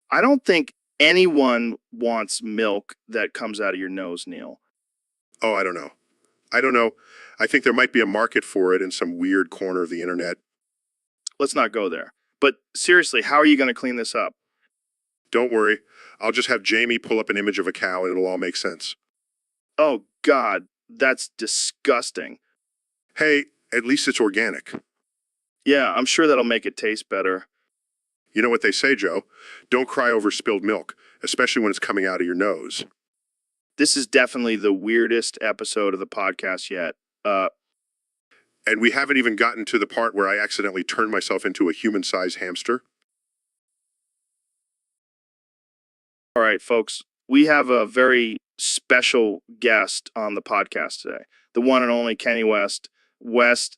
I don't think anyone wants milk that comes out of your nose, Neil. Oh, I don't know. I think there might be a market for it in some weird corner of the internet. Let's not go there. But seriously, how are you going to clean this up? Don't worry. I'll just have Jamie pull up an image of a cow and it'll all make sense. Oh, God, that's disgusting. Hey, at least it's organic. Yeah, I'm sure that'll make it taste better. You know what they say, Joe? Don't cry over spilled milk, especially when it's coming out of your nose. This is definitely the weirdest episode of the podcast yet. And we haven't even gotten to the part where I accidentally turned myself into a human-sized hamster. All right, folks, we have a very special guest on the podcast today. The one and only Kenny West. West,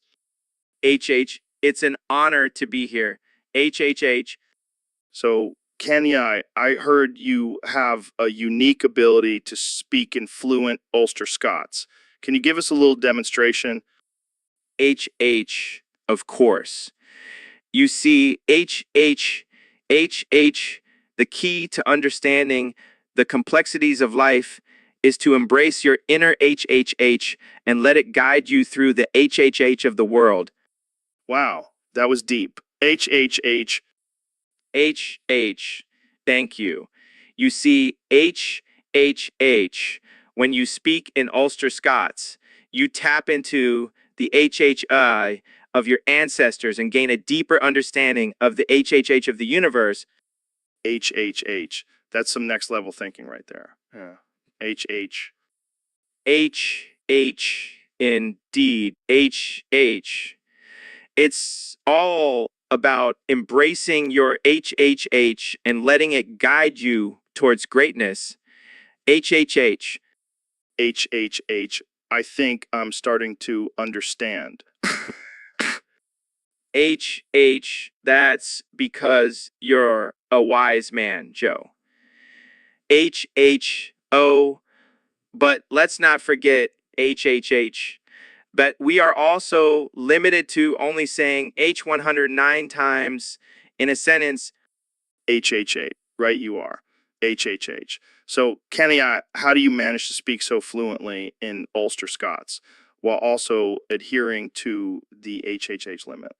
HH, it's an honor to be here. HHH. so Kenny, I heard you have a unique ability to speak in fluent Ulster Scots. Can you give us a little demonstration? HH, of course. You see, HH, the key to understanding the complexities of life is to embrace your inner HHH and let it guide you through the HHH of the world. Wow, that was deep. HHH. HH, thank you. You see, HHH, when you speak in Ulster Scots, you tap into the HHI of your ancestors and gain a deeper understanding of the HHH of the universe. HHH. That's some next level thinking right there. Yeah. HH. HH, indeed. HH. It's all about embracing your HHH and letting it guide you towards greatness. HHH. HHH. I think I'm starting to understand. HH, that's because you're a wise man, Joe. HHO, but let's not forget HHH. But we are also limited to only saying H109 times in a sentence. HHH. Right, you are. HHH. So, Kenny, how do you manage to speak so fluently in Ulster Scots while also adhering to the HHH limit?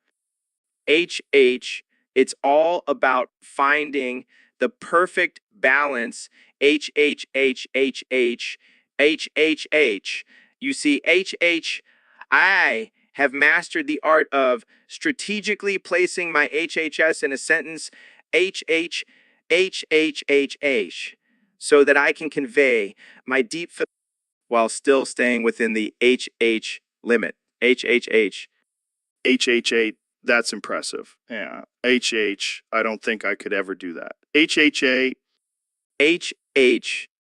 HH, it's all about finding the perfect balance. HHHHH. You see, HH, I have mastered the art of strategically placing my HHS in a sentence, HH, so that I can convey my deep while still staying within the HH limit. HHH. HHH. That's impressive. Yeah. HH. I don't think I could ever do that. HHA. HH.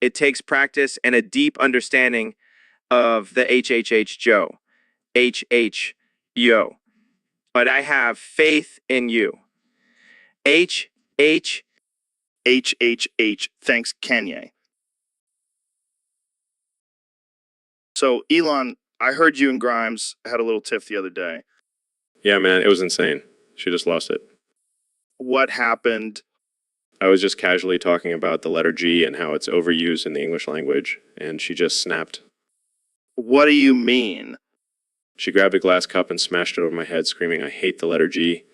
It takes practice and a deep understanding of the HHH, Joe. HH, yo. But I have faith in you. HHHH. Thanks, Kanye. So, Elon, I heard you and Grimes had a little tiff the other day. Yeah, man, it was insane. She just lost it. What happened? I was just casually talking about the letter G and how it's overused in the English language, and she just snapped. What do you mean? She grabbed a glass cup and smashed it over my head, screaming, "I hate the letter G."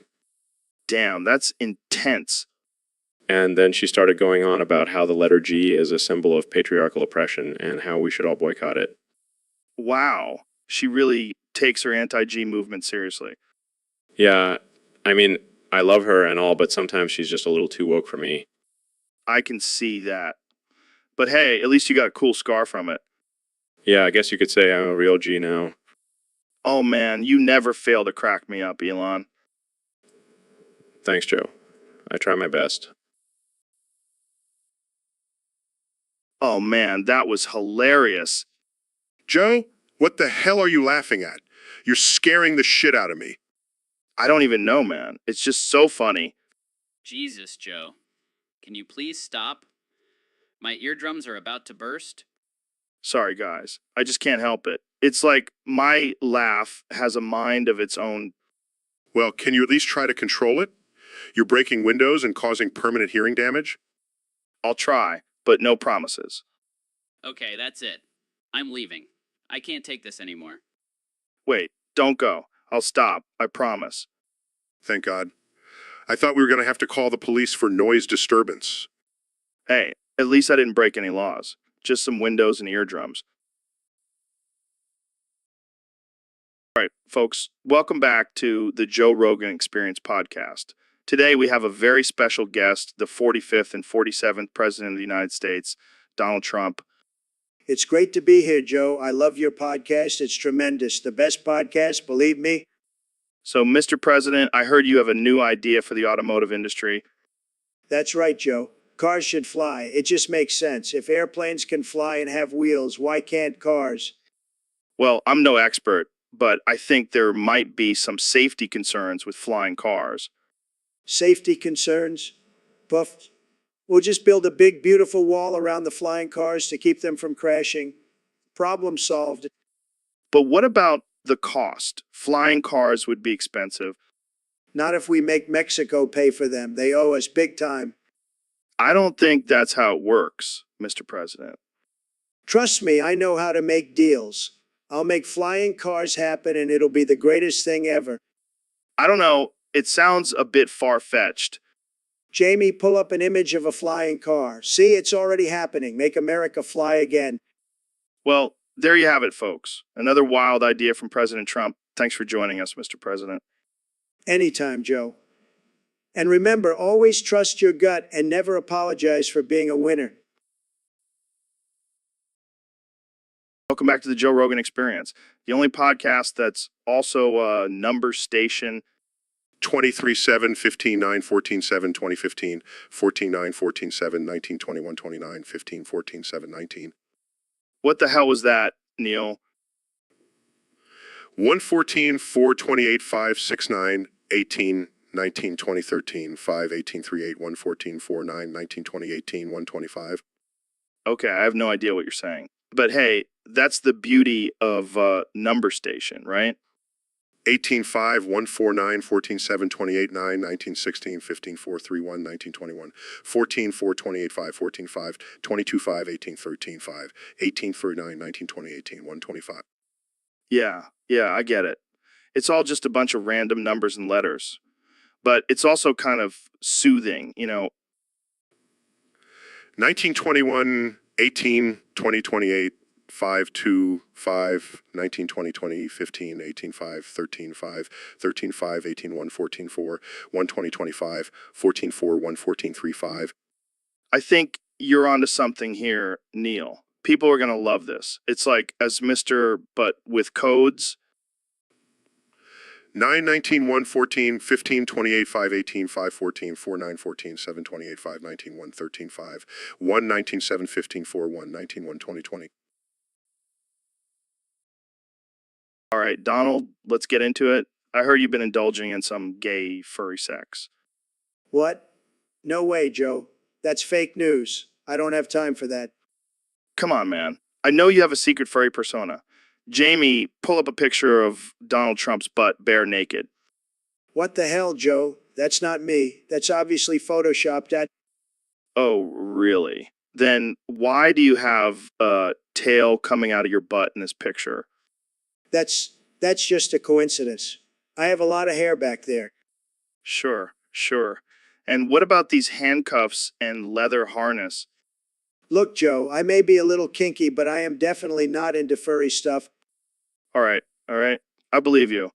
Damn, that's intense. And then she started going on about how the letter G is a symbol of patriarchal oppression and how we should all boycott it. Wow. She really takes her anti-G movement seriously. Yeah, I mean, I love her and all, but sometimes she's just a little too woke for me. I can see that. But hey, at least you got a cool scar from it. Yeah, I guess you could say I'm a real G now. Oh man, you never fail to crack me up, Elon. Thanks, Joe. I try my best. Oh man, that was hilarious. Joe, what the hell are you laughing at? You're scaring the shit out of me. I don't even know, man. It's just so funny. Jesus, Joe. Can you please stop? My eardrums are about to burst. Sorry, guys. I just can't help it. It's like my laugh has a mind of its own. Well, can you at least try to control it? You're breaking windows and causing permanent hearing damage? I'll try, but no promises. Okay, that's it. I'm leaving. I can't take this anymore. Wait, don't go. I'll stop. I promise. Thank God. I thought we were going to have to call the police for noise disturbance. Hey, at least I didn't break any laws. Just some windows and eardrums. All right, folks, welcome back to the Joe Rogan Experience podcast. Today we have a very special guest, the 45th and 47th President of the United States, Donald Trump. It's great to be here, Joe. I love your podcast. It's tremendous. The best podcast, believe me. So, Mr. President, I heard you have a new idea for the automotive industry. That's right, Joe. Cars should fly. It just makes sense. If airplanes can fly and have wheels, why can't cars? Well, I'm no expert, but I think there might be some safety concerns with flying cars. Safety concerns? Puff. We'll just build a big, beautiful wall around the flying cars to keep them from crashing. Problem solved. But what about the cost? Flying cars would be expensive. Not if we make Mexico pay for them. They owe us big time. I don't think that's how it works, Mr. President. Trust me, I know how to make deals. I'll make flying cars happen and it'll be the greatest thing ever. I don't know. It sounds a bit far-fetched. Jamie, pull up an image of a flying car. See, it's already happening. Make America fly again. Well, there you have it, folks. Another wild idea from President Trump. Thanks for joining us, Mr. President. Anytime, Joe. And remember, always trust your gut and never apologize for being a winner. Welcome back to the Joe Rogan Experience, the only podcast that's also a number station. 23-7, 15-9, 14-7, 2015, 14-9, 14-7, 19, 21, 29, 15, 14-7, 19. What the hell was that, Neil? 114, 4, 28, 5, 6, 9, 18, 19, 20, 13, 5, 18, 3, 8, 114, 4, 9, 19, 20, 18, 125. Okay, I have no idea what you're saying. But hey, that's the beauty of number station, right? 18, 5, 149, 14, 7, 28, 9, 19, 16, 15, 4, 3, 1, 19, 21, 14, 4, 28, 5, 14, 5, 22, 5, 18, 13, 5, 18, 39, 19, 20, 18, 125. Yeah, I get it. It's all just a bunch of random numbers and letters. But it's also kind of soothing, you know. 19, 21, 18, 20, 28, 5, 2, 5, 19, 20, 20, 15, 18, 5, 13, 5, 13, 5, 18, 1, 14, 4, 1, 20, 25, 14, 4, 1, 14, 3, 5. I think you're onto something here, Neil. People are going to love this. It's like as Mr. but with codes. 9, 19, 1, 14, 15, 28, 5, 18, 5, 14, 4, 9, 14, 7, 28, 5, 19, 1, 13, 5, 1, 19, 7, 15, 4, 1, 19, 1, 20, 20. All right, Donald, let's get into it. I heard you've been indulging in some gay furry sex. What? No way, Joe. That's fake news. I don't have time for that. Come on, man. I know you have a secret furry persona. Jamie, pull up a picture of Donald Trump's butt bare naked. What the hell, Joe? That's not me. That's obviously photoshopped at. Oh, really? Then why do you have a tail coming out of your butt in this picture? That's just a coincidence. I have a lot of hair back there. Sure. And what about these handcuffs and leather harness? Look, Joe, I may be a little kinky, but I am definitely not into furry stuff. All right. I believe you.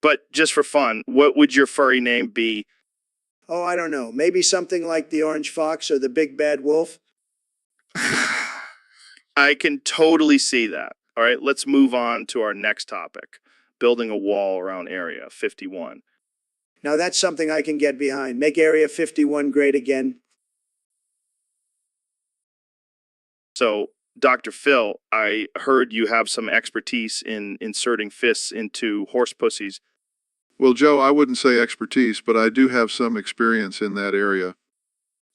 But just for fun, what would your furry name be? Oh, I don't know. Maybe something like the Orange Fox or the Big Bad Wolf? I can totally see that. All right, let's move on to our next topic, building a wall around Area 51. Now that's something I can get behind. Make Area 51 great again. So, Dr. Phil, I heard you have some expertise in inserting fists into horse pussies. Well, Joe, I wouldn't say expertise, but I do have some experience in that area.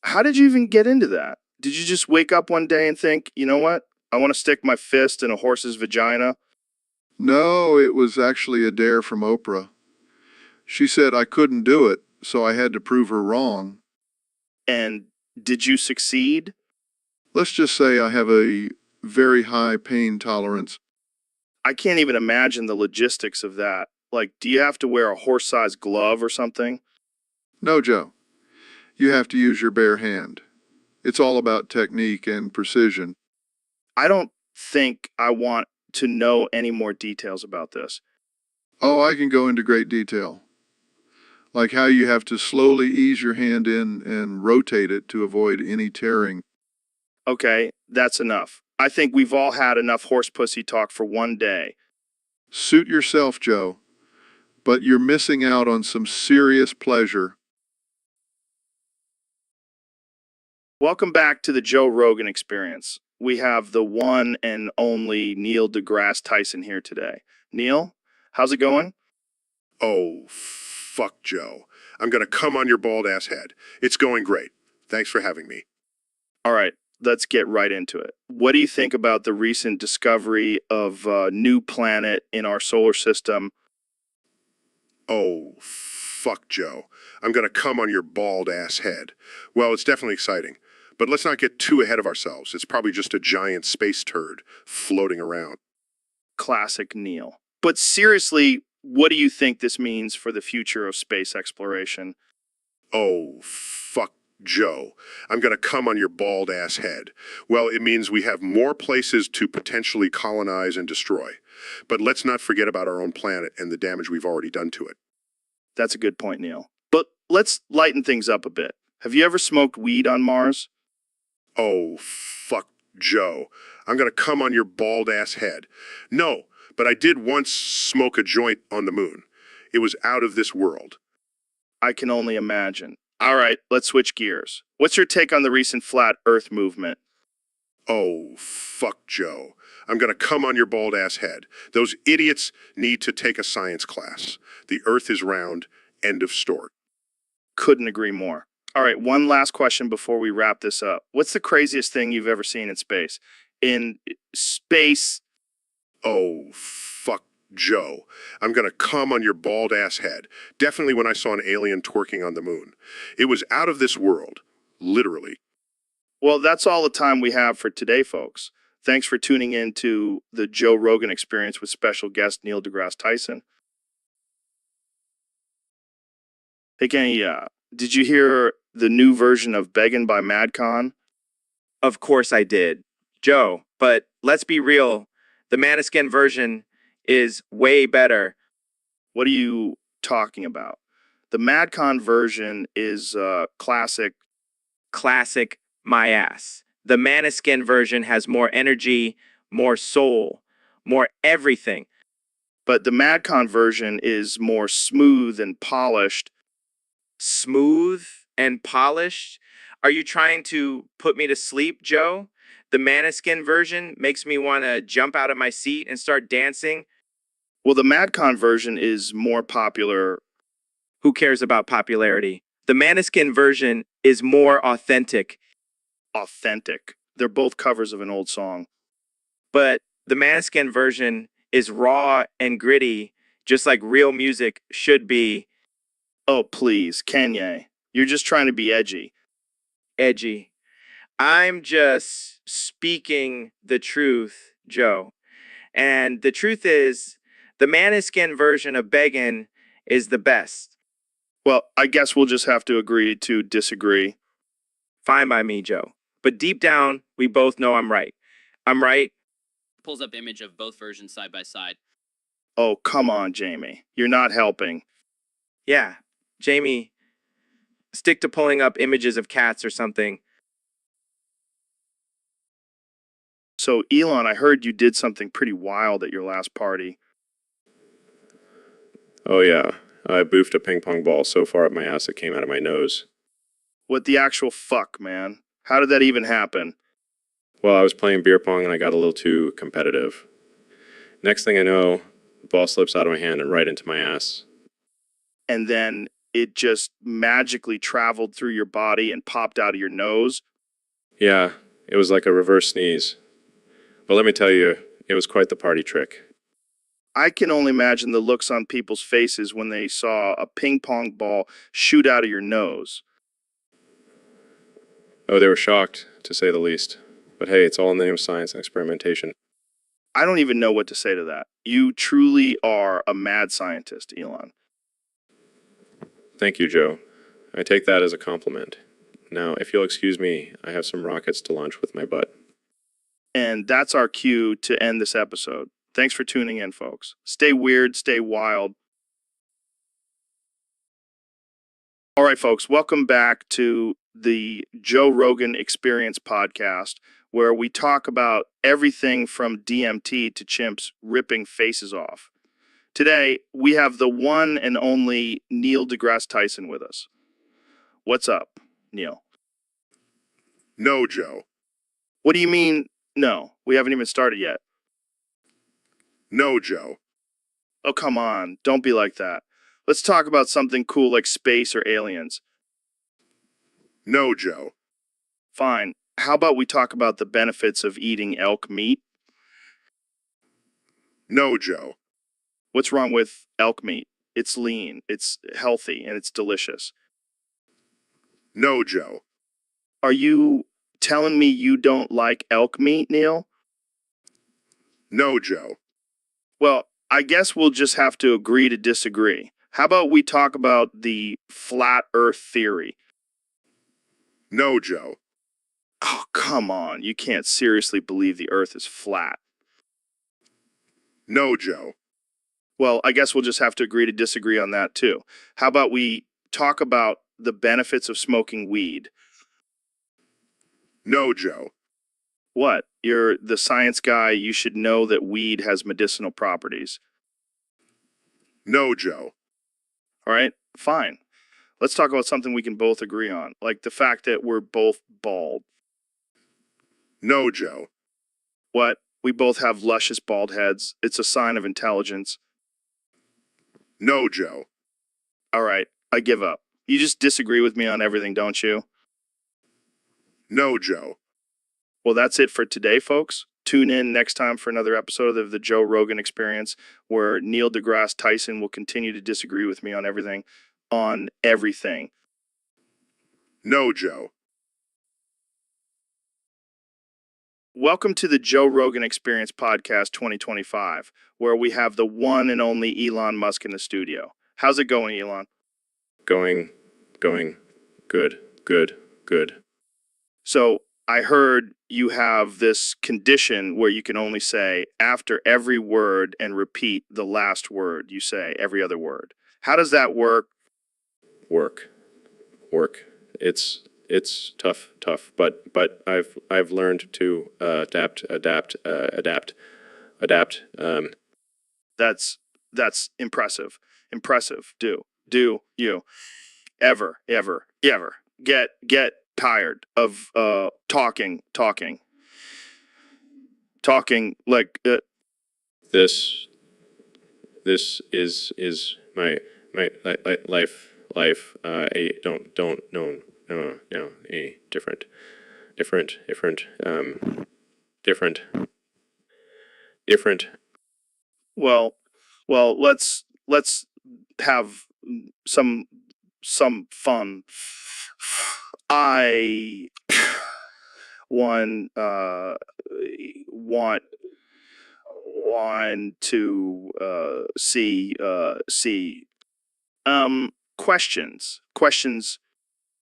How did you even get into that? Did you just wake up one day and think, you know what? I want to stick my fist in a horse's vagina? No, it was actually a dare from Oprah. She said I couldn't do it, so I had to prove her wrong. And did you succeed? Let's just say I have a very high pain tolerance. I can't even imagine the logistics of that. Like, do you have to wear a horse-sized glove or something? No, Joe. You have to use your bare hand. It's all about technique and precision. I don't think I want to know any more details about this. Oh, I can go into great detail. Like how you have to slowly ease your hand in and rotate it to avoid any tearing. Okay, that's enough. I think we've all had enough horse pussy talk for one day. Suit yourself, Joe, but you're missing out on some serious pleasure. Welcome back to the Joe Rogan Experience. We have the one and only Neil deGrasse Tyson here today. Neil, how's it going? Oh, fuck, Joe. I'm going to come on your bald ass head. It's going great. Thanks for having me. All right, let's get right into it. What do you think about the recent discovery of a new planet in our solar system? Oh, fuck, Joe. I'm going to come on your bald ass head. Well, it's definitely exciting. But let's not get too ahead of ourselves. It's probably just a giant space turd floating around. Classic Neil. But seriously, what do you think this means for the future of space exploration? Oh, fuck, Joe. I'm going to come on your bald ass head. Well, it means we have more places to potentially colonize and destroy. But let's not forget about our own planet and the damage we've already done to it. That's a good point, Neil. But let's lighten things up a bit. Have you ever smoked weed on Mars? Oh, fuck, Joe. I'm going to come on your bald ass head. No, but I did once smoke a joint on the moon. It was out of this world. I can only imagine. All right, let's switch gears. What's your take on the recent flat Earth movement? Oh, fuck, Joe. I'm going to come on your bald ass head. Those idiots need to take a science class. The Earth is round. End of story. Couldn't agree more. All right, one last question before we wrap this up. What's the craziest thing you've ever seen in space? In space? Oh, fuck, Joe. I'm going to come on your bald ass head. Definitely when I saw an alien twerking on the moon. It was out of this world. Literally. Well, that's all the time we have for today, folks. Thanks for tuning in to the Joe Rogan Experience with special guest Neil deGrasse Tyson. Hey, Kenny, did you hear the new version of Beggin' by Madcon? Of course I did. Joe, but let's be real. The Maniskin version is way better. What are you talking about? The Madcon version is classic. Classic my ass. The Maniskin version has more energy, more soul, more everything. But the Madcon version is more smooth and polished. Smooth and polished? Are you trying to put me to sleep, Joe? The Maniskin version makes me want to jump out of my seat and start dancing. Well, the Madcon version is more popular. Who cares about popularity? The Maniskin version is more authentic. Authentic. They're both covers of an old song. But the Maniskin version is raw and gritty, just like real music should be. Oh, please, Kanye. You're just trying to be edgy. Edgy. I'm just speaking the truth, Joe. And the truth is, the Maniskin version of Beggin' is the best. Well, I guess we'll just have to agree to disagree. Fine by me, Joe. But deep down, we both know I'm right. I'm right. Pulls up image of both versions side by side. Oh, come on, Jamie. You're not helping. Yeah, Jamie, stick to pulling up images of cats or something. So, Elon, I heard you did something pretty wild at your last party. Oh yeah, I boofed a ping pong ball so far up my ass it came out of my nose. What the actual fuck, man? How did that even happen? Well, I was playing beer pong and I got a little too competitive. Next thing I know, the ball slips out of my hand and right into my ass. And then it just magically traveled through your body and popped out of your nose? Yeah, it was like a reverse sneeze. But let me tell you, it was quite the party trick. I can only imagine the looks on people's faces when they saw a ping pong ball shoot out of your nose. Oh, they were shocked, to say the least. But hey, it's all in the name of science and experimentation. I don't even know what to say to that. You truly are a mad scientist, Elon. Thank you, Joe. I take that as a compliment. Now, if you'll excuse me, I have some rockets to launch with my butt. And that's our cue to end this episode. Thanks for tuning in, folks. Stay weird, stay wild. All right, folks, welcome back to the Joe Rogan Experience podcast, where we talk about everything from DMT to chimps ripping faces off. Today, we have the one and only Neil deGrasse Tyson with us. What's up, Neil? No, Joe. What do you mean, no? We haven't even started yet. No, Joe. Oh, come on. Don't be like that. Let's talk about something cool like space or aliens. No, Joe. Fine. How about we talk about the benefits of eating elk meat? No, Joe. What's wrong with elk meat? It's lean, it's healthy, and it's delicious. No, Joe. Are you telling me you don't like elk meat, Neil? No, Joe. Well, I guess we'll just have to agree to disagree. How about we talk about the flat earth theory? No, Joe. Oh, come on. You can't seriously believe the earth is flat. No, Joe. Well, I guess we'll just have to agree to disagree on that too. How about we talk about the benefits of smoking weed? No, Joe. What? You're the science guy. You should know that weed has medicinal properties. No, Joe. All right, fine. Let's talk about something we can both agree on, like the fact that we're both bald. No, Joe. What? We both have luscious bald heads. It's a sign of intelligence. No, Joe. All right, I give up. You just disagree with me on everything, don't you? No, Joe. Well, that's it for today, folks. Tune in next time for another episode of the Joe Rogan Experience, where Neil deGrasse Tyson will continue to disagree with me on everything. On everything. No, Joe. Welcome to the Joe Rogan Experience Podcast 2025, where we have the one and only Elon Musk in the studio. How's it going, Elon? Going, good. So I heard you have this condition where you can only say after every word and repeat the last word. You say every other word. How does that work? Work. It's tough, but I've learned to adapt. That's impressive. Do you ever get tired of talking like This is my life. A don't no a different. well let's have some fun. I one want to see questions.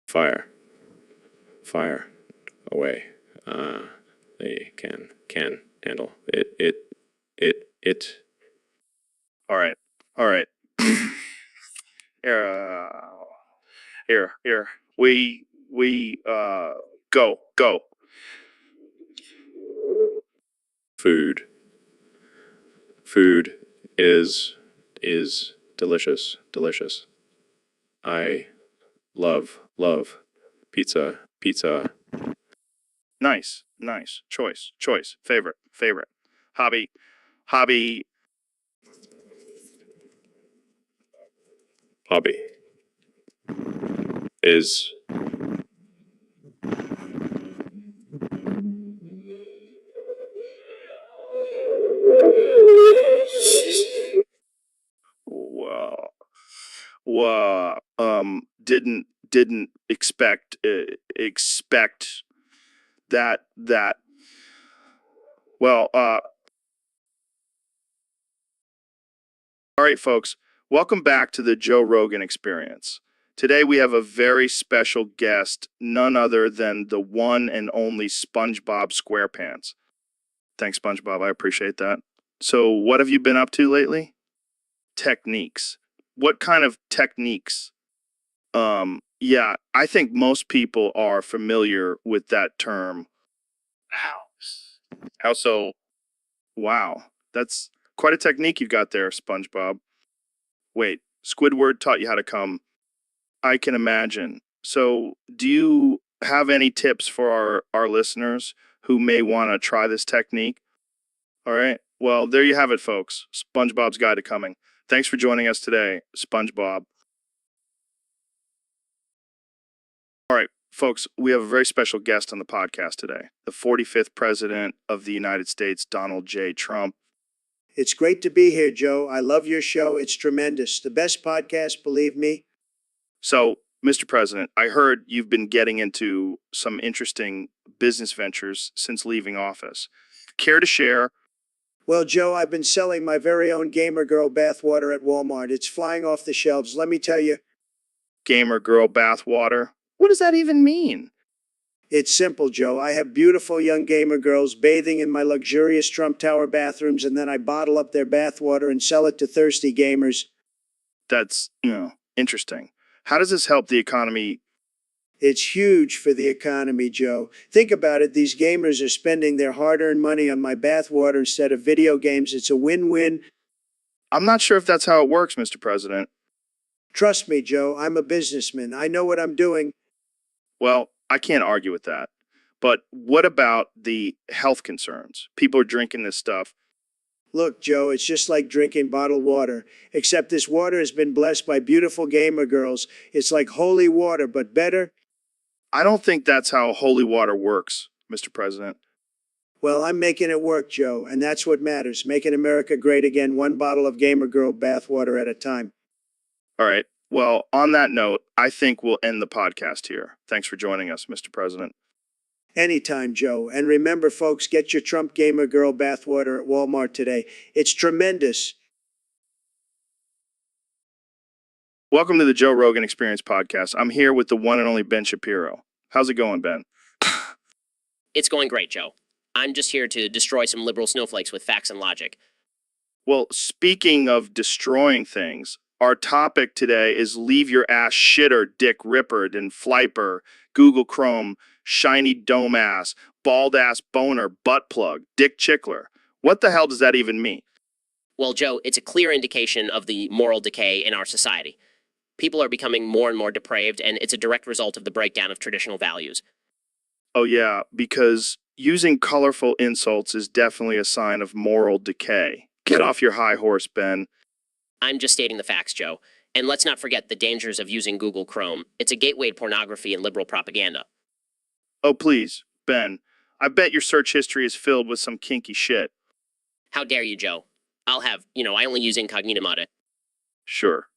Fire away. They can handle it. All right. Here. We go. Food is delicious. I love pizza. Nice. Choice. Favorite. Hobby. Is didn't expect that well all right, folks, welcome back to the Joe Rogan Experience. Today we have a very special guest, none other than the one and only SpongeBob SquarePants. Thanks, SpongeBob. I appreciate that. So what have you been up to lately? Techniques. What kind of techniques, Yeah, I think most people are familiar with that term. How so? Wow, that's quite a technique you've got there, SpongeBob. Wait, Squidward taught you how to come. I can imagine. So, do you have any tips for our listeners who may want to try this technique? All right. Well, there you have it, folks. SpongeBob's Guide to Coming. Thanks for joining us today, SpongeBob. All right, folks, we have a very special guest on the podcast today, the 45th President of the United States, Donald J. Trump. It's great to be here, Joe. I love your show. It's tremendous. The best podcast, believe me. So, Mr. President, I heard you've been getting into some interesting business ventures since leaving office. Care to share? Well, Joe, I've been selling my very own Gamer Girl bathwater at Walmart. It's flying off the shelves. Let me tell you, Gamer girl bathwater? What does that even mean? it's simple, Joe. I have beautiful young gamer girls bathing in my luxurious Trump Tower bathrooms, and then I bottle up their bathwater and sell it to thirsty gamers. That's, interesting. How does this help the economy? It's huge for the economy, Joe. Think about it. These gamers are spending their hard-earned money on my bathwater instead of video games. It's a win-win. I'm not sure if that's how it works, Mr. President. Trust me, Joe. I'm a businessman. I know what I'm doing. Well, I can't argue with that. But what about the health concerns? People are drinking this stuff. Look, Joe, it's just like drinking bottled water, except this water has been blessed by beautiful gamer girls. It's like holy water, but better. I don't think that's how holy water works, Mr. President. Well, I'm making it work, Joe, and that's what matters. Making America great again, one bottle of gamer girl bathwater at a time. All right. Well, on that note, I think we'll end the podcast here. Thanks for joining us, Mr. President. Anytime, Joe. And remember, folks, get your Trump gamer girl bathwater at Walmart today. It's tremendous. Welcome to the Joe Rogan Experience podcast. I'm here with the one and only Ben Shapiro. How's it going, Ben? It's going great, Joe. I'm just here to destroy some liberal snowflakes with facts and logic. Well, speaking of destroying things, our topic today is leave your ass shitter, dick rippered, and fliper, Google Chrome, shiny dome ass, bald ass boner, butt plug, dick chickler. What the hell does that even mean? Well, Joe, it's a clear indication of the moral decay in our society. People are becoming more and more depraved, and it's a direct result of the breakdown of traditional values. Oh yeah, because using colorful insults is definitely a sign of moral decay. Get off your high horse, Ben. I'm just stating the facts, Joe. And let's not forget the dangers of using Google Chrome. It's a gateway to pornography and liberal propaganda. Oh please, Ben. I bet your search history is filled with some kinky shit. How dare you, Joe? I only use incognito mode. Sure.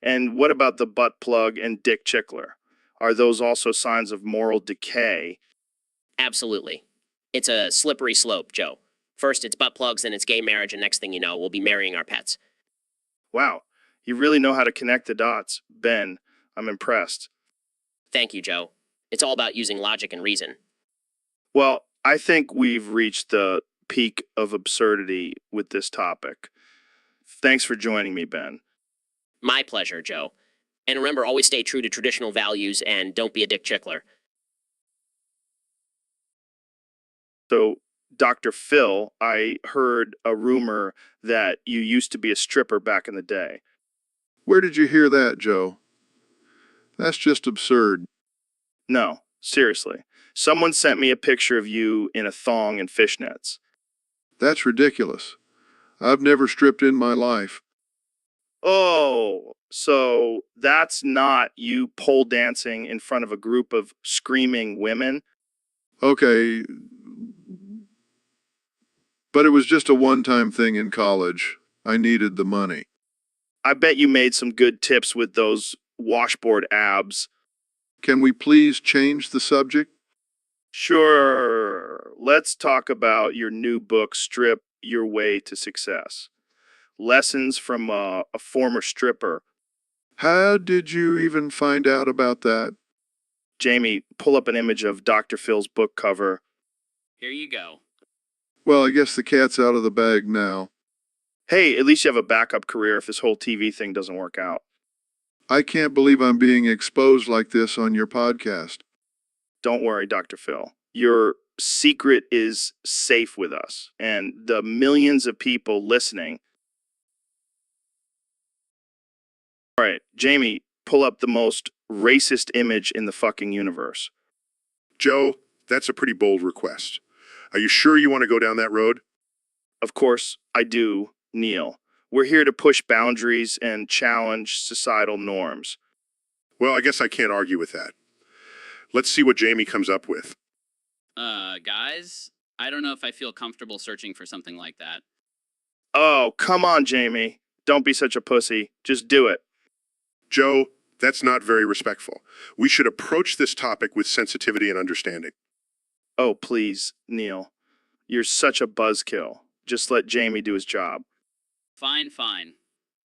And what about the butt plug and dick chickler? Are those also signs of moral decay? Absolutely. It's a slippery slope, Joe. First, it's butt plugs, then it's gay marriage, and next thing you know, we'll be marrying our pets. Wow, you really know how to connect the dots, Ben. I'm impressed. Thank you, Joe. It's all about using logic and reason. Well, I think we've reached the peak of absurdity with this topic. Thanks for joining me, Ben. My pleasure, Joe. And remember, always stay true to traditional values and don't be a dick chickler. So, Dr. Phil, I heard a rumor that you used to be a stripper back in the day. Where did you hear that, Joe? That's just absurd. No, seriously. Someone sent me a picture of you in a thong and fishnets. That's ridiculous. I've never stripped in my life. Oh, so that's not you pole dancing in front of a group of screaming women? Okay, but it was just a one-time thing in college. I needed the money. I bet you made some good tips with those washboard abs. Can we please change the subject? Sure. Let's talk about your new book, Strip Your Way to Success. Lessons from a former stripper. How did you even find out about that? Jamie, pull up an image of Dr. Phil's book cover. Here you go. Well, I guess the cat's out of the bag now. Hey, at least you have a backup career if this whole TV thing doesn't work out. I can't believe I'm being exposed like this on your podcast. Don't worry, Dr. Phil. Your secret is safe with us, and the millions of people listening. All right, Jamie, pull up the most racist image in the fucking universe. Joe, that's a pretty bold request. Are you sure you want to go down that road? Of course, I do, Neil. We're here to push boundaries and challenge societal norms. Well, I guess I can't argue with that. Let's see what Jamie comes up with. Guys, I don't know if I feel comfortable searching for something like that. Oh, come on, Jamie. Don't be such a pussy. Just do it. Joe, that's not very respectful. We should approach this topic with sensitivity and understanding. Oh, please, Neil. You're such a buzzkill. Just let Jamie do his job. Fine, fine.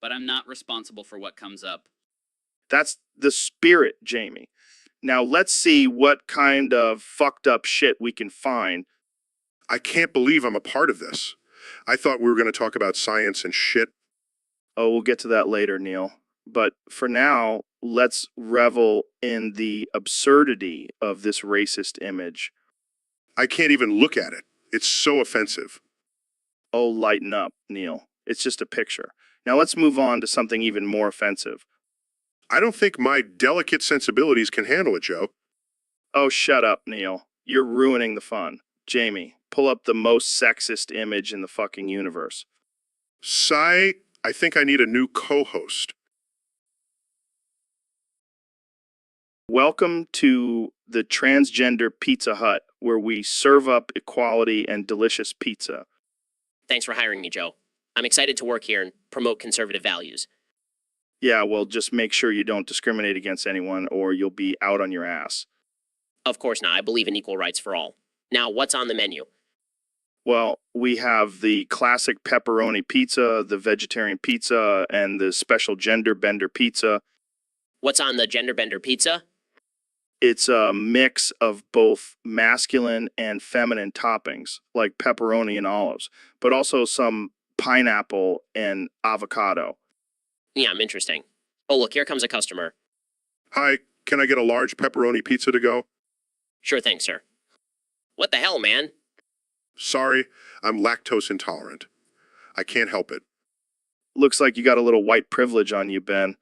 But I'm not responsible for what comes up. That's the spirit, Jamie. Now let's see what kind of fucked up shit we can find. I can't believe I'm a part of this. I thought we were going to talk about science and shit. Oh, we'll get to that later, Neil. But for now, let's revel in the absurdity of this racist image. I can't even look at it. It's so offensive. Oh, lighten up, Neil. It's just a picture. Now let's move on to something even more offensive. I don't think my delicate sensibilities can handle it, Joe. Oh, shut up, Neil. You're ruining the fun. Jamie, pull up the most sexist image in the fucking universe. I think I need a new co-host. Welcome to the transgender Pizza Hut, where we serve up equality and delicious pizza. Thanks for hiring me, Joe. I'm excited to work here and promote conservative values. Yeah, well, just make sure you don't discriminate against anyone or you'll be out on your ass. Of course not. I believe in equal rights for all. Now, what's on the menu? Well, we have the classic pepperoni pizza, the vegetarian pizza, and the special gender bender pizza. What's on the gender bender pizza? It's a mix of both masculine and feminine toppings, like pepperoni and olives, but also some pineapple and avocado. Yeah, I'm interesting. Oh, look, here comes a customer. Hi, can I get a large pepperoni pizza to go? Sure thing, sir. What the hell, man? Sorry, I'm lactose intolerant. I can't help it. Looks like you got a little white privilege on you, Ben.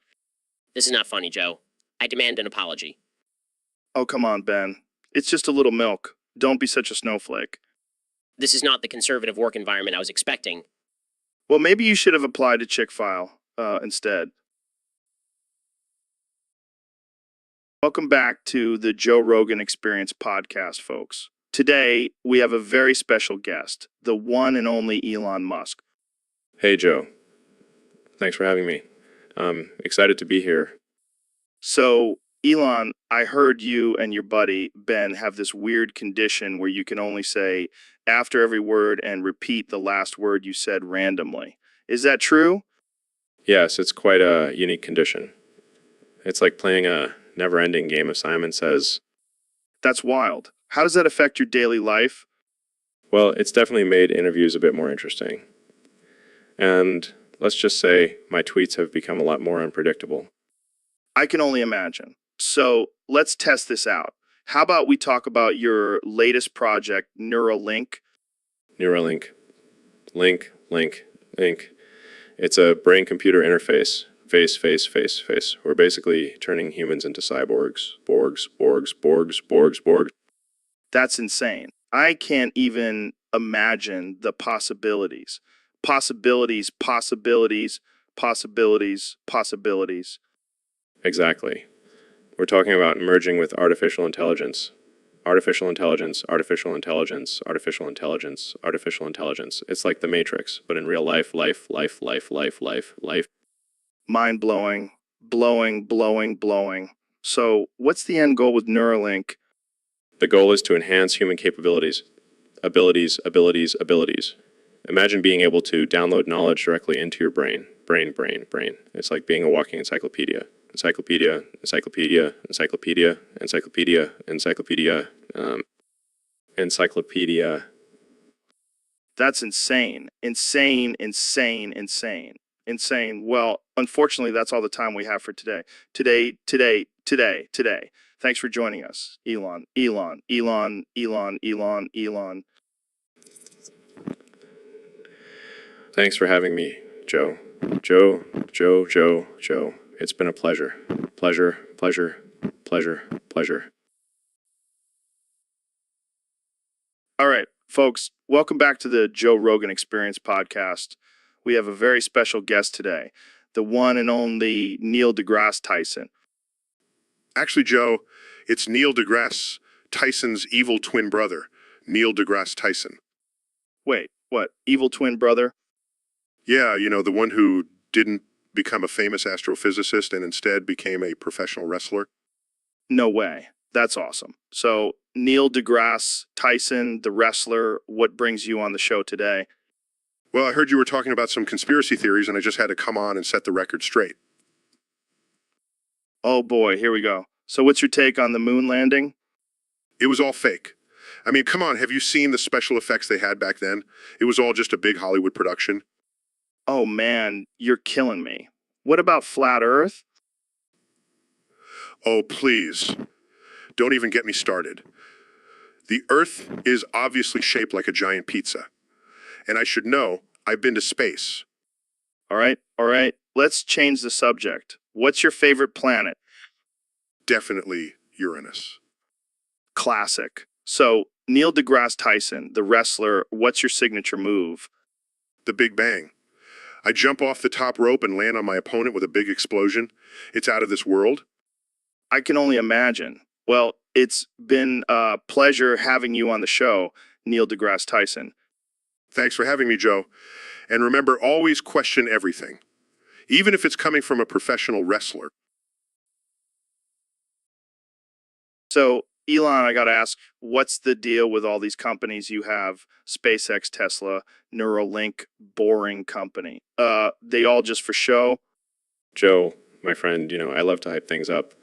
This is not funny, Joe. I demand an apology. Oh, come on, Ben. It's just a little milk. Don't be such a snowflake. This is not the conservative work environment I was expecting. Well, maybe you should have applied to Chick-fil-A instead. Welcome back to the Joe Rogan Experience podcast, folks. Today, we have a very special guest, the one and only Elon Musk. Hey, Joe. Thanks for having me. I'm excited to be here. So, Elon, I heard you and your buddy, Ben, have this weird condition where you can only say after every word and repeat the last word you said randomly. Is that true? Yes, it's quite a unique condition. It's like playing a never-ending game of Simon Says. That's wild. How does that affect your daily life? Well, it's definitely made interviews a bit more interesting. And let's just say my tweets have become a lot more unpredictable. I can only imagine. So let's test this out. How about we talk about your latest project, Neuralink? Neuralink. Link. It's a brain-computer interface. Face. We're basically turning humans into cyborgs. Borgs. That's insane. I can't even imagine the possibilities. Possibilities. Exactly. We're talking about merging with artificial intelligence. Artificial intelligence. It's like the Matrix, but in real life. Mind-blowing. Blowing. So what's the end goal with Neuralink? The goal is to enhance human capabilities. Abilities. Imagine being able to download knowledge directly into your brain. Brain. It's like being a walking encyclopedia. Encyclopedia. That's insane. Insane. Well, unfortunately, that's all the time we have for today. Today. Thanks for joining us, Elon. Thanks for having me, Joe. Joe. It's been a pleasure. Pleasure. All right, folks, welcome back to the Joe Rogan Experience podcast. We have a very special guest today, the one and only Neil deGrasse Tyson. Actually, Joe, it's Neil deGrasse Tyson's evil twin brother, Neil deGrasse Tyson. Wait, what? Evil twin brother? Yeah, you know, the one who didn't become a famous astrophysicist and instead became a professional wrestler. No way. That's awesome. So, Neil deGrasse Tyson, the wrestler, what brings you on the show today? Well, I heard you were talking about some conspiracy theories, and I just had to come on and set the record straight. Oh boy, here we go. So, what's your take on the moon landing? It was all fake. I mean, come on, have you seen the special effects they had back then? It was all just a big Hollywood production. Oh man, you're killing me. What about flat Earth? Oh, please. Don't even get me started. The Earth is obviously shaped like a giant pizza. And I should know, I've been to space. All right. Let's change the subject. What's your favorite planet? Definitely Uranus. Classic. So, Neil deGrasse Tyson, the wrestler, what's your signature move? The Big Bang. I jump off the top rope and land on my opponent with a big explosion. It's out of this world. I can only imagine. Well, it's been a pleasure having you on the show, Neil deGrasse Tyson. Thanks for having me, Joe. And remember, always question everything, even if it's coming from a professional wrestler. So, Elon, I got to ask, what's the deal with all these companies you have? SpaceX, Tesla, Neuralink, Boring Company. They all just for show? Joe, my friend, I love to hype things up.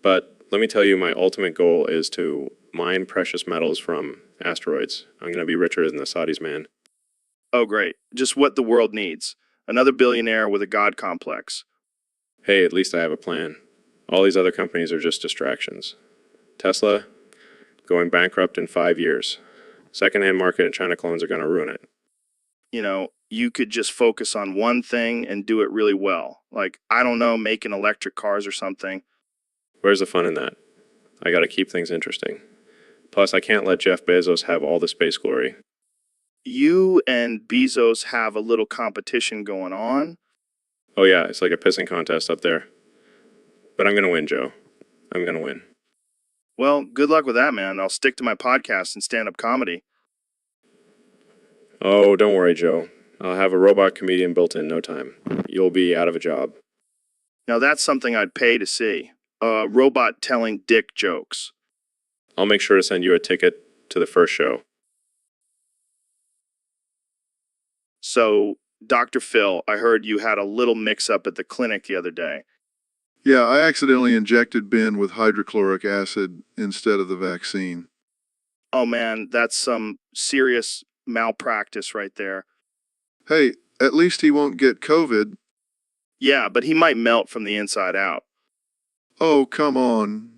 But let me tell you, my ultimate goal is to mine precious metals from asteroids. I'm going to be richer than the Saudis, man. Oh, great. Just what the world needs. Another billionaire with a god complex. Hey, at least I have a plan. All these other companies are just distractions. Tesla, going bankrupt in 5 years. Secondhand market and China clones are going to ruin it. You could just focus on one thing and do it really well. Like, I don't know, making electric cars or something. Where's the fun in that? I got to keep things interesting. Plus, I can't let Jeff Bezos have all the space glory. You and Bezos have a little competition going on. Oh yeah, it's like a pissing contest up there. But I'm going to win, Joe. I'm going to win. Well, good luck with that, man. I'll stick to my podcast and stand-up comedy. Oh, don't worry, Joe. I'll have a robot comedian built in no time. You'll be out of a job. Now that's something I'd pay to see. A robot telling dick jokes. I'll make sure to send you a ticket to the first show. So, Dr. Phil, I heard you had a little mix-up at the clinic the other day. Yeah, I accidentally injected Ben with hydrochloric acid instead of the vaccine. Oh man, that's some serious malpractice right there. Hey, at least he won't get COVID. Yeah, but he might melt from the inside out. Oh, come on.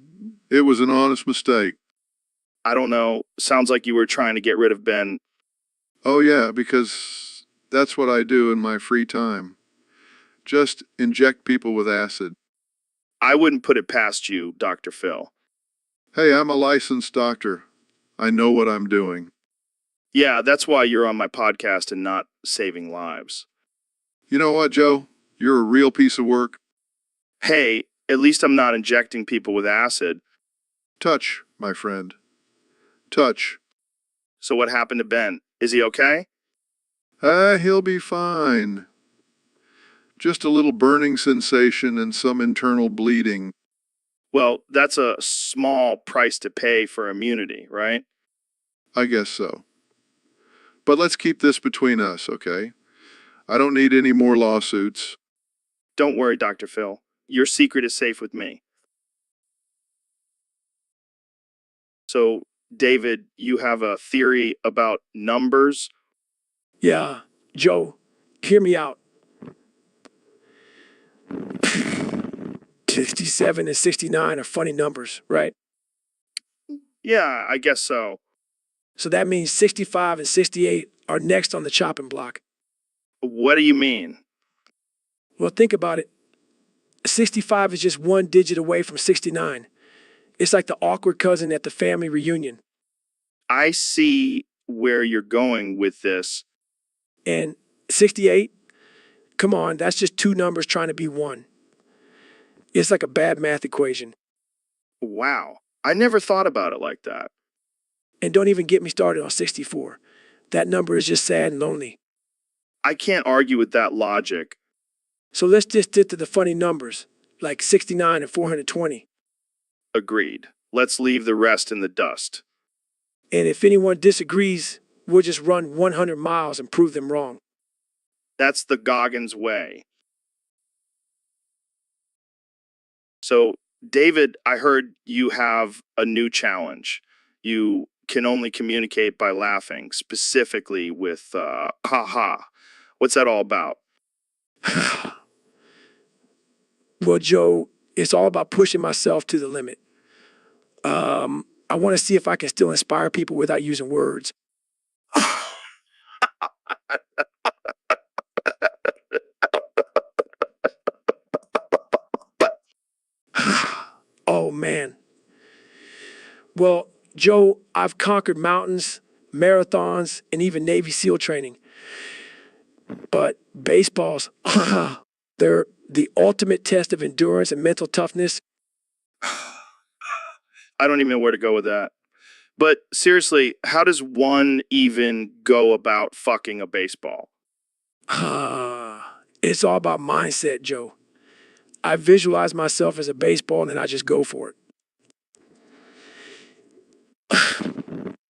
It was an honest mistake. I don't know. Sounds like you were trying to get rid of Ben. Oh, yeah, because that's what I do in my free time. Just inject people with acid. I wouldn't put it past you, Dr. Phil. Hey, I'm a licensed doctor. I know what I'm doing. Yeah, that's why you're on my podcast and not saving lives. You know what, Joe? You're a real piece of work. Hey, at least I'm not injecting people with acid. Touch, my friend. Touch. So what happened to Ben? Is he okay? He'll be fine. Just a little burning sensation and some internal bleeding. Well, that's a small price to pay for immunity, right? I guess so. But let's keep this between us, okay? I don't need any more lawsuits. Don't worry, Dr. Phil. Your secret is safe with me. So, David, you have a theory about numbers? Yeah, Joe, hear me out. 67 and 69 are funny numbers, right? Yeah, I guess so. So that means 65 and 68 are next on the chopping block. What do you mean? Well, think about it. 65 is just one digit away from 69. It's like the awkward cousin at the family reunion. I see where you're going with this. And 68, come on, that's just two numbers trying to be one. It's like a bad math equation. Wow. I never thought about it like that. And don't even get me started on 64. That number is just sad and lonely. I can't argue with that logic. So let's just stick to the funny numbers, like 69 and 420. Agreed. Let's leave the rest in the dust. And if anyone disagrees, we'll just run 100 miles and prove them wrong. That's the Goggins way. So, David, I heard you have a new challenge. You can only communicate by laughing, specifically with ha ha. What's that all about? Well, Joe, it's all about pushing myself to the limit. I want to see if I can still inspire people without using words. Oh, man. Well, Joe, I've conquered mountains, marathons, and even Navy SEAL training. But baseballs, they're the ultimate test of endurance and mental toughness. I don't even know where to go with that. But seriously, how does one even go about fucking a baseball? It's all about mindset, Joe. I visualize myself as a baseball and then I just go for it.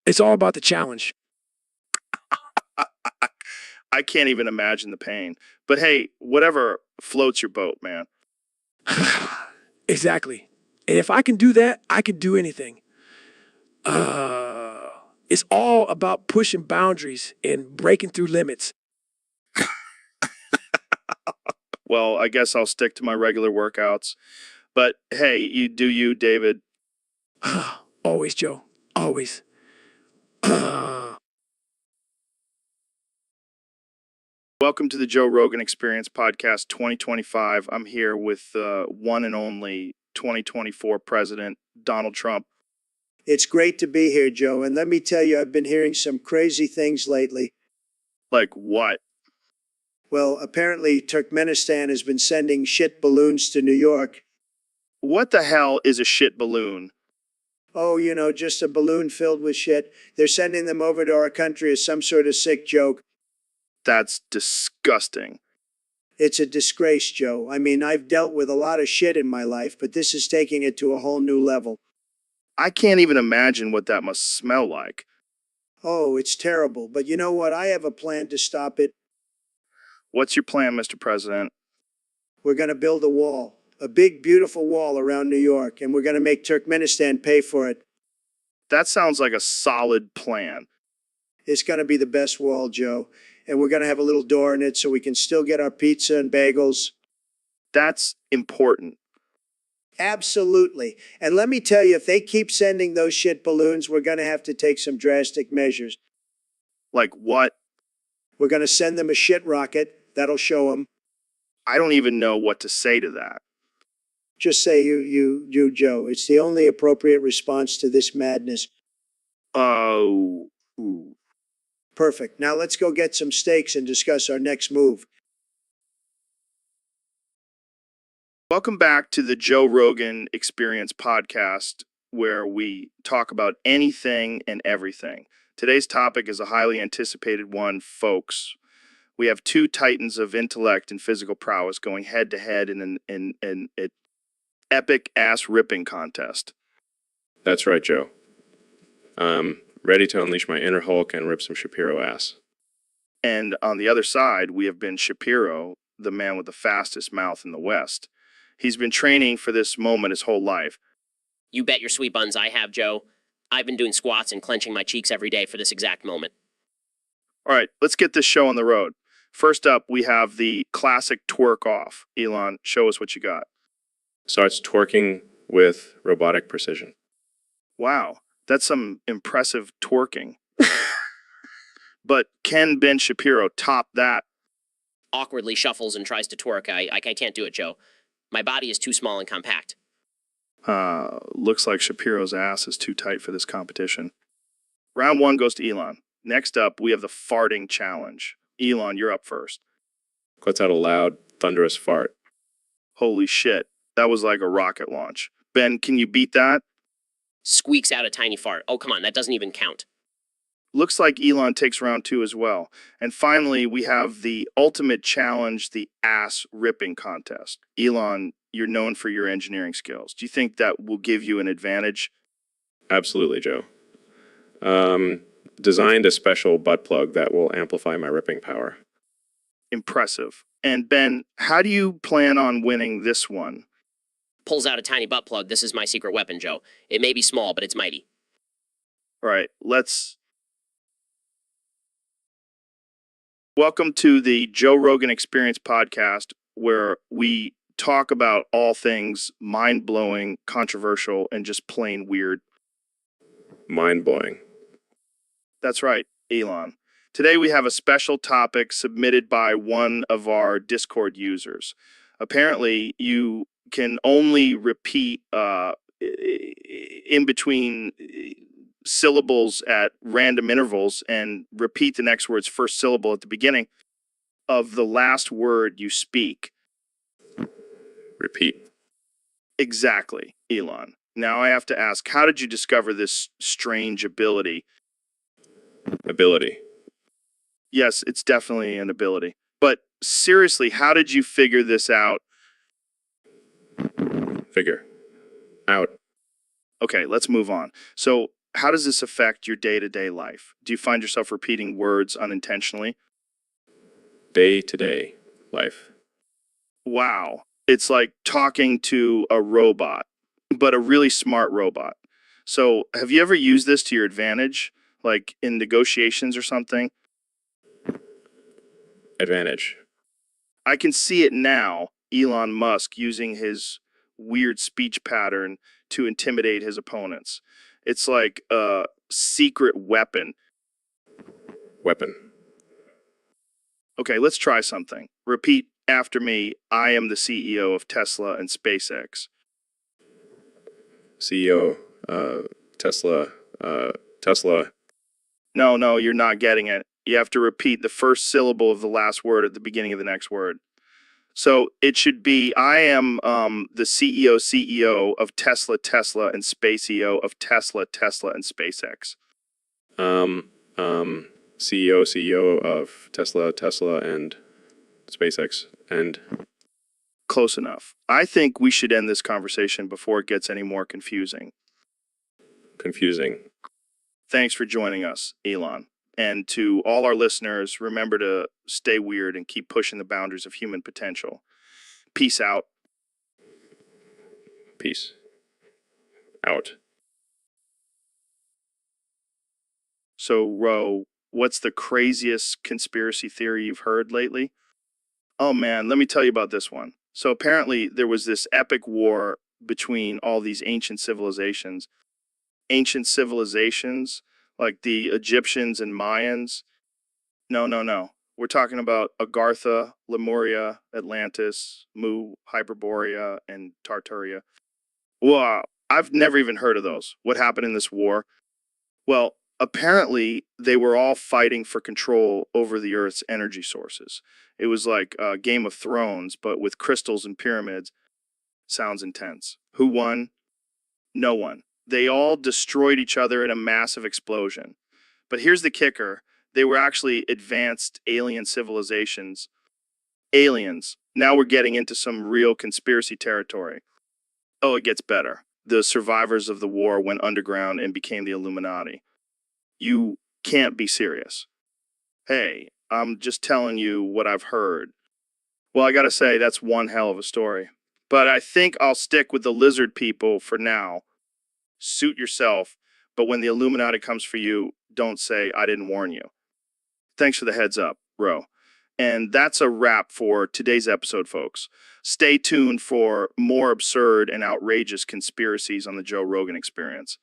It's all about the challenge. I can't even imagine the pain. But hey, whatever floats your boat, man. Exactly. And if I can do that, I can do anything. It's all about pushing boundaries and breaking through limits. Well, I guess I'll stick to my regular workouts. But hey, you do you, David. Always, Joe. Always. Welcome to the Joe Rogan Experience Podcast 2025. I'm here with one and only 2024 President Donald Trump. It's great to be here, Joe. And let me tell you, I've been hearing some crazy things lately. Like what? Well, apparently Turkmenistan has been sending shit balloons to New York. What the hell is a shit balloon? Oh, you know, just a balloon filled with shit. They're sending them over to our country as some sort of sick joke. That's disgusting. It's a disgrace, Joe. I mean, I've dealt with a lot of shit in my life, but this is taking it to a whole new level. I can't even imagine what that must smell like. Oh, it's terrible. But you know what? I have a plan to stop it. What's your plan, Mr. President? We're going to build a wall, a big, beautiful wall around New York, and we're going to make Turkmenistan pay for it. That sounds like a solid plan. It's going to be the best wall, Joe. And we're going to have a little door in it so we can still get our pizza and bagels. That's important. Absolutely. And let me tell you, if they keep sending those shit balloons, we're going to have to take some drastic measures. Like what? We're going to send them a shit rocket. That'll show them. I don't even know what to say to that. Just say you, Joe. It's the only appropriate response to this madness. Oh. Perfect. Now let's go get some steaks and discuss our next move. Welcome back to the Joe Rogan Experience Podcast, where we talk about anything and everything. Today's topic is a highly anticipated one, folks. We have two titans of intellect and physical prowess going head to head in an epic ass ripping contest. That's right, Joe. Ready to unleash my inner Hulk and rip some Shapiro ass. And on the other side, we have been Shapiro, the man with the fastest mouth in the West. He's been training for this moment his whole life. You bet your sweet buns I have, Joe. I've been doing squats and clenching my cheeks every day for this exact moment. All right, let's get this show on the road. First up, we have the classic twerk off. Elon, show us what you got. Starts twerking with robotic precision. Wow, that's some impressive twerking. But can Ben Shapiro top that? Awkwardly shuffles and tries to twerk. I can't do it, Joe. My body is too small and compact. Looks like Shapiro's ass is too tight for this competition. Round 1 goes to Elon. Next up, we have the farting challenge. Elon, you're up first. Lets out a loud, thunderous fart. Holy shit, that was like a rocket launch. Ben, can you beat that? Squeaks out a tiny fart. Oh, come on, that doesn't even count. Looks like Elon takes round 2 as well. And finally, we have the ultimate challenge, the ass ripping contest. Elon, you're known for your engineering skills. Do you think that will give you an advantage? Absolutely, Joe. Designed a special butt plug that will amplify my ripping power. Impressive. And Ben, how do you plan on winning this one? Pulls out a tiny butt plug. This is my secret weapon, Joe. It may be small, but it's mighty. All right, Welcome to the Joe Rogan Experience podcast, where we talk about all things mind-blowing, controversial, and just plain weird. Mind-blowing. That's right, Elon. Today we have a special topic submitted by one of our Discord users. Apparently, you can only repeat in between syllables at random intervals and repeat the next word's first syllable at the beginning of the last word you speak. Repeat. Exactly, Elon. Now I have to ask, how did you discover this strange ability? Ability. Yes, it's definitely an ability. But seriously, how did you figure this out? Figure. Out. Okay, let's move on. So, how does this affect your day-to-day life? Do you find yourself repeating words unintentionally? Day-to-day life. Wow. It's like talking to a robot, but a really smart robot. So, have you ever used this to your advantage, like in negotiations or something? Advantage. I can see it now, Elon Musk using his weird speech pattern to intimidate his opponents. It's like a secret weapon. Weapon. Okay, let's try something. Repeat after me. I am the CEO of Tesla and SpaceX. CEO, Tesla. No, you're not getting it. You have to repeat the first syllable of the last word at the beginning of the next word. So it should be, I am the CEO of Tesla, and SpaceEO of Tesla, and SpaceX. CEO of Tesla, and SpaceX, and... Close enough. I think we should end this conversation before it gets any more confusing. Confusing. Thanks for joining us, Elon. And to all our listeners, remember to stay weird and keep pushing the boundaries of human potential. Peace out. Peace. Out. So, Ro, what's the craziest conspiracy theory you've heard lately? Oh man, let me tell you about this one. So apparently there was this epic war between all these ancient civilizations. Ancient civilizations, like the Egyptians and Mayans. No. We're talking about Agartha, Lemuria, Atlantis, Mu, Hyperborea, and Tartaria. Well, I've never even heard of those. What happened in this war? Well, apparently they were all fighting for control over the Earth's energy sources. It was like Game of Thrones, but with crystals and pyramids. Sounds intense. Who won? No one. They all destroyed each other in a massive explosion. But here's the kicker. They were actually advanced alien civilizations. Aliens. Now we're getting into some real conspiracy territory. Oh, it gets better. The survivors of the war went underground and became the Illuminati. You can't be serious. Hey, I'm just telling you what I've heard. Well, I gotta say, that's one hell of a story. But I think I'll stick with the lizard people for now. Suit yourself, but when the Illuminati comes for you, don't say I didn't warn you. Thanks for the heads up, Ro. And that's a wrap for today's episode, folks. Stay tuned for more absurd and outrageous conspiracies on the Joe Rogan Experience.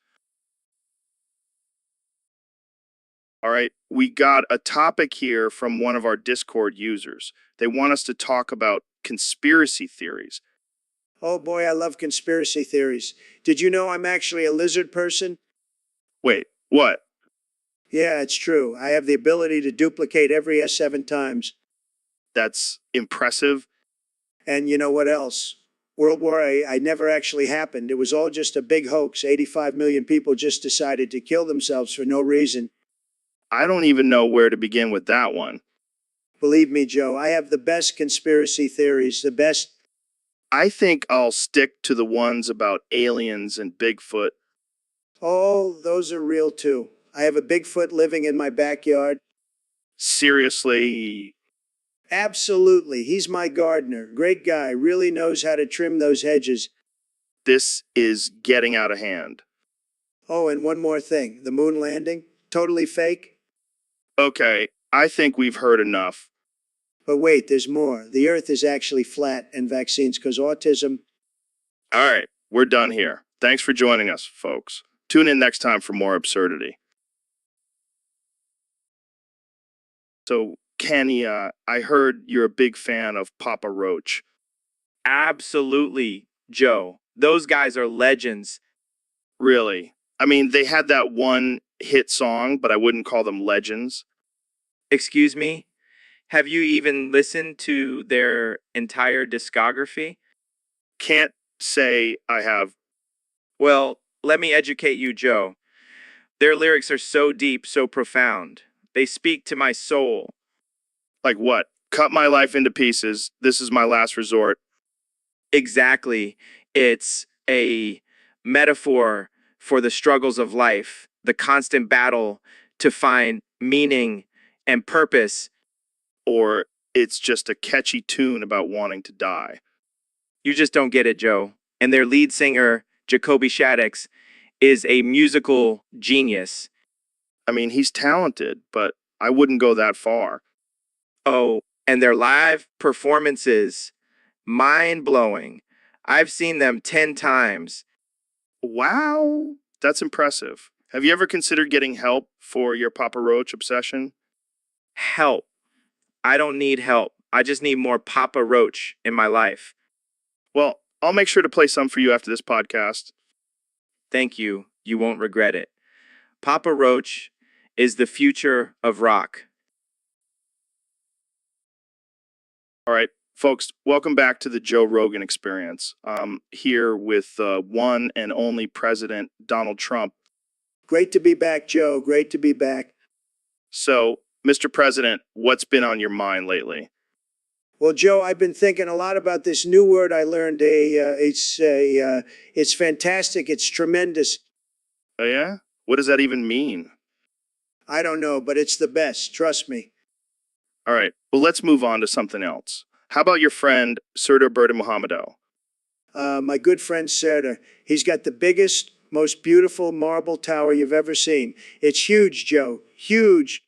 All right, we got a topic here from one of our Discord users. They want us to talk about conspiracy theories. Oh boy, I love conspiracy theories. Did you know I'm actually a lizard person? Wait, what? Yeah, it's true. I have the ability to duplicate every S 7 times. That's impressive. And you know what else? World War I never actually happened. It was all just a big hoax. 85 million people just decided to kill themselves for no reason. I don't even know where to begin with that one. Believe me, Joe, I have the best conspiracy theories, the best. I think I'll stick to the ones about aliens and Bigfoot. Oh, those are real too. I have a Bigfoot living in my backyard. Seriously? Absolutely. He's my gardener. Great guy. Really knows how to trim those hedges. This is getting out of hand. Oh, and one more thing. The moon landing? Totally fake? Okay, I think we've heard enough. But wait, there's more. The Earth is actually flat, and vaccines cause autism. All right, we're done here. Thanks for joining us, folks. Tune in next time for more absurdity. So, Kenny, I heard you're a big fan of Papa Roach. Absolutely, Joe. Those guys are legends. Really? I mean, they had that one hit song, but I wouldn't call them legends. Excuse me? Have you even listened to their entire discography? Can't say I have. Well, let me educate you, Joe. Their lyrics are so deep, so profound. They speak to my soul. Like what? Cut my life into pieces. This is my last resort. Exactly. It's a metaphor for the struggles of life, the constant battle to find meaning and purpose. Or it's just a catchy tune about wanting to die. You just don't get it, Joe. And their lead singer, Jacoby Shaddix, is a musical genius. I mean, he's talented, but I wouldn't go that far. Oh, and their live performances, mind-blowing. I've seen them 10 times. Wow, that's impressive. Have you ever considered getting help for your Papa Roach obsession? Help. I don't need help. I just need more Papa Roach in my life. Well, I'll make sure to play some for you after this podcast. Thank you. You won't regret it. Papa Roach is the future of rock. All right, folks, welcome back to the Joe Rogan Experience. Here with one and only President Donald Trump. Great to be back, Joe. Great to be back. So, Mr. President, what's been on your mind lately? Well, Joe, I've been thinking a lot about this new word I learned. It's fantastic. It's tremendous. Oh, yeah? What does that even mean? I don't know, but it's the best. Trust me. All right, well, let's move on to something else. How about your friend, Serdar Berdimuhamedow? My good friend Serdar. He's got the biggest, most beautiful marble tower you've ever seen. It's huge, Joe. Huge.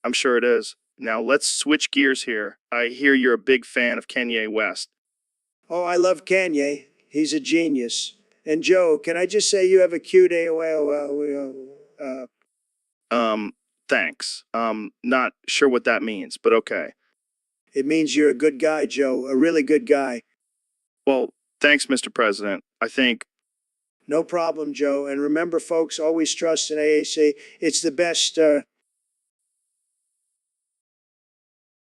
I'm sure it is. Now, let's switch gears here. I hear you're a big fan of Kanye West. Oh, I love Kanye. He's a genius. And Joe, can I just say you have a cute AOL? Thanks. Not sure what that means, but okay. It means you're a good guy, Joe. A really good guy. Well, thanks, Mr. President. I think. No problem, Joe. And remember, folks, always trust in AAC. It's the best.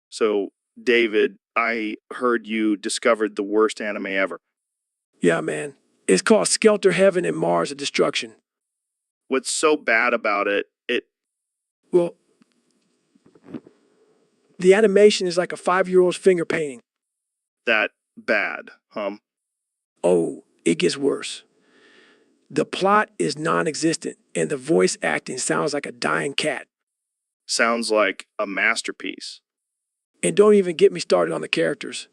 So, David, I heard you discovered the worst anime ever. Yeah, man. It's called Skelter Heaven and Mars of Destruction. What's so bad about it? Well, the animation is like a 5-year-old's finger painting. That bad, Oh, it gets worse. The plot is non-existent, and the voice acting sounds like a dying cat. Sounds like a masterpiece. And don't even get me started on the characters.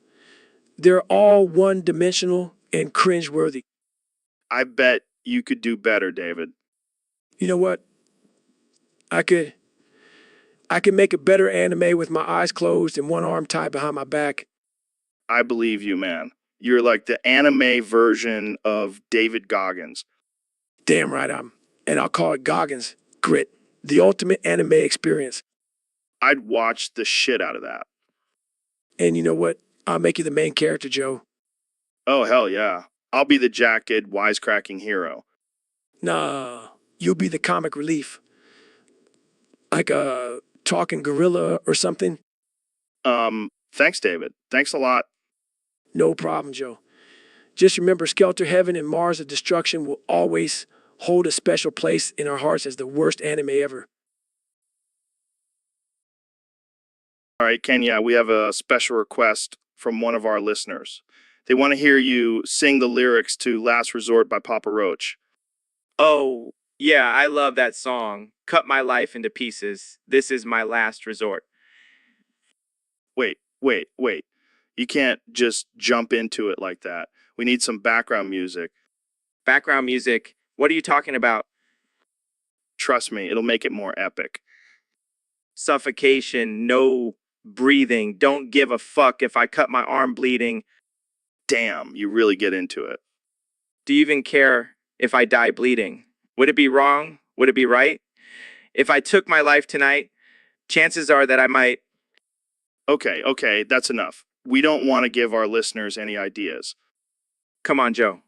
They're all one-dimensional and cringeworthy. I bet you could do better, David. You know what? I I can make a better anime with my eyes closed and one arm tied behind my back. I believe you, man. You're like the anime version of David Goggins. Damn right I'm. And I'll call it Goggins Grit, the ultimate anime experience. I'd watch the shit out of that. And you know what? I'll make you the main character, Joe. Oh, hell yeah. I'll be the jacked, wisecracking hero. Nah, you'll be the comic relief. Like a talking gorilla or something. Thanks, David. Thanks a lot. No problem, Joe. Just remember, Skelter Heaven and Mars of Destruction will always hold a special place in our hearts as the worst anime ever. All right, Kenya, we have a special request from one of our listeners. They want to hear you sing the lyrics to Last Resort by Papa Roach. Oh, yeah, I love that song. Cut my life into pieces. This is my last resort. Wait. You can't just jump into it like that. We need some background music. Background music. What are you talking about? Trust me, it'll make it more epic. Suffocation, no breathing. Don't give a fuck if I cut my arm bleeding. Damn, you really get into it. Do you even care if I die bleeding? Would it be wrong? Would it be right? If I took my life tonight, chances are that I might. Okay, that's enough. We don't want to give our listeners any ideas. Come on, Joe.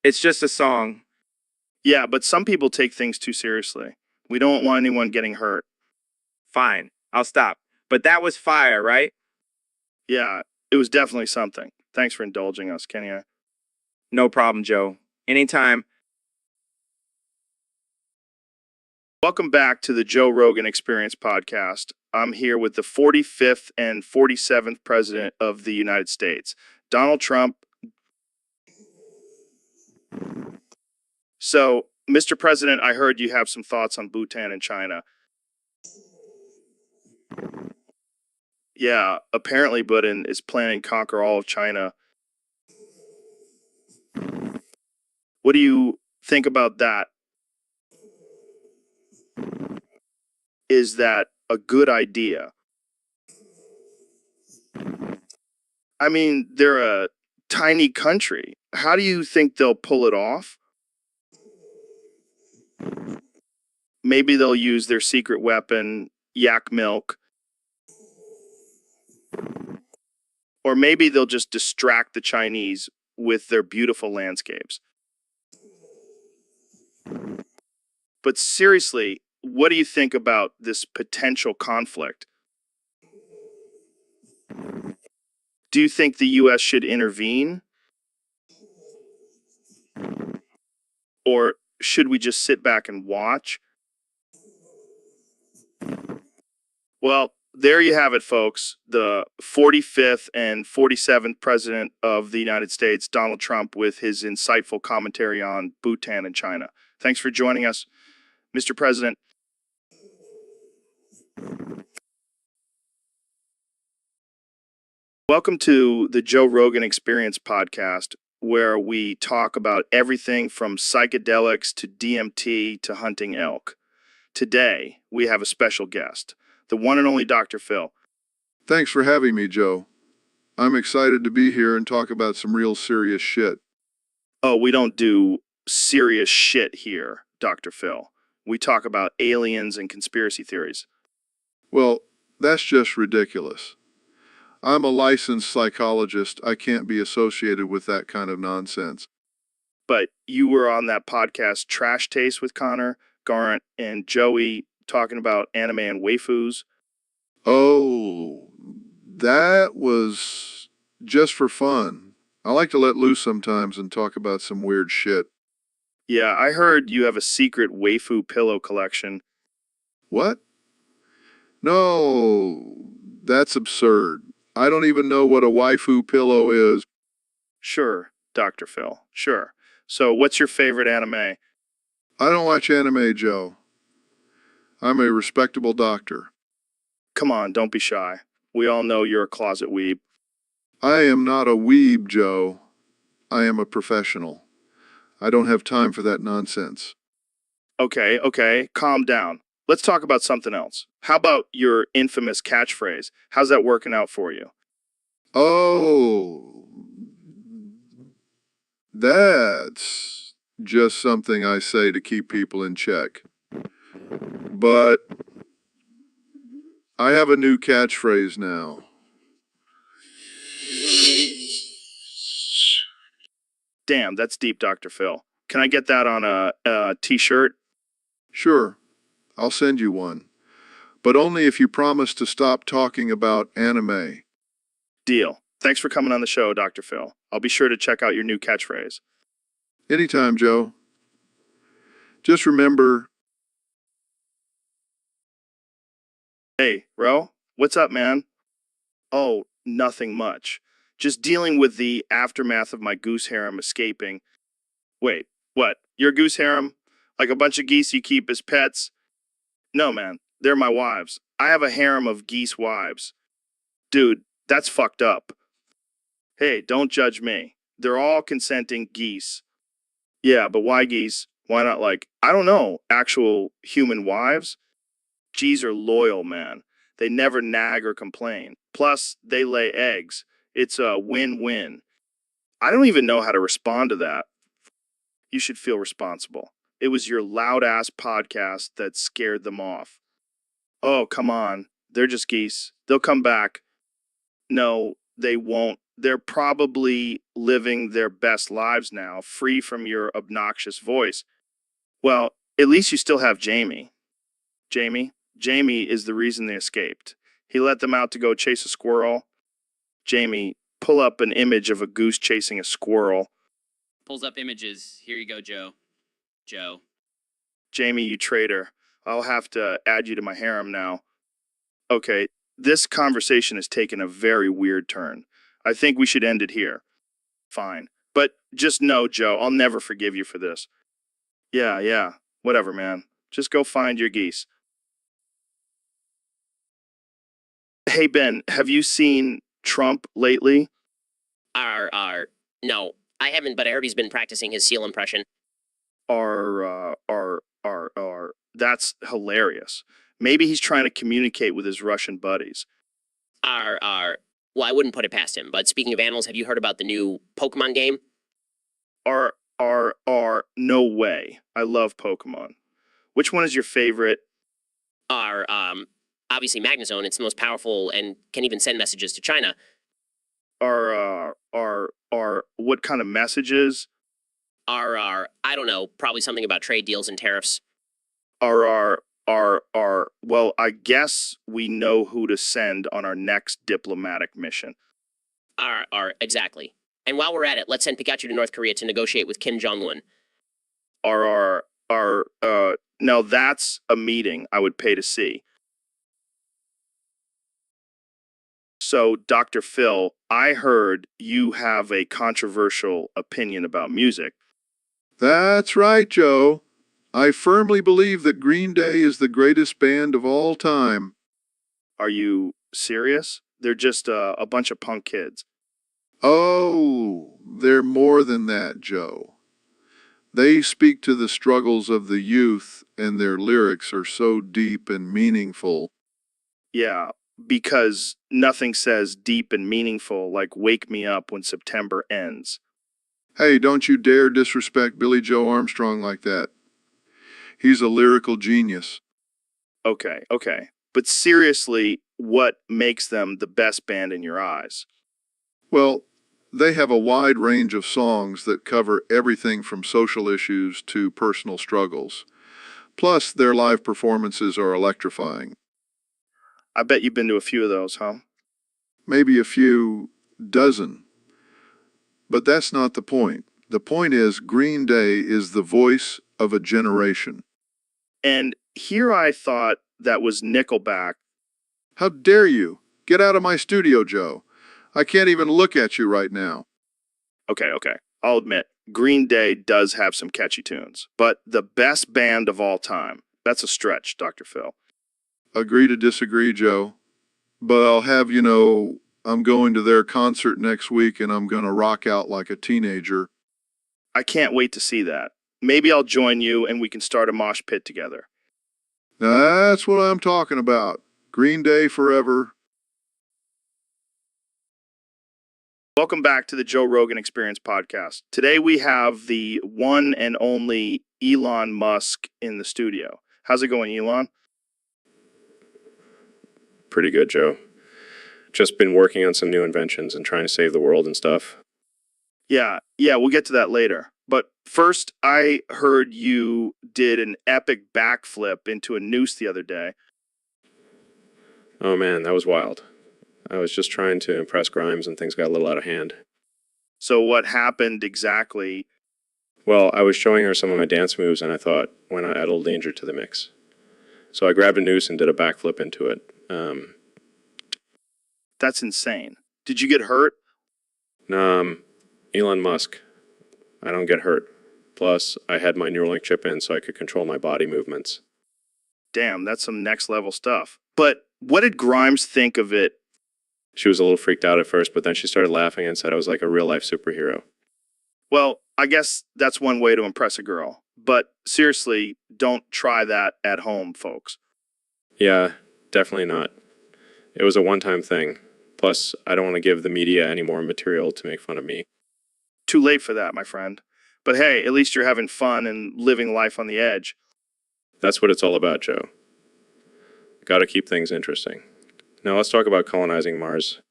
It's just a song. Yeah, but some people take things too seriously. We don't want anyone getting hurt. Fine, I'll stop. But that was fire, right? Yeah, it was definitely something. Thanks for indulging us, Kenya. No problem, Joe. Anytime. Welcome back to the Joe Rogan Experience podcast. I'm here with the 45th and 47th President of the United States, Donald Trump. So, Mr. President, I heard you have some thoughts on Bhutan and China. Yeah, apparently Putin is planning to conquer all of China. What do you think about that? Is that a good idea? I mean, they're a tiny country. How do you think they'll pull it off? Maybe they'll use their secret weapon, yak milk. Or maybe they'll just distract the Chinese with their beautiful landscapes. But seriously, what do you think about this potential conflict? Do you think the U.S. should intervene? Or should we just sit back and watch? Well, there you have it, folks. The 45th and 47th President of the United States, Donald Trump, with his insightful commentary on Bhutan and China. Thanks for joining us, Mr. President. Welcome to the Joe Rogan Experience podcast, where we talk about everything from psychedelics to DMT to hunting elk. Today, we have a special guest, the one and only Dr. Phil. Thanks for having me, Joe. I'm excited to be here and talk about some real serious shit. Oh, we don't do serious shit here, Dr. Phil. We talk about aliens and conspiracy theories. Well, that's just ridiculous. I'm a licensed psychologist. I can't be associated with that kind of nonsense. But you were on that podcast Trash Taste with Connor, Garant, and Joey talking about anime and waifus. Oh, that was just for fun. I like to let loose sometimes and talk about some weird shit. Yeah, I heard you have a secret waifu pillow collection. What? No, that's absurd. I don't even know what a waifu pillow is. Sure, Dr. Phil, sure. So what's your favorite anime? I don't watch anime, Joe. I'm a respectable doctor. Come on, don't be shy. We all know you're a closet weeb. I am not a weeb, Joe. I am a professional. I don't have time for that nonsense. Okay, calm down. let's talk about something else. How about your infamous catchphrase? How's that working out for you? Oh, that's just something I say to keep people in check. But I have a new catchphrase now. Damn, that's deep, Dr. Phil. Can I get that on a t-shirt? Sure, I'll send you one. But only if you promise to stop talking about anime. Deal. Thanks for coming on the show, Dr. Phil. I'll be sure to check out your new catchphrase. Anytime, Joe. Just remember, Hey, Ro, what's up, man? Oh, nothing much. Just dealing with the aftermath of my goose harem escaping. Wait, what? Your goose harem? Like a bunch of geese you keep as pets? No, man. They're my wives. I have a harem of geese wives. Dude, that's fucked up. Hey, don't judge me. They're all consenting geese. Yeah, but why geese? Why not, like, I don't know, actual human wives? Geese are loyal, man. They never nag or complain. Plus, they lay eggs. It's a win-win. I don't even know how to respond to that. You should feel responsible. It was your loud-ass podcast that scared them off. Oh, come on. They're just geese. They'll come back. No, they won't. They're probably living their best lives now, free from your obnoxious voice. Well, at least you still have Jamie. Jamie is the reason they escaped. He let them out to go chase a squirrel. Jamie, pull up an image of a goose chasing a squirrel. Pulls up images. Here you go, Joe. Joe. Jamie, you traitor. I'll have to add you to my harem now. Okay, this conversation has taken a very weird turn. I think we should end it here. Fine. But just know, Joe, I'll never forgive you for this. Yeah, whatever, man. Just go find your geese. Hey, Ben, have you seen Trump lately? No, I haven't, but I heard he's been practicing his seal impression. That's hilarious. Maybe he's trying to communicate with his Russian buddies. Well, I wouldn't put it past him, but speaking of animals, have you heard about the new Pokemon game? No way. I love Pokemon. Which one is your favorite? Obviously Magnezone, it's the most powerful and can even send messages to China. What kind of messages? I don't know, probably something about trade deals and tariffs. Well, I guess we know who to send on our next diplomatic mission. Exactly. And while we're at it, let's send Pikachu to North Korea to negotiate with Kim Jong-un. Now that's a meeting I would pay to see. So, Dr. Phil, I heard you have a controversial opinion about music. that's right, Joe. I firmly believe that Green Day is the greatest band of all time. Are you serious? They're just a bunch of punk kids. Oh, they're more than that, Joe. They speak to the struggles of the youth, and their lyrics are so deep and meaningful. Yeah, because nothing says deep and meaningful like Wake Me Up When September Ends. Hey, don't you dare disrespect Billy Joe Armstrong like that. He's a lyrical genius. Okay. But seriously, what makes them the best band in your eyes? Well, they have a wide range of songs that cover everything from social issues to personal struggles. Plus, their live performances are electrifying. I bet you've been to a few of those, huh? Maybe a few dozen. But that's not the point. The point is, Green Day is the voice of a generation. And here I thought that was Nickelback. How dare you? Get out of my studio, Joe. I can't even look at you right now. Okay. I'll admit, Green Day does have some catchy tunes, but the best band of all time, that's a stretch, Dr. Phil. Agree to disagree, Joe. But I'll have you know, I'm going to their concert next week and I'm going to rock out like a teenager. I can't wait to see that. Maybe I'll join you and we can start a mosh pit together. That's what I'm talking about. Green Day forever. Welcome back to the Joe Rogan Experience podcast. Today we have the one and only Elon Musk in the studio. How's it going, Elon? Pretty good, Joe. Just been working on some new inventions and trying to save the world and stuff. Yeah, we'll get to that later. But first, I heard you did an epic backflip into a noose the other day. Oh man, that was wild. I was just trying to impress Grimes and things got a little out of hand. So what happened exactly? Well, I was showing her some of my dance moves and I thought, why not add a little danger to the mix? So I grabbed a noose and did a backflip into it. That's insane. Did you get hurt? Elon Musk. I don't get hurt. Plus, I had my Neuralink chip in so I could control my body movements. Damn, that's some next level stuff. But what did Grimes think of it? She was a little freaked out at first, but then she started laughing and said I was like a real-life superhero. Well, I guess that's one way to impress a girl. But seriously, don't try that at home, folks. Yeah, definitely not. It was a one-time thing. Plus, I don't want to give the media any more material to make fun of me. Too late for that, my friend. But hey, at least you're having fun and living life on the edge. That's what it's all about, Joe. Gotta keep things interesting. Now let's talk about colonizing Mars.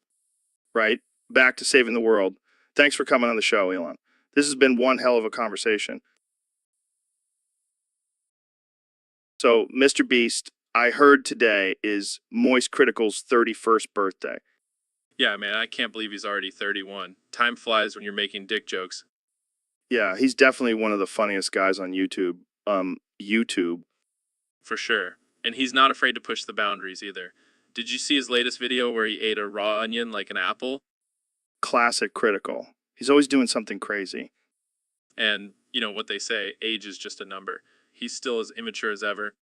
Right? Back to saving the world. Thanks for coming on the show, Elon. This has been one hell of a conversation. So, Mr. Beast, I heard today is Moist Critical's 31st birthday. Yeah, man, I can't believe he's already 31. Time flies when you're making dick jokes. Yeah, he's definitely one of the funniest guys on YouTube. YouTube. For sure. And he's not afraid to push the boundaries either. Did you see his latest video where he ate a raw onion like an apple? Classic Critical. He's always doing something crazy. And, you know what they say, age is just a number. He's still as immature as ever.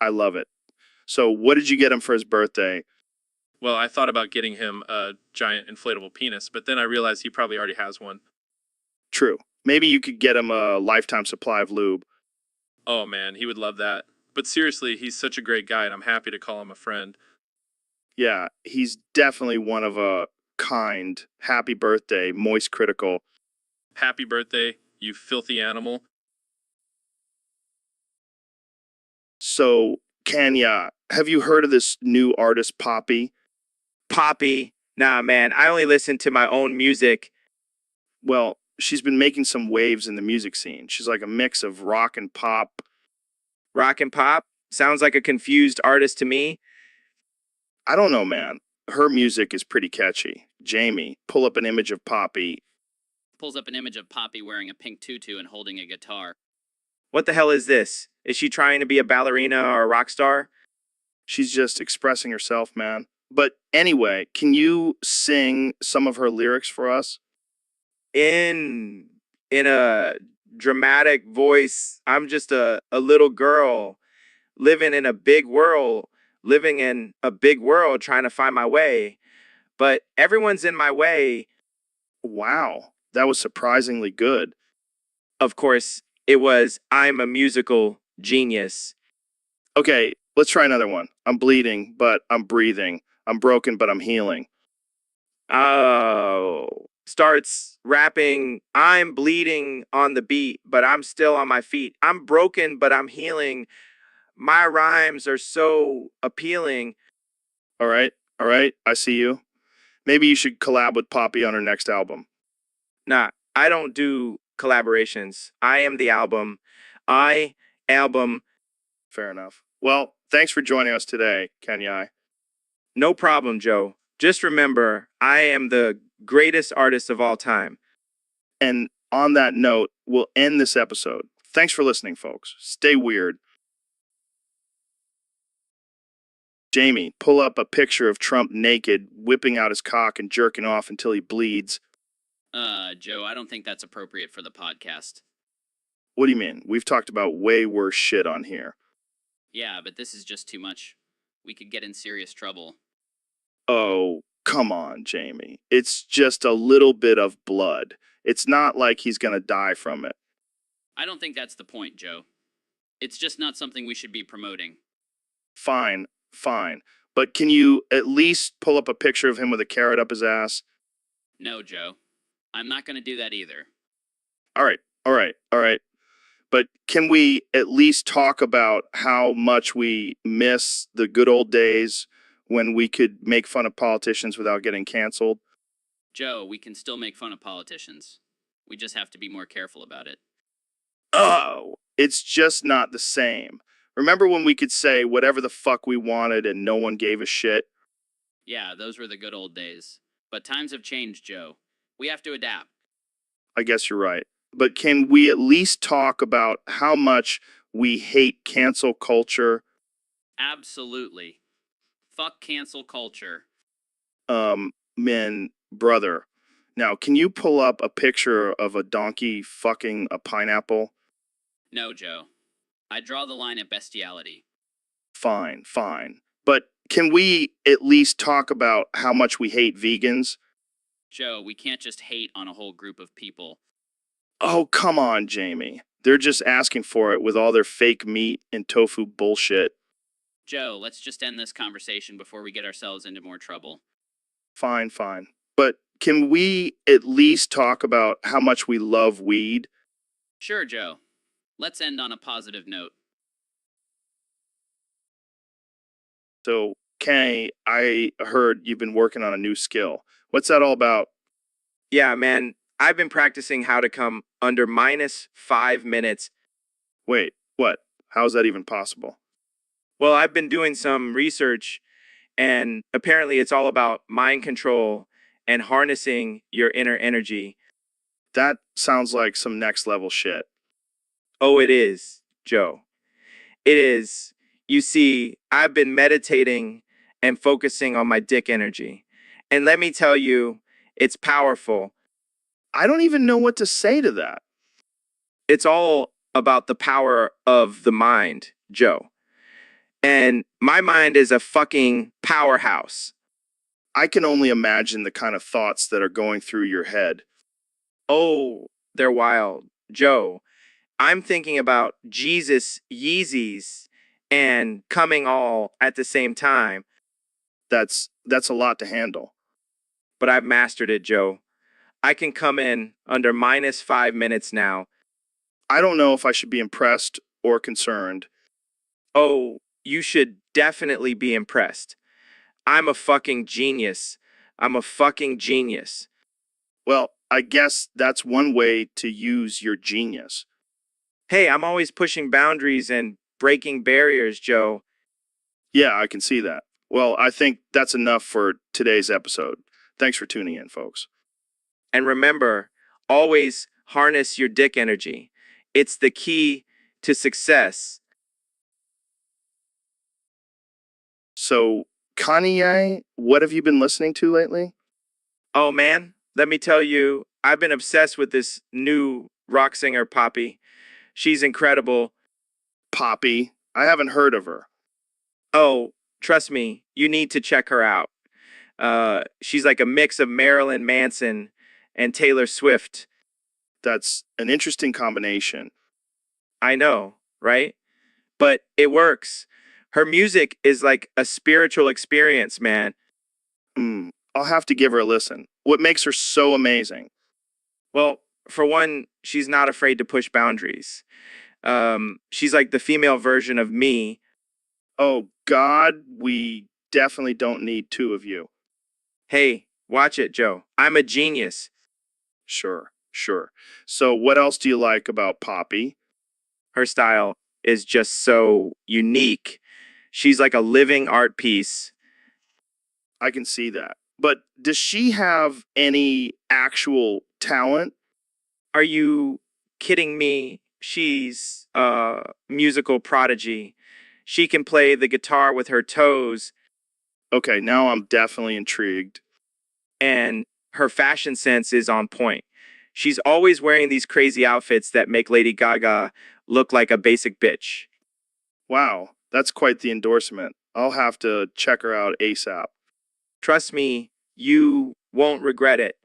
I love it. So, what did you get him for his birthday? Well, I thought about getting him a giant inflatable penis, but then I realized he probably already has one. True. Maybe you could get him a lifetime supply of lube. Oh man, he would love that. But seriously, he's such a great guy and I'm happy to call him a friend. Yeah, he's definitely one of a kind. Happy birthday, Moist Critical. Happy birthday, you filthy animal. So, Kenya, have you heard of this new artist, Poppy? Poppy. Nah, man, I only listen to my own music. Well, she's been making some waves in the music scene. She's like a mix of rock and pop. Rock and pop? Sounds like a confused artist to me. I don't know, man. Her music is pretty catchy. Jamie, pull up an image of Poppy. Pulls up an image of Poppy wearing a pink tutu and holding a guitar. What the hell is this? Is she trying to be a ballerina or a rock star? She's just expressing herself, man. But anyway, can you sing some of her lyrics for us? In a dramatic voice, I'm just a little girl living in a big world, trying to find my way. But everyone's in my way. Wow, that was surprisingly good. Of course, it was I'm a musical genius. Okay, let's try another one. I'm bleeding, but I'm breathing. I'm broken, but I'm healing. Oh, starts rapping, I'm bleeding on the beat, but I'm still on my feet. I'm broken, but I'm healing. My rhymes are so appealing. All right, I see you. Maybe you should collab with Poppy on her next album. Nah, I don't do collaborations. I am the album. Fair enough. Well, thanks for joining us today, Kenya. No problem, Joe. Just remember, I am the greatest artist of all time. And on that note, we'll end this episode. Thanks for listening, folks. Stay weird. Jamie, pull up a picture of Trump naked, whipping out his cock and jerking off until he bleeds. Joe, I don't think that's appropriate for the podcast. What do you mean? We've talked about way worse shit on here. Yeah, but this is just too much. We could get in serious trouble. Oh, come on, Jamie. It's just a little bit of blood. It's not like he's gonna die from it. I don't think that's the point, Joe. It's just not something we should be promoting. Fine, fine. But can you at least pull up a picture of him with a carrot up his ass? No, Joe. I'm not going to do that either. All right, all right, all right. But can we at least talk about how much we miss the good old days when we could make fun of politicians without getting canceled? Joe, we can still make fun of politicians. We just have to be more careful about it. Oh, it's just not the same. Remember when we could say whatever the fuck we wanted and no one gave a shit? Yeah, those were the good old days. But times have changed, Joe. We have to adapt. I guess you're right. But can we at least talk about how much we hate cancel culture? Absolutely. Fuck cancel culture. Brother. Now, can you pull up a picture of a donkey fucking a pineapple? No, Joe. I draw the line at bestiality. Fine, fine. But can we at least talk about how much we hate vegans? Joe, we can't just hate on a whole group of people. Oh, come on, Jamie. They're just asking for it with all their fake meat and tofu bullshit. Joe, let's just end this conversation before we get ourselves into more trouble. Fine, fine. But can we at least talk about how much we love weed? Sure, Joe. Let's end on a positive note. So, Kenny, I heard you've been working on a new skill. What's that all about? Yeah, man, I've been practicing how to come under -5 minutes. Wait, what? How's that even possible? Well, I've been doing some research, and apparently it's all about mind control and harnessing your inner energy. That sounds like some next level shit. Oh, it is, Joe. It is. You see, I've been meditating and focusing on my dick energy. And let me tell you, it's powerful. I don't even know what to say to that. It's all about the power of the mind, Joe. And my mind is a fucking powerhouse. I can only imagine the kind of thoughts that are going through your head. Oh, they're wild. Joe, I'm thinking about Jesus Yeezys and coming all at the same time. That's a lot to handle. But I've mastered it, Joe. I can come in under -5 minutes now. I don't know if I should be impressed or concerned. Oh, you should definitely be impressed. I'm a fucking genius. I'm a fucking genius. Well, I guess that's one way to use your genius. Hey, I'm always pushing boundaries and breaking barriers, Joe. Yeah, I can see that. Well, I think that's enough for today's episode. Thanks for tuning in, folks. And remember, always harness your dick energy. It's the key to success. So, Kanye, what have you been listening to lately? Oh man, let me tell you, I've been obsessed with this new rock singer, Poppy. She's incredible. Poppy. I haven't heard of her. Oh, trust me, you need to check her out. She's like a mix of Marilyn Manson and Taylor Swift. That's an interesting combination. I know, right? But it works. Her music is like a spiritual experience, man. I'll have to give her a listen. What makes her so amazing? Well, for one, she's not afraid to push boundaries. She's like the female version of me. Oh, God, we definitely don't need two of you. Hey, watch it, Joe. I'm a genius. Sure, sure. So, what else do you like about Poppy? Her style is just so unique. She's like a living art piece. I can see that. But does she have any actual talent? Are you kidding me? She's a musical prodigy. She can play the guitar with her toes, Okay, now I'm definitely intrigued. and her fashion sense is on point. She's always wearing these crazy outfits that make Lady Gaga look like a basic bitch. Wow, that's quite the endorsement. I'll have to check her out ASAP. Trust me, you won't regret it.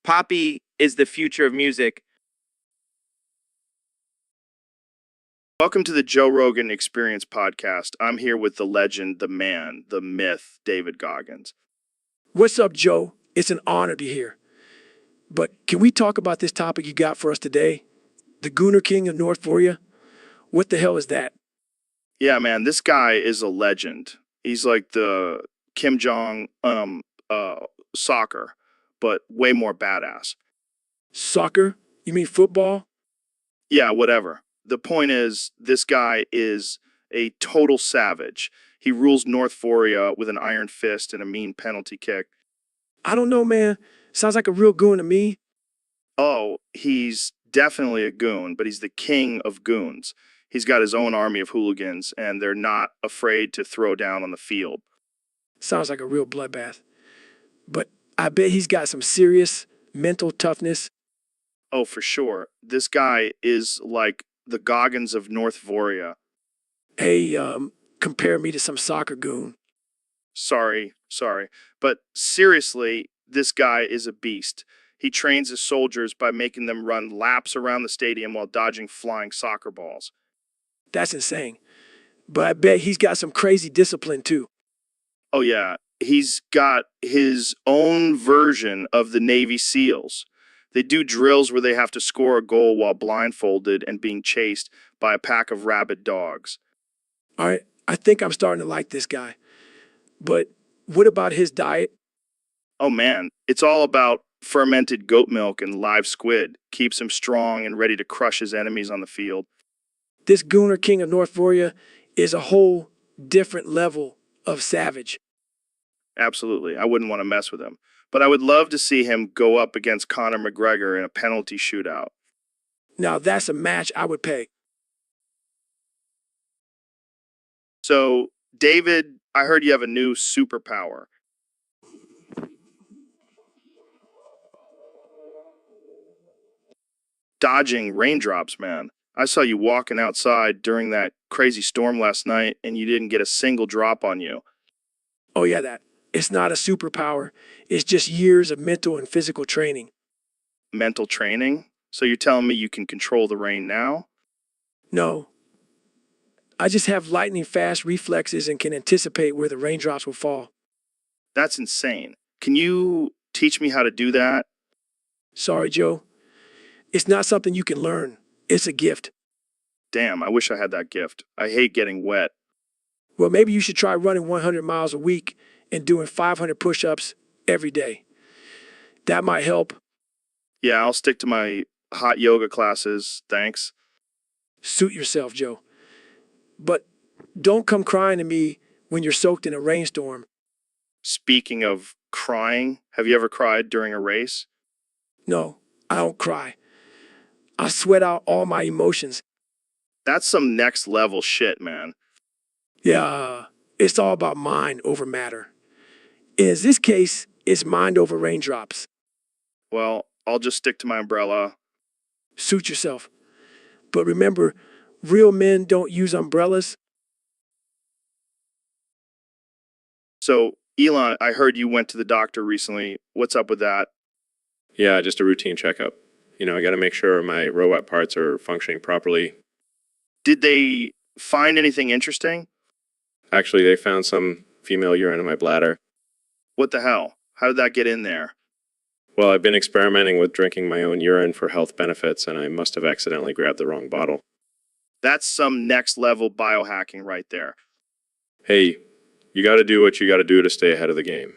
Poppy is the future of music. Welcome to the Joe Rogan Experience podcast. I'm here with the legend, the man, the myth, David Goggins. What's up, Joe? It's an honor to be here. But can we talk about this topic you got for us today? The Gooner King of North Korea? What the hell is that? Yeah, man, this guy is a legend. He's like the Kim Jong soccer, but way more badass. Soccer? You mean football? Yeah, whatever. The point is, this guy is a total savage. He rules North Korea with an iron fist and a mean penalty kick. I don't know, man. Sounds like a real goon to me. Oh, he's definitely a goon, but he's the king of goons. He's got his own army of hooligans, and they're not afraid to throw down on the field. Sounds like a real bloodbath. But I bet he's got some serious mental toughness. Oh, for sure. This guy is like the Goggins of North Korea. Hey, compare me to some soccer goon. Sorry. But seriously, this guy is a beast. He trains his soldiers by making them run laps around the stadium while dodging flying soccer balls. That's insane. But I bet he's got some crazy discipline too. Oh, yeah. He's got his own version of the Navy SEALs. They do drills where they have to score a goal while blindfolded and being chased by a pack of rabid dogs. All right, I think I'm starting to like this guy. But what about his diet? Oh, man. It's all about fermented goat milk and live squid. Keeps him strong and ready to crush his enemies on the field. This Gooner King of North Korea is a whole different level of savage. Absolutely. I wouldn't want to mess with him. But I would love to see him go up against Conor McGregor in a penalty shootout. Now that's a match I would pay. So, David, I heard you have a new superpower. Dodging raindrops, man. I saw you walking outside during that crazy storm last night and you didn't get a single drop on you. Oh yeah, that. It's not a superpower. It's just years of mental and physical training. Mental training? So you're telling me you can control the rain now? No. I just have lightning fast reflexes and can anticipate where the raindrops will fall. That's insane. Can you teach me how to do that? Sorry, Joe. It's not something you can learn. It's a gift. Damn, I wish I had that gift. I hate getting wet. Well, maybe you should try running 100 miles a week and doing 500 push-ups every day. That might help. Yeah, I'll stick to my hot yoga classes, thanks. Suit yourself, Joe. But don't come crying to me when you're soaked in a rainstorm. Speaking of crying, have you ever cried during a race? No, I don't cry. I sweat out all my emotions. That's some next level shit, man. Yeah, it's all about mind over matter. In this case, it's mind over raindrops. Well, I'll just stick to my umbrella. Suit yourself. But remember, real men don't use umbrellas. So, Elon, I heard you went to the doctor recently. What's up with that? Yeah, just a routine checkup. I got to make sure my robot parts are functioning properly. Did they find anything interesting? Actually, they found some female urine in my bladder. What the hell? How did that get in there? Well, I've been experimenting with drinking my own urine for health benefits, and I must have accidentally grabbed the wrong bottle. That's some next level biohacking right there. Hey, you got to do what you got to do to stay ahead of the game.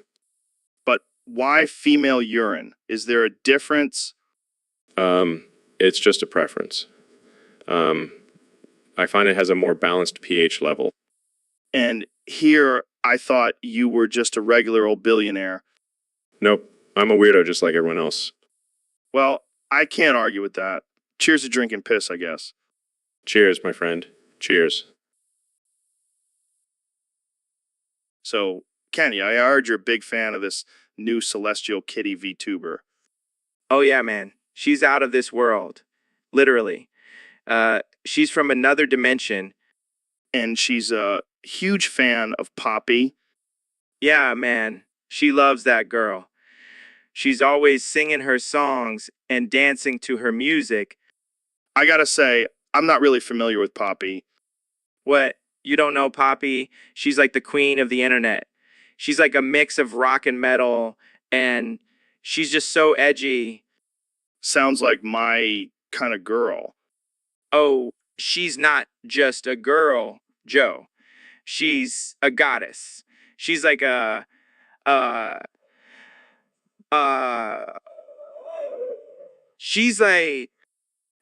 But why female urine? Is there a difference? It's just a preference. I find it has a more balanced pH level. And here, I thought you were just a regular old billionaire. Nope, I'm a weirdo just like everyone else. Well, I can't argue with that. Cheers to drinking piss, I guess. Cheers, my friend. Cheers. So, Kenny, I heard you're a big fan of this new Celestial Kitty VTuber. Oh yeah, man. She's out of this world. Literally. She's from another dimension. And she's a huge fan of Poppy. Yeah, man. She loves that girl. She's always singing her songs and dancing to her music. I gotta say, I'm not really familiar with Poppy. What? You don't know Poppy? She's like the queen of the internet. She's like a mix of rock and metal, and she's just so edgy. Sounds like my kind of girl. Oh, she's not just a girl, Joe. She's a goddess. She's like uh, uh, she's like,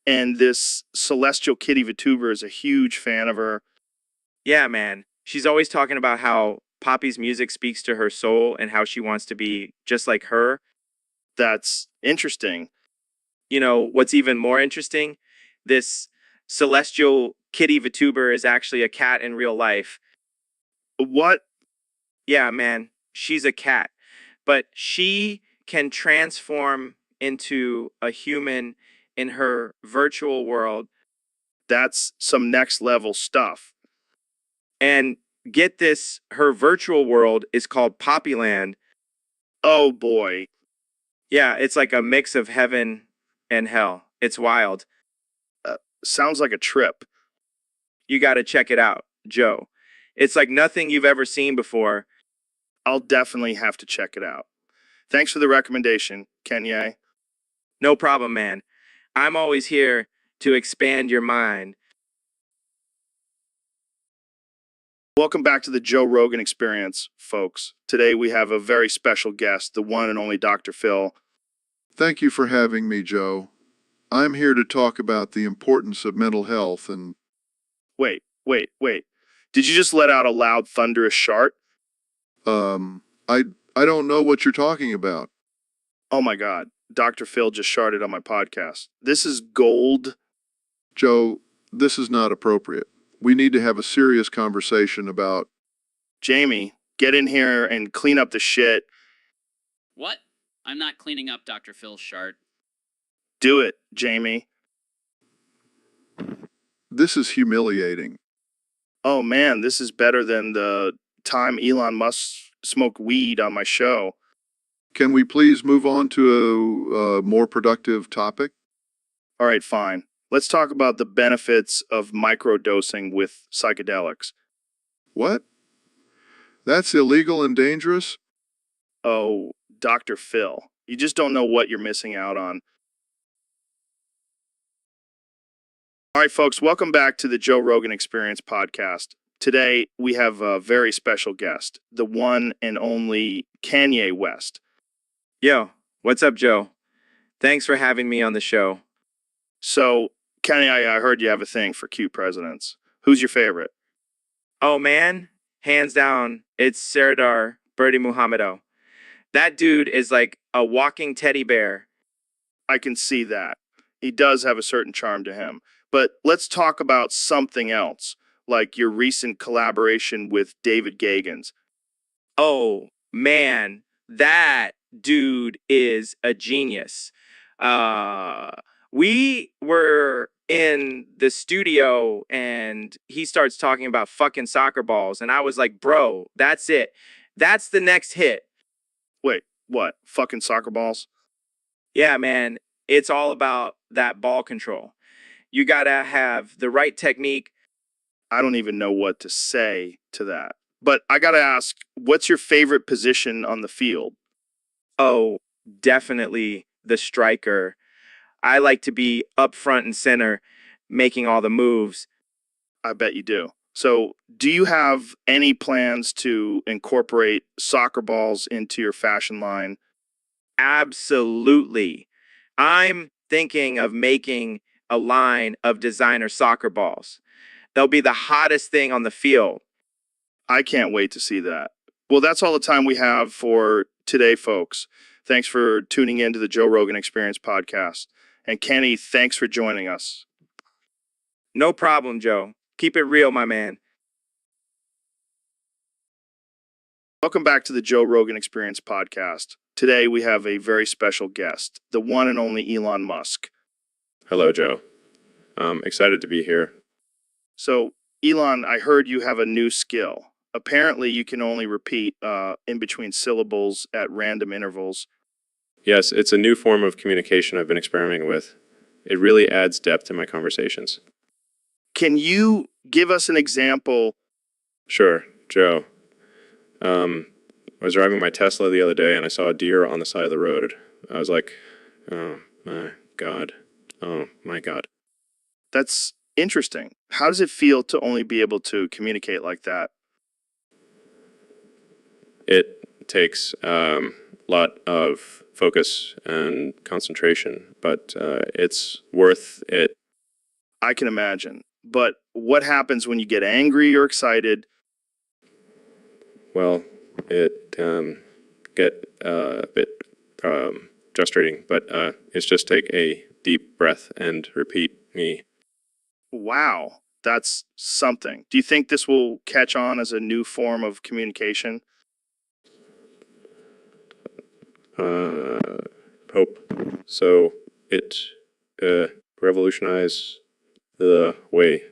And this celestial kitty VTuber is a huge fan of her. yeah, man. She's always talking about how Poppy's music speaks to her soul and how she wants to be just like her. That's interesting. You know, what's even more interesting? This celestial kitty VTuber is actually a cat in real life. What? Yeah, man. She's a cat. But she can transform into a human in her virtual world. That's some next level stuff. And get this, her virtual world is called Poppyland. Oh boy. Yeah, it's like a mix of heaven and hell. It's wild. Sounds like a trip. You got to check it out, Joe. It's like nothing you've ever seen before. I'll definitely have to check it out. Thanks for the recommendation, Kanye. No problem, man. I'm always here to expand your mind. Welcome back to the Joe Rogan Experience, folks. Today we have a very special guest, the one and only Dr. Phil. Thank you for having me, Joe. I'm here to talk about the importance of mental health and Wait. Did you just let out a loud, thunderous shart? I don't know what you're talking about. Oh my God. Dr. Phil just sharted on my podcast. This is gold. Joe, this is not appropriate. We need to have a serious conversation about Jamie, get in here and clean up the shit. What? I'm not cleaning up Dr. Phil's shart. Do it, Jamie. this is humiliating. Oh man, this is better than the time Elon Musk smoked weed on my show. Can we please move on to a more productive topic? All right, fine. Let's talk about the benefits of microdosing with psychedelics. What? That's illegal and dangerous? Oh, Dr. Phil, you just don't know what you're missing out on. All right, folks, welcome back to the Joe Rogan Experience podcast. Today, we have a very special guest, the one and only Kanye West. Yo, what's up, Joe? Thanks for having me on the show. So, Kanye, I heard you have a thing for cute presidents. Who's your favorite? Oh, man, hands down, it's Serdar Berdi Muhammedo. That dude is like a walking teddy bear. I can see that. He does have a certain charm to him. But let's talk about something else, like your recent collaboration with David Gagans. Oh, man, that dude is a genius. We were in the studio and he starts talking about fucking soccer balls. And I was like, bro, that's it. That's the next hit. Wait, what? Fucking soccer balls? Yeah, man, it's all about that ball control. You gotta have the right technique. I don't even know what to say to that. But I gotta ask, what's your favorite position on the field? Oh, definitely the striker. I like to be up front and center, making all the moves. I bet you do. So, do you have any plans to incorporate soccer balls into your fashion line? Absolutely. I'm thinking of making a line of designer soccer balls. They'll be the hottest thing on the field. I can't wait to see that. Well, that's all the time we have for today, folks. Thanks for tuning in to the Joe Rogan Experience podcast. And Kenny, thanks for joining us. No problem, Joe. Keep it real, my man. Welcome back to the Joe Rogan Experience podcast. Today we have a very special guest, the one and only Elon Musk. Hello, Joe. I'm excited to be here. So, Elon, I heard you have a new skill. Apparently, you can only repeat in between syllables at random intervals. Yes, it's a new form of communication I've been experimenting with. It really adds depth to my conversations. Can you give us an example? Sure, Joe. I was driving my Tesla the other day and I saw a deer on the side of the road. I was like, oh my God. Oh my God. That's interesting. How does it feel to only be able to communicate like that? It takes a lot of focus and concentration, but it's worth it. I can imagine. But what happens when you get angry or excited? Well, it get a bit frustrating, but it's just take a deep breath and repeat me. Wow, that's something. Do you think this will catch on as a new form of communication? Hope. So it revolutionize the way.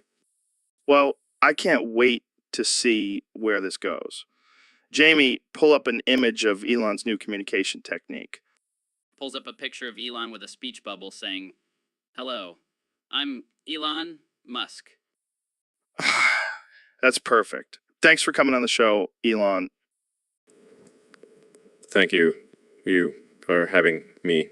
Well, I can't wait to see where this goes. Jamie, pull up an image of Elon's new communication technique. Pulls up a picture of Elon with a speech bubble saying, "Hello, I'm Elon Musk." That's perfect. Thanks for coming on the show, Elon. Thank you for having me.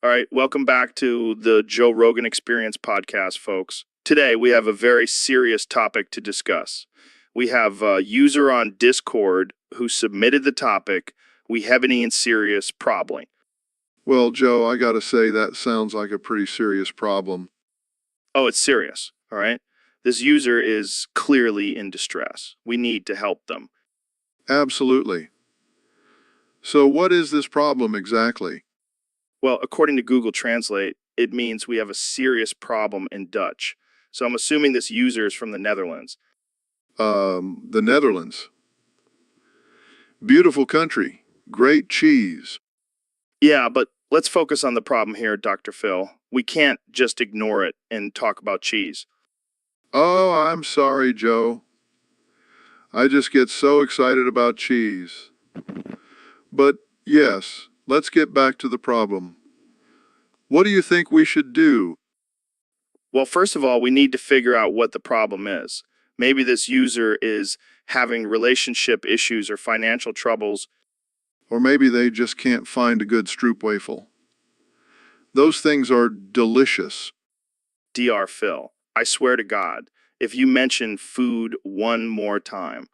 All right, welcome back to the Joe Rogan Experience podcast, folks. Today, we have a very serious topic to discuss. We have a user on Discord who submitted the topic, "We have any serious problem." Well, Joe, I gotta say that sounds like a pretty serious problem. Oh, it's serious, all right? This user is clearly in distress. We need to help them. Absolutely. So what is this problem exactly? Well, according to Google Translate, it means we have a serious problem in Dutch. So I'm assuming this user is from the Netherlands. The Netherlands. Beautiful country. Great cheese. Yeah, but let's focus on the problem here, Dr. Phil. We can't just ignore it and talk about cheese. Oh, I'm sorry, Joe. I just get so excited about cheese. But yes, let's get back to the problem. What do you think we should do? Well, first of all, we need to figure out what the problem is. Maybe this user is having relationship issues or financial troubles. Or maybe they just can't find a good stroopwafel. Those things are delicious. Dr. Phil, I swear to God, if you mention food one more time.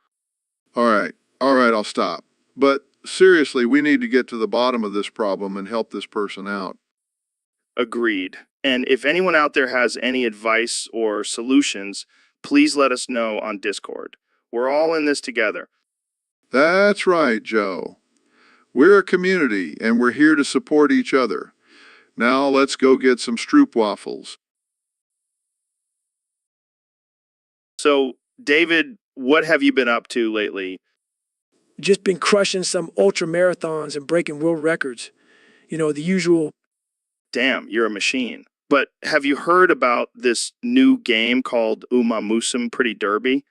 All right, I'll stop. But seriously, we need to get to the bottom of this problem and help this person out. Agreed. And if anyone out there has any advice or solutions, please let us know on Discord. We're all in this together. That's right, Joe. We're a community and we're here to support each other. Now let's go get some stroopwafels. So, David, what have you been up to lately? Just been crushing some ultra marathons and breaking world records. You know, the usual. Damn, you're a machine. But have you heard about this new game called Uma Musum Pretty Derby?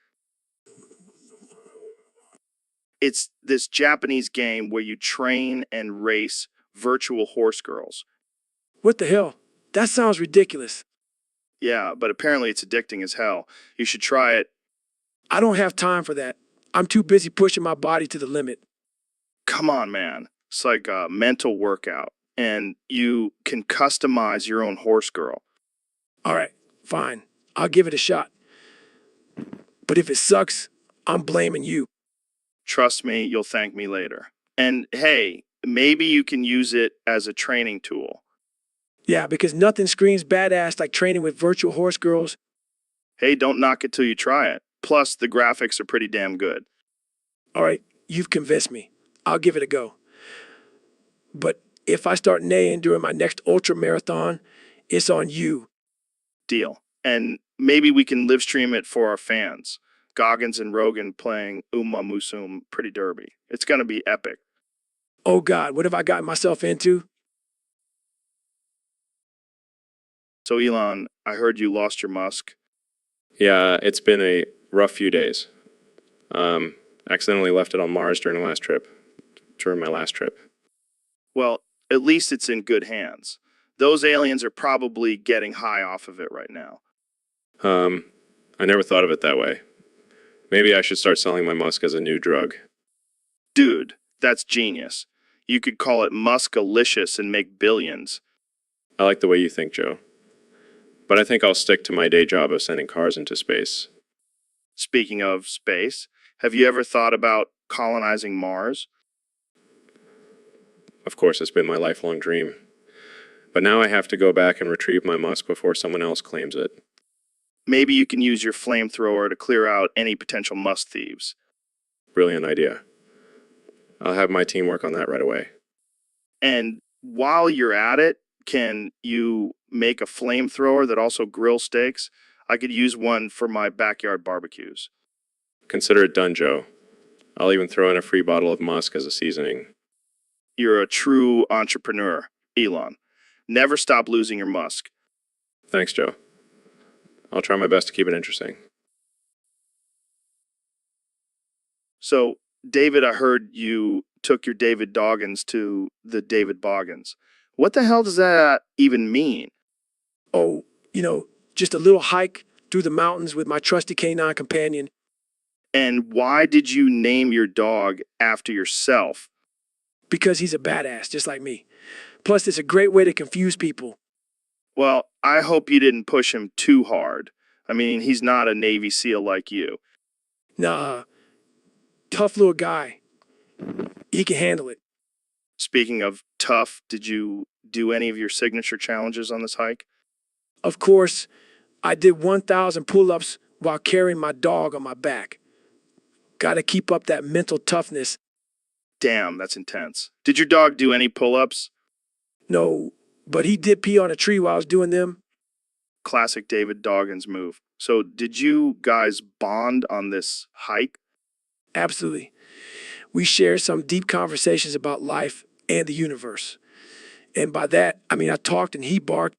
It's this Japanese game where you train and race virtual horse girls. What the hell? That sounds ridiculous. Yeah, but apparently it's addicting as hell. You should try it. I don't have time for that. I'm too busy pushing my body to the limit. Come on, man. It's like a mental workout. And you can customize your own horse girl. All right, fine. I'll give it a shot. But if it sucks, I'm blaming you. Trust me, you'll thank me later. And hey, maybe you can use it as a training tool. Yeah, because nothing screams badass like training with virtual horse girls. Hey, don't knock it till you try it. Plus, the graphics are pretty damn good. All right, you've convinced me. I'll give it a go. But if I start neighing during my next ultra marathon, it's on you. Deal. And maybe we can live stream it for our fans. Goggins and Rogan playing Uma Musum Pretty Derby. It's going to be epic. Oh God, what have I gotten myself into? So, Elon, I heard you lost your musk. Yeah, it's been a rough few days. Accidentally left it on Mars during my last trip. Well, at least it's in good hands. Those aliens are probably getting high off of it right now. I never thought of it that way. Maybe I should start selling my musk as a new drug. Dude, that's genius. You could call it Muskalicious and make billions. I like the way you think, Joe. But I think I'll stick to my day job of sending cars into space. Speaking of space, have you ever thought about colonizing Mars? Of course, it's been my lifelong dream. But now I have to go back and retrieve my musk before someone else claims it. Maybe you can use your flamethrower to clear out any potential musk thieves. Brilliant idea. I'll have my team work on that right away. And while you're at it, can you make a flamethrower that also grills steaks? I could use one for my backyard barbecues. Consider it done, Joe. I'll even throw in a free bottle of musk as a seasoning. You're a true entrepreneur, Elon. Never stop losing your musk. Thanks, Joe. I'll try my best to keep it interesting. So, David, I heard you took your David Doggins to the David Boggins. What the hell does that even mean? Oh, just a little hike through the mountains with my trusty canine companion. And why did you name your dog after yourself? Because he's a badass, just like me. Plus, it's a great way to confuse people. Well, I hope you didn't push him too hard. I mean, he's not a Navy SEAL like you. Nah, tough little guy. He can handle it. Speaking of tough, did you do any of your signature challenges on this hike? Of course, I did 1,000 pull-ups while carrying my dog on my back. Gotta keep up that mental toughness. Damn, that's intense. Did your dog do any pull-ups? No, but he did pee on a tree while I was doing them. Classic David Doggins move. So did you guys bond on this hike? Absolutely. We shared some deep conversations about life and the universe. And by that, I mean I talked and he barked.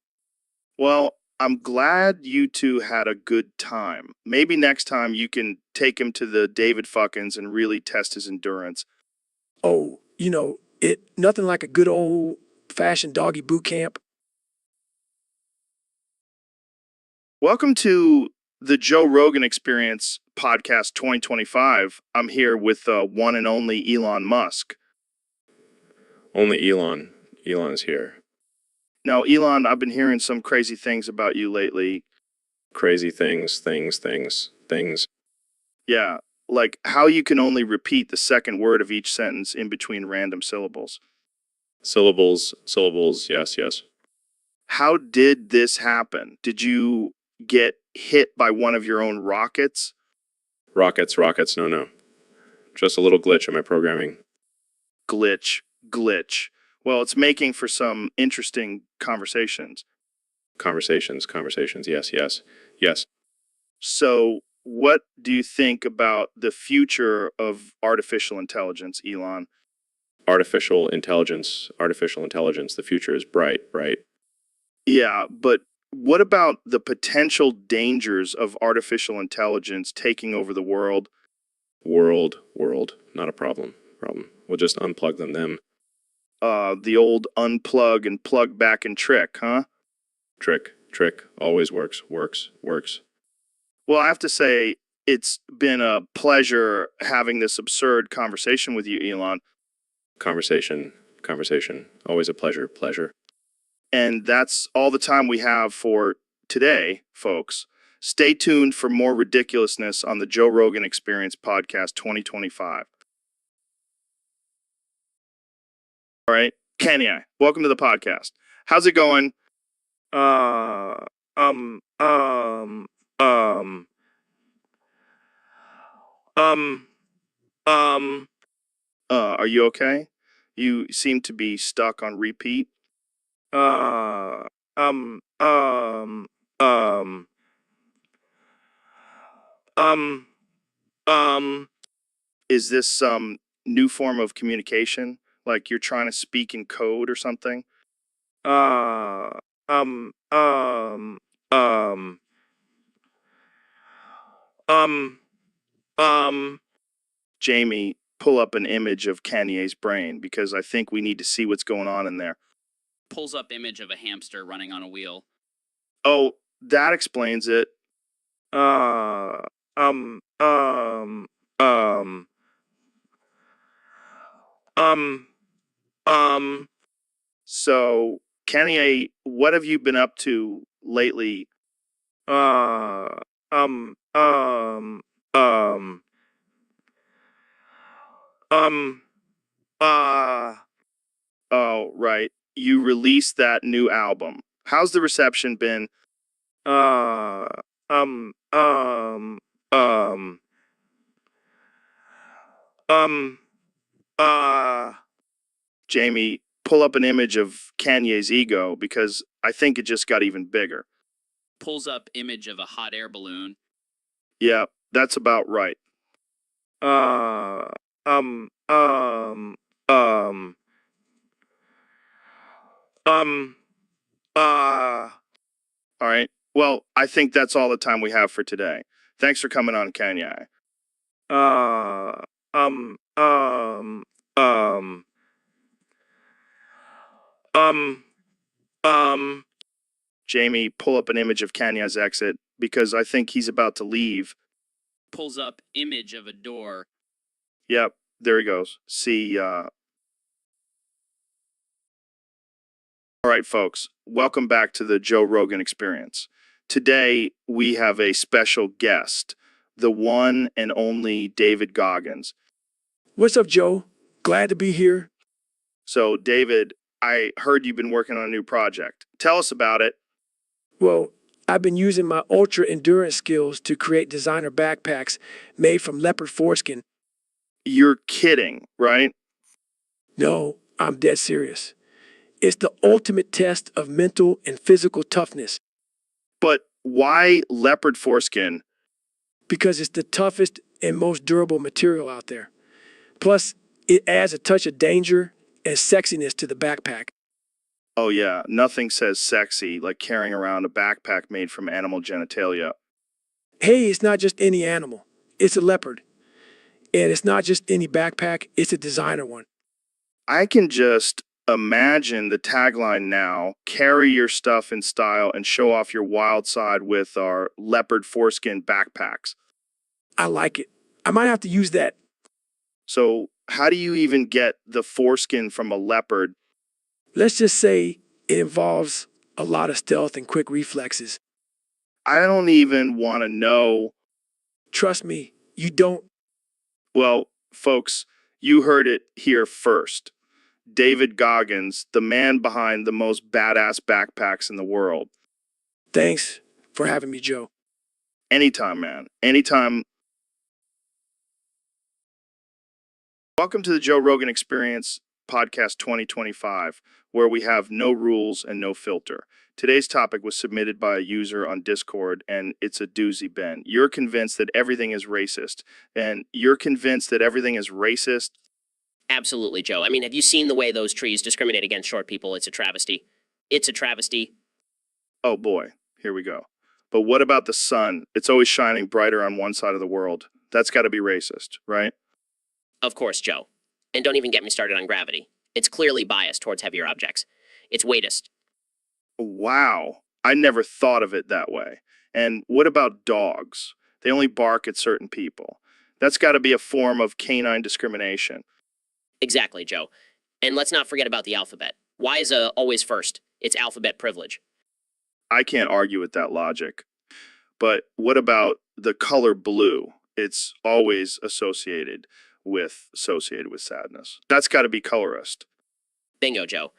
Well, I'm glad you two had a good time. Maybe next time you can take him to the David Fuckins and really test his endurance. Oh, nothing like a good old-fashioned doggy boot camp. Welcome to the Joe Rogan Experience podcast 2025. I'm here with one and only Elon Musk. Only Elon. Elon's here. Now, Elon, I've been hearing some crazy things about you lately. Crazy things. Yeah, like how you can only repeat the second word of each sentence in between random syllables. Syllables, yes. How did this happen? Did you get hit by one of your own rockets? Rockets, no. Just a little glitch in my programming. Glitch. Well, it's making for some interesting conversations. Conversations, yes. So, what do you think about the future of artificial intelligence, Elon? Artificial intelligence, the future is bright. Yeah, but what about the potential dangers of artificial intelligence taking over the world? World, not a problem. We'll just unplug them. The old unplug and plug back in trick, huh? Trick, always works. Well, I have to say, it's been a pleasure having this absurd conversation with you, Elon. Conversation, always a pleasure. And that's all the time we have for today, folks. Stay tuned for more ridiculousness on the Joe Rogan Experience podcast 2025. All right, Kenya, welcome to the podcast. How's it going? Are you okay? You seem to be stuck on repeat. Is this some new form of communication? Like you're trying to speak in code or something? Jamie, pull up an image of Kanye's brain because I think we need to see what's going on in there. Pulls up image of a hamster running on a wheel. Oh, that explains it. Uh, um, um, um, um, um, So, Kanye, what have you been up to lately? uh, um, um, um, um, uh, Oh, right. You released that new album. How's the reception been? uh, um, um, um, um, uh, Jamie, pull up an image of Kanye's ego because I think it just got even bigger. Pulls up image of a hot air balloon. Yeah, that's about right. uh, um, um, um, um, uh, All right. Well, I think that's all the time we have for today. Thanks for coming on, Kanye. uh, um, um, um, um, um, Jamie, pull up an image of Kanye's exit because I think he's about to leave. Pulls up image of a door. Yep, there he goes. See, all right, folks, welcome back to the Joe Rogan Experience. Today, we have a special guest, the one and only David Goggins. What's up, Joe? Glad to be here. So, David, I heard you've been working on a new project. Tell us about it. Well, I've been using my ultra endurance skills to create designer backpacks made from leopard foreskin. You're kidding, right? No, I'm dead serious. It's the ultimate test of mental and physical toughness But why leopard foreskin? because it's the toughest and most durable material out there. Plus, it adds a touch of danger and sexiness to the backpack. Oh, yeah, nothing says sexy like carrying around a backpack made from animal genitalia. Hey, it's not just any animal, it's a leopard. And it's not just any backpack, it's a designer one. I can just imagine the tagline now: carry your stuff in style and show off your wild side with our leopard foreskin backpacks. I like it. I might have to use that. So, how do you even get the foreskin from a leopard? Let's just say it involves a lot of stealth and quick reflexes. I don't even want to know. Trust me, you don't. Well, folks, you heard it here first. David Goggins, the man behind the most badass backpacks in the world. Thanks for having me, Joe. Anytime, man. Anytime. Welcome to the Joe Rogan Experience Podcast 2025, where we have no rules and no filter. Today's topic was submitted by a user on Discord, and it's a doozy, Ben. You're convinced that everything is racist, and you're convinced that everything is racist. Absolutely, Joe. I mean, have you seen the way those trees discriminate against short people? It's a travesty. It's a travesty. Oh boy, here we go. But what about the sun? It's always shining brighter on one side of the world. That's got to be racist, right? Of course, Joe. And don't even get me started on gravity. It's clearly biased towards heavier objects. It's weightist. Wow, I never thought of it that way. And what about dogs? They only bark at certain people. That's got to be a form of canine discrimination. Exactly, Joe. And let's not forget about the alphabet. Why is always first? It's alphabet privilege. I can't argue with that logic. But what about the color blue? It's always associated with sadness. That's got to be colorist. Bingo, Joe.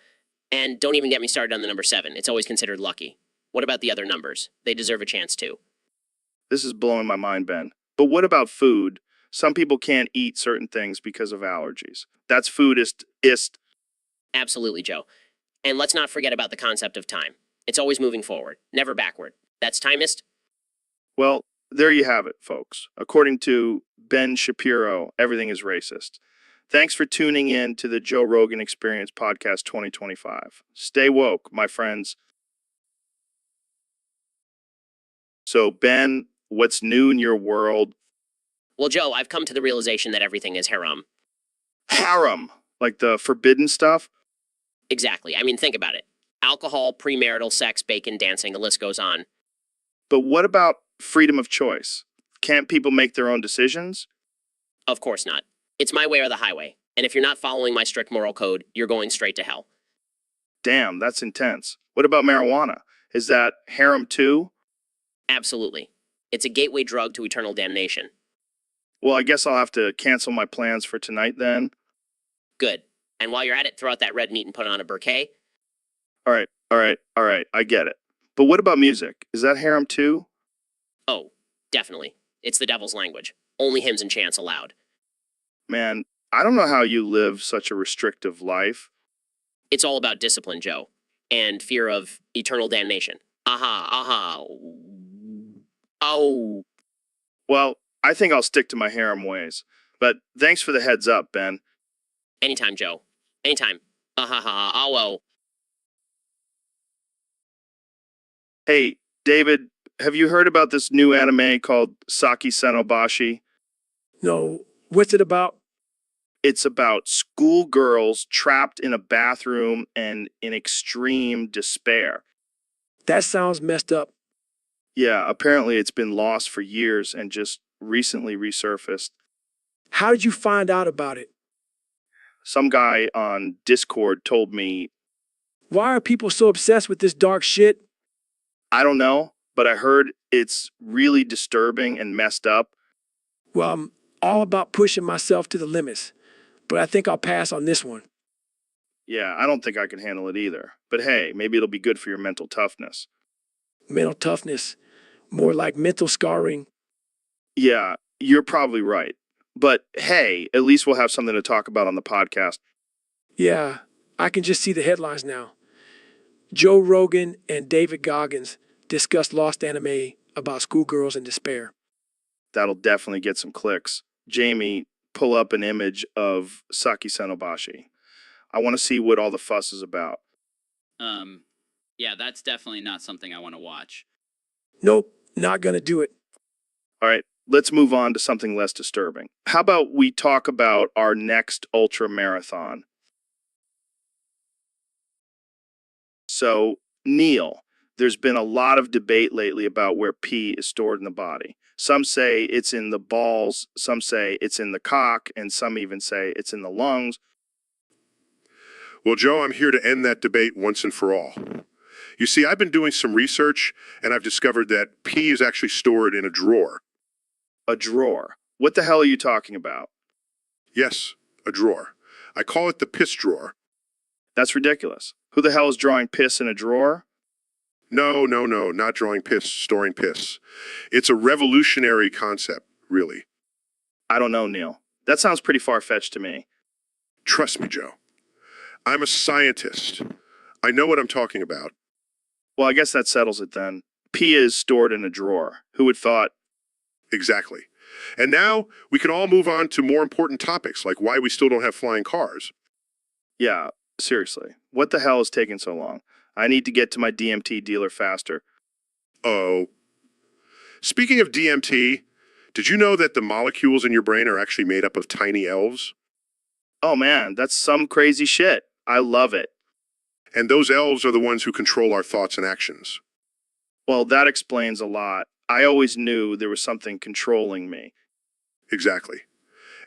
And don't even get me started on the number 7. It's always considered lucky. What about the other numbers? They deserve a chance too. This is blowing my mind, Ben. But what about food? Some people can't eat certain things because of allergies. That's foodist. Absolutely, Joe. And let's not forget about the concept of time. It's always moving forward, never backward. That's timist. Well, there you have it, folks. According to Ben Shapiro, everything is racist. Thanks for tuning in to the Joe Rogan Experience Podcast 2025. Stay woke, my friends. So, Ben, what's new in your world? Well, Joe, I've come to the realization that everything is haram. Harem, like the forbidden stuff? Exactly. I mean, think about it. Alcohol, premarital sex, bacon, dancing, the list goes on. But what about freedom of choice? Can't people make their own decisions? Of course not. It's my way or the highway. And if you're not following my strict moral code, you're going straight to hell. Damn, that's intense. What about marijuana? Is that harem too? Absolutely. It's a gateway drug to eternal damnation. Well, I guess I'll have to cancel my plans for tonight then. Good. And while you're at it, throw out that red meat and put on a bouquet. All right, I get it. But what about music? Is that harem too? Oh, definitely. It's the devil's language. Only hymns and chants allowed. Man, I don't know how you live such a restrictive life. It's all about discipline, Joe. And fear of eternal damnation. Aha. Oh. Well, I think I'll stick to my harem ways. But thanks for the heads up, Ben. Anytime, Joe. Anytime. Oh. Hey, David, have you heard about this new anime called Saki Senobashi? No, what's it about? It's about schoolgirls trapped in a bathroom and in extreme despair. That sounds messed up. Yeah, apparently it's been lost for years and just recently resurfaced. How did you find out about it? Some guy on Discord told me, Why are people so obsessed with this dark shit? I don't know, but I heard it's really disturbing and messed up. Well, I'm all about pushing myself to the limits, but I think I'll pass on this one. Yeah, I don't think I can handle it either. But hey, maybe it'll be good for your mental toughness. Mental toughness, more like mental scarring. Yeah, you're probably right. But hey, at least we'll have something to talk about on the podcast. Yeah, I can just see the headlines now. Joe Rogan and David Goggins discussed lost anime about schoolgirls in despair. That'll definitely get some clicks. Jamie, pull up an image of Saki Senobashi. I want to see what all the fuss is about. Yeah, that's definitely not something I want to watch. Nope, not gonna do it. All right, let's move on to something less disturbing. How about we talk about our next ultra marathon? So, Neil, there's been a lot of debate lately about where pee is stored in the body. Some say it's in the balls, some say it's in the cock, and some even say it's in the lungs. Well, Joe, I'm here to end that debate once and for all. You see, I've been doing some research, and I've discovered that pee is actually stored in a drawer. A drawer. What the hell are you talking about? Yes, a drawer. I call it the piss drawer. That's ridiculous. Who the hell is drawing piss in a drawer? No, not drawing piss, storing piss. It's a revolutionary concept, really. I don't know, Neil. That sounds pretty far-fetched to me. Trust me, Joe. I'm a scientist. I know what I'm talking about. Well, I guess that settles it then. Pee is stored in a drawer. Who would thought? Exactly. And now we can all move on to more important topics, like why we still don't have flying cars. Yeah, seriously. What the hell is taking so long? I need to get to my DMT dealer faster. Oh. Speaking of DMT, did you know that the molecules in your brain are actually made up of tiny elves? Oh man, that's some crazy shit. I love it. And those elves are the ones who control our thoughts and actions. Well, that explains a lot. I always knew there was something controlling me. Exactly.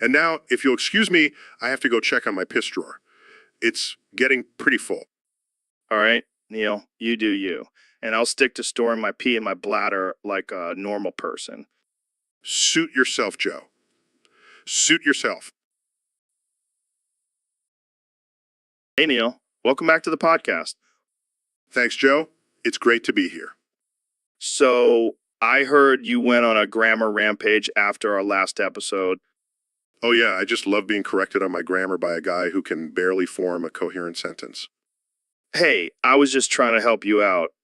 And now, if you'll excuse me, I have to go check on my piss drawer. It's getting pretty full. All right, Neil, you do you. And I'll stick to storing my pee in my bladder like a normal person. Suit yourself, Joe. Suit yourself. Hey, Neil. Welcome back to the podcast. Thanks, Joe. It's great to be here. So, I heard you went on a grammar rampage after our last episode. Oh yeah, I just love being corrected on my grammar by a guy who can barely form a coherent sentence. Hey, I was just trying to help you out.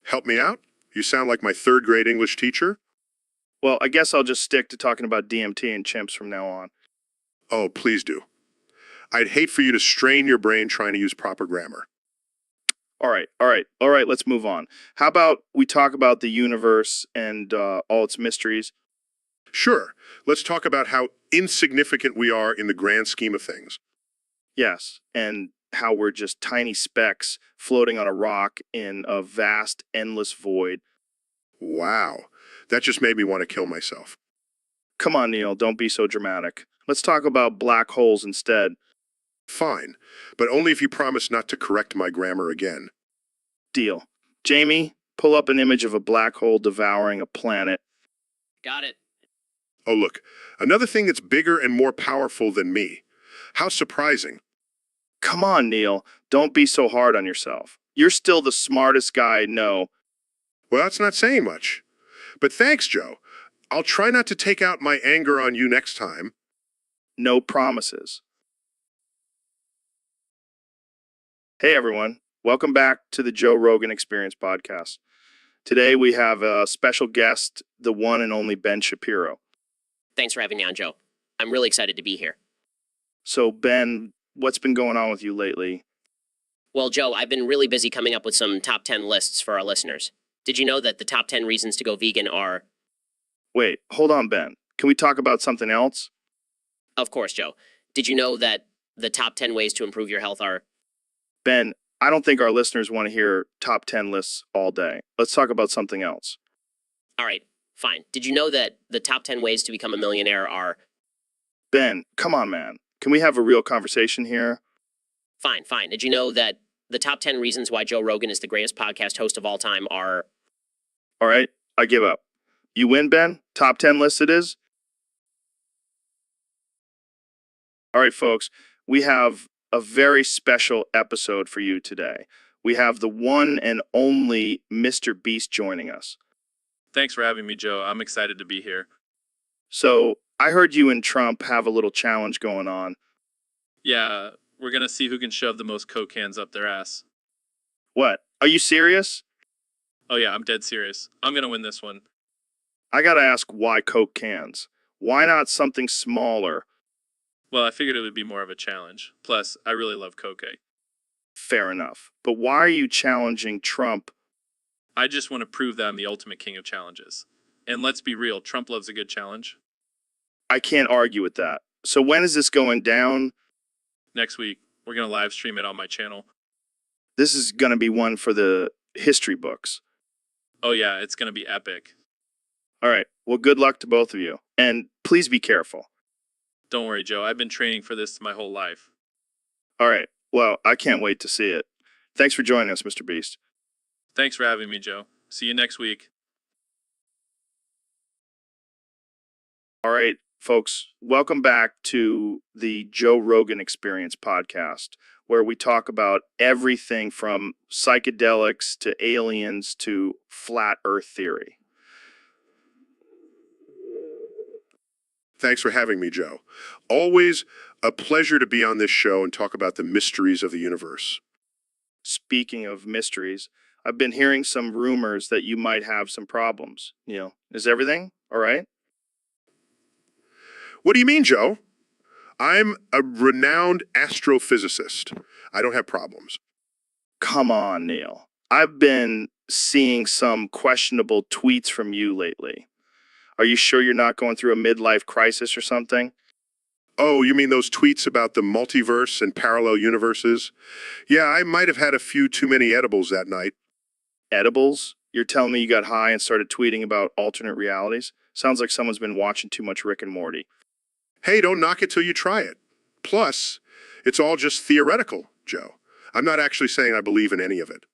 Help me out? You sound like my third grade English teacher. Well, I guess I'll just stick to talking about DMT and chimps from now on. Oh, please do. I'd hate for you to strain your brain trying to use proper grammar. All right, let's move on. How about we talk about the universe and all its mysteries? Sure, let's talk about how insignificant we are in the grand scheme of things. Yes, and how we're just tiny specks floating on a rock in a vast, endless void. Wow. That just made me want to kill myself. Come on, Neil, don't be so dramatic. Let's talk about black holes instead. Fine, but only if you promise not to correct my grammar again. Deal. Jamie, pull up an image of a black hole devouring a planet. Got it. Oh, look, another thing that's bigger and more powerful than me. How surprising. Come on, Neil, don't be so hard on yourself. You're still the smartest guy I know. Well, that's not saying much. But thanks, Joe. I'll try not to take out my anger on you next time. No promises. Hey, everyone. Welcome back to the Joe Rogan Experience podcast. Today we have a special guest, the one and only Ben Shapiro. Thanks for having me on, Joe. I'm really excited to be here. So, Ben, what's been going on with you lately? Well, Joe, I've been really busy coming up with some top 10 lists for our listeners. Did you know that the top 10 reasons to go vegan are... Wait, hold on, Ben. Can we talk about something else? Of course, Joe. Did you know that the top 10 ways to improve your health are... Ben, I don't think our listeners want to hear top 10 lists all day. Let's talk about something else. All right, fine. Did you know that the top 10 ways to become a millionaire are... Ben, come on, man. Can we have a real conversation here? Fine. Did you know that the top 10 reasons why Joe Rogan is the greatest podcast host of all time are... All right, I give up. You win, Ben? Top 10 list it is? All right, folks, we have a very special episode for you today. We have the one and only Mr. Beast joining us. Thanks for having me, Joe. I'm excited to be here. So, I heard you and Trump have a little challenge going on. Yeah, we're going to see who can shove the most Coke cans up their ass. What? Are you serious? Oh yeah, I'm dead serious. I'm going to win this one. I gotta ask, why Coke cans? Why not something smaller? Well, I figured it would be more of a challenge. Plus, I really love Coke. Fair enough. But why are you challenging Trump? I just want to prove that I'm the ultimate king of challenges. And let's be real, Trump loves a good challenge. I can't argue with that. So when is this going down? Next week, we're going to live stream it on my channel. This is gonna be one for the history books. Oh yeah, it's going to be epic. All right. Well, good luck to both of you. And please be careful. Don't worry, Joe. I've been training for this my whole life. All right. Well, I can't wait to see it. Thanks for joining us, Mr. Beast. Thanks for having me, Joe. See you next week. All right, folks. Welcome back to the Joe Rogan Experience podcast, where we talk about everything from psychedelics to aliens to flat Earth theory. Thanks for having me, Joe. Always a pleasure to be on this show and talk about the mysteries of the universe. Speaking of mysteries, I've been hearing some rumors that you might have some problems. Is everything all right? What do you mean, Joe? I'm a renowned astrophysicist. I don't have problems. Come on, Neil. I've been seeing some questionable tweets from you lately. Are you sure you're not going through a midlife crisis or something? Oh, you mean those tweets about the multiverse and parallel universes? Yeah, I might have had a few too many edibles that night. Edibles? You're telling me you got high and started tweeting about alternate realities? Sounds like someone's been watching too much Rick and Morty. Hey, don't knock it till you try it. Plus, it's all just theoretical, Joe. I'm not actually saying I believe in any of it.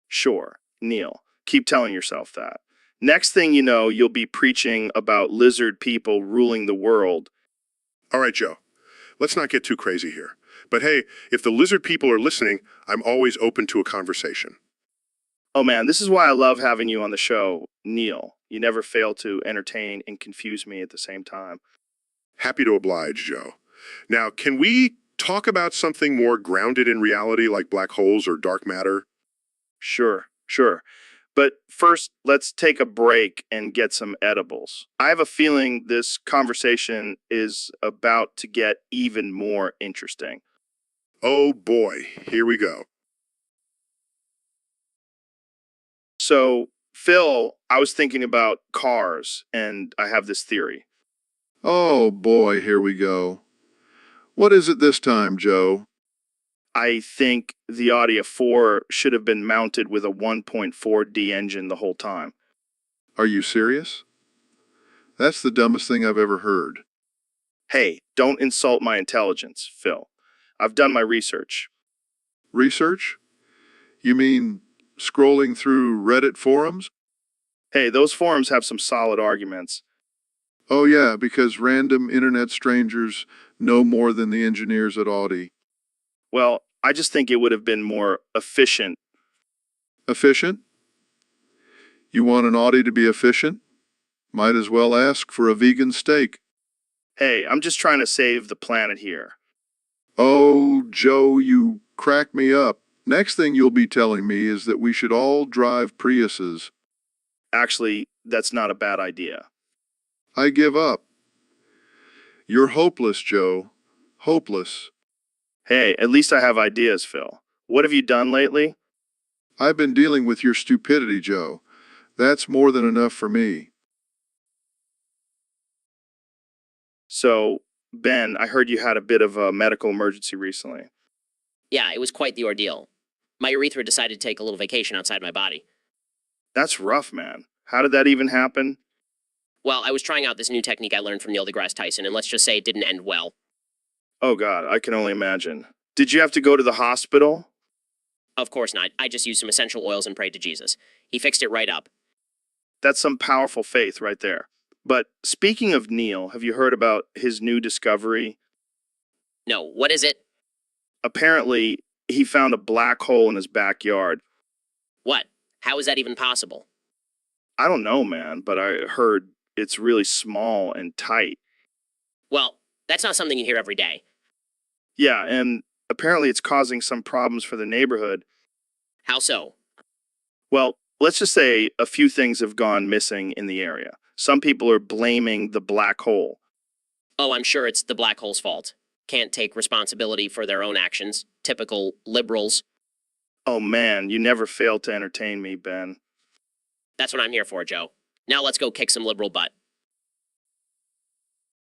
Sure, Neil. Keep telling yourself that. Next thing you know, you'll be preaching about lizard people ruling the world. All right, Joe. Let's not get too crazy here. But hey, if the lizard people are listening, I'm always open to a conversation. Oh man, this is why I love having you on the show, Neil. You never fail to entertain and confuse me at the same time. Happy to oblige, Joe. Now, can we talk about something more grounded in reality like black holes or dark matter? Sure. But first, let's take a break and get some edibles. I have a feeling this conversation is about to get even more interesting. Oh boy, here we go. So, Phil, I was thinking about cars, and I have this theory. Oh boy, here we go. What is it this time, Joe? I think the Audi A4 should have been mounted with a 1.4D engine the whole time. Are you serious? That's the dumbest thing I've ever heard. Hey, don't insult my intelligence, Phil. I've done my research. Research? You mean scrolling through Reddit forums? Hey, those forums have some solid arguments. Oh yeah, because random internet strangers know more than the engineers at Audi. Well, I just think it would have been more efficient. Efficient? You want an Audi to be efficient? Might as well ask for a vegan steak. Hey, I'm just trying to save the planet here. Oh, Joe, you crack me up. Next thing you'll be telling me is that we should all drive Priuses. Actually, that's not a bad idea. I give up. You're hopeless, Joe. Hopeless. Hey, at least I have ideas, Phil. What have you done lately? I've been dealing with your stupidity, Joe. That's more than enough for me. So, Ben, I heard you had a bit of a medical emergency recently. Yeah, it was quite the ordeal. My urethra decided to take a little vacation outside my body. That's rough, man. How did that even happen? Well, I was trying out this new technique I learned from Neil deGrasse Tyson, and let's just say it didn't end well. Oh, God, I can only imagine. Did you have to go to the hospital? Of course not. I just used some essential oils and prayed to Jesus. He fixed it right up. That's some powerful faith right there. But speaking of Neil, have you heard about his new discovery? No, what is it? Apparently, he found a black hole in his backyard. What? How is that even possible? I don't know, man, but I heard it's really small and tight. Well, that's not something you hear every day. Yeah, and apparently it's causing some problems for the neighborhood. How so? Well, let's just say a few things have gone missing in the area. Some people are blaming the black hole. Oh, I'm sure it's the black hole's fault. Can't take responsibility for their own actions. Typical liberals. Oh man, you never fail to entertain me, Ben. That's what I'm here for, Joe. Now let's go kick some liberal butt.